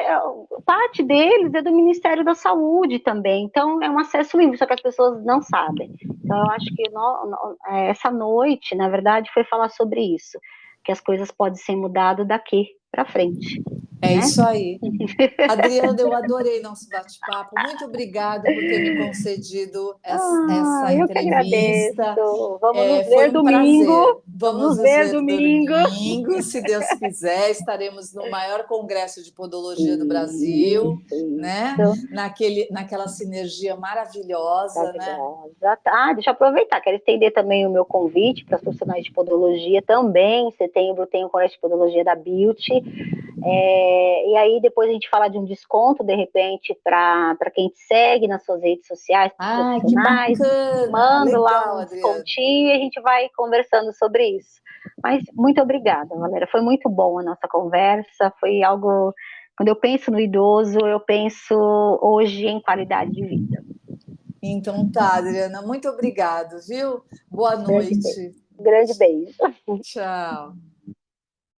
parte deles é do Ministério da Saúde também, então é um acesso livre, só que as pessoas não sabem. Então eu acho que essa noite, na verdade, foi falar sobre isso, que as coisas podem ser mudadas daqui para frente,
É
né?
isso aí. Adriana, eu adorei nosso bate-papo. Muito obrigada por ter me concedido essa
Eu que
entrevista.
agradeço. Vamos nos
Foi
ver
um
domingo.
prazer.
Vamos
Vamos
nos
nos
ver
ver
domingo.
domingo, se Deus quiser. Estaremos no maior congresso de podologia do Brasil,
Isso,
né?
isso.
Naquela sinergia maravilhosa, né?
Maravilhosa. Deixa eu aproveitar, quero estender também o meu convite para os profissionais de podologia também. Em setembro tem o Congresso de Podologia da Beauty. E aí depois a gente fala de um desconto, de repente, para quem te segue nas suas redes sociais, para os
Ai, que
profissionais.
bacana!
Mando lá
Legal,
um
Adriana.
descontinho e a gente vai conversando sobre isso. Mas muito obrigada, Valéria. Foi muito bom a nossa conversa. Foi algo. Quando eu penso no idoso, eu penso hoje em qualidade de vida.
Então tá, Adriana, muito obrigado, viu? Boa
Grande beijo.
noite.
Grande beijo.
Tchau.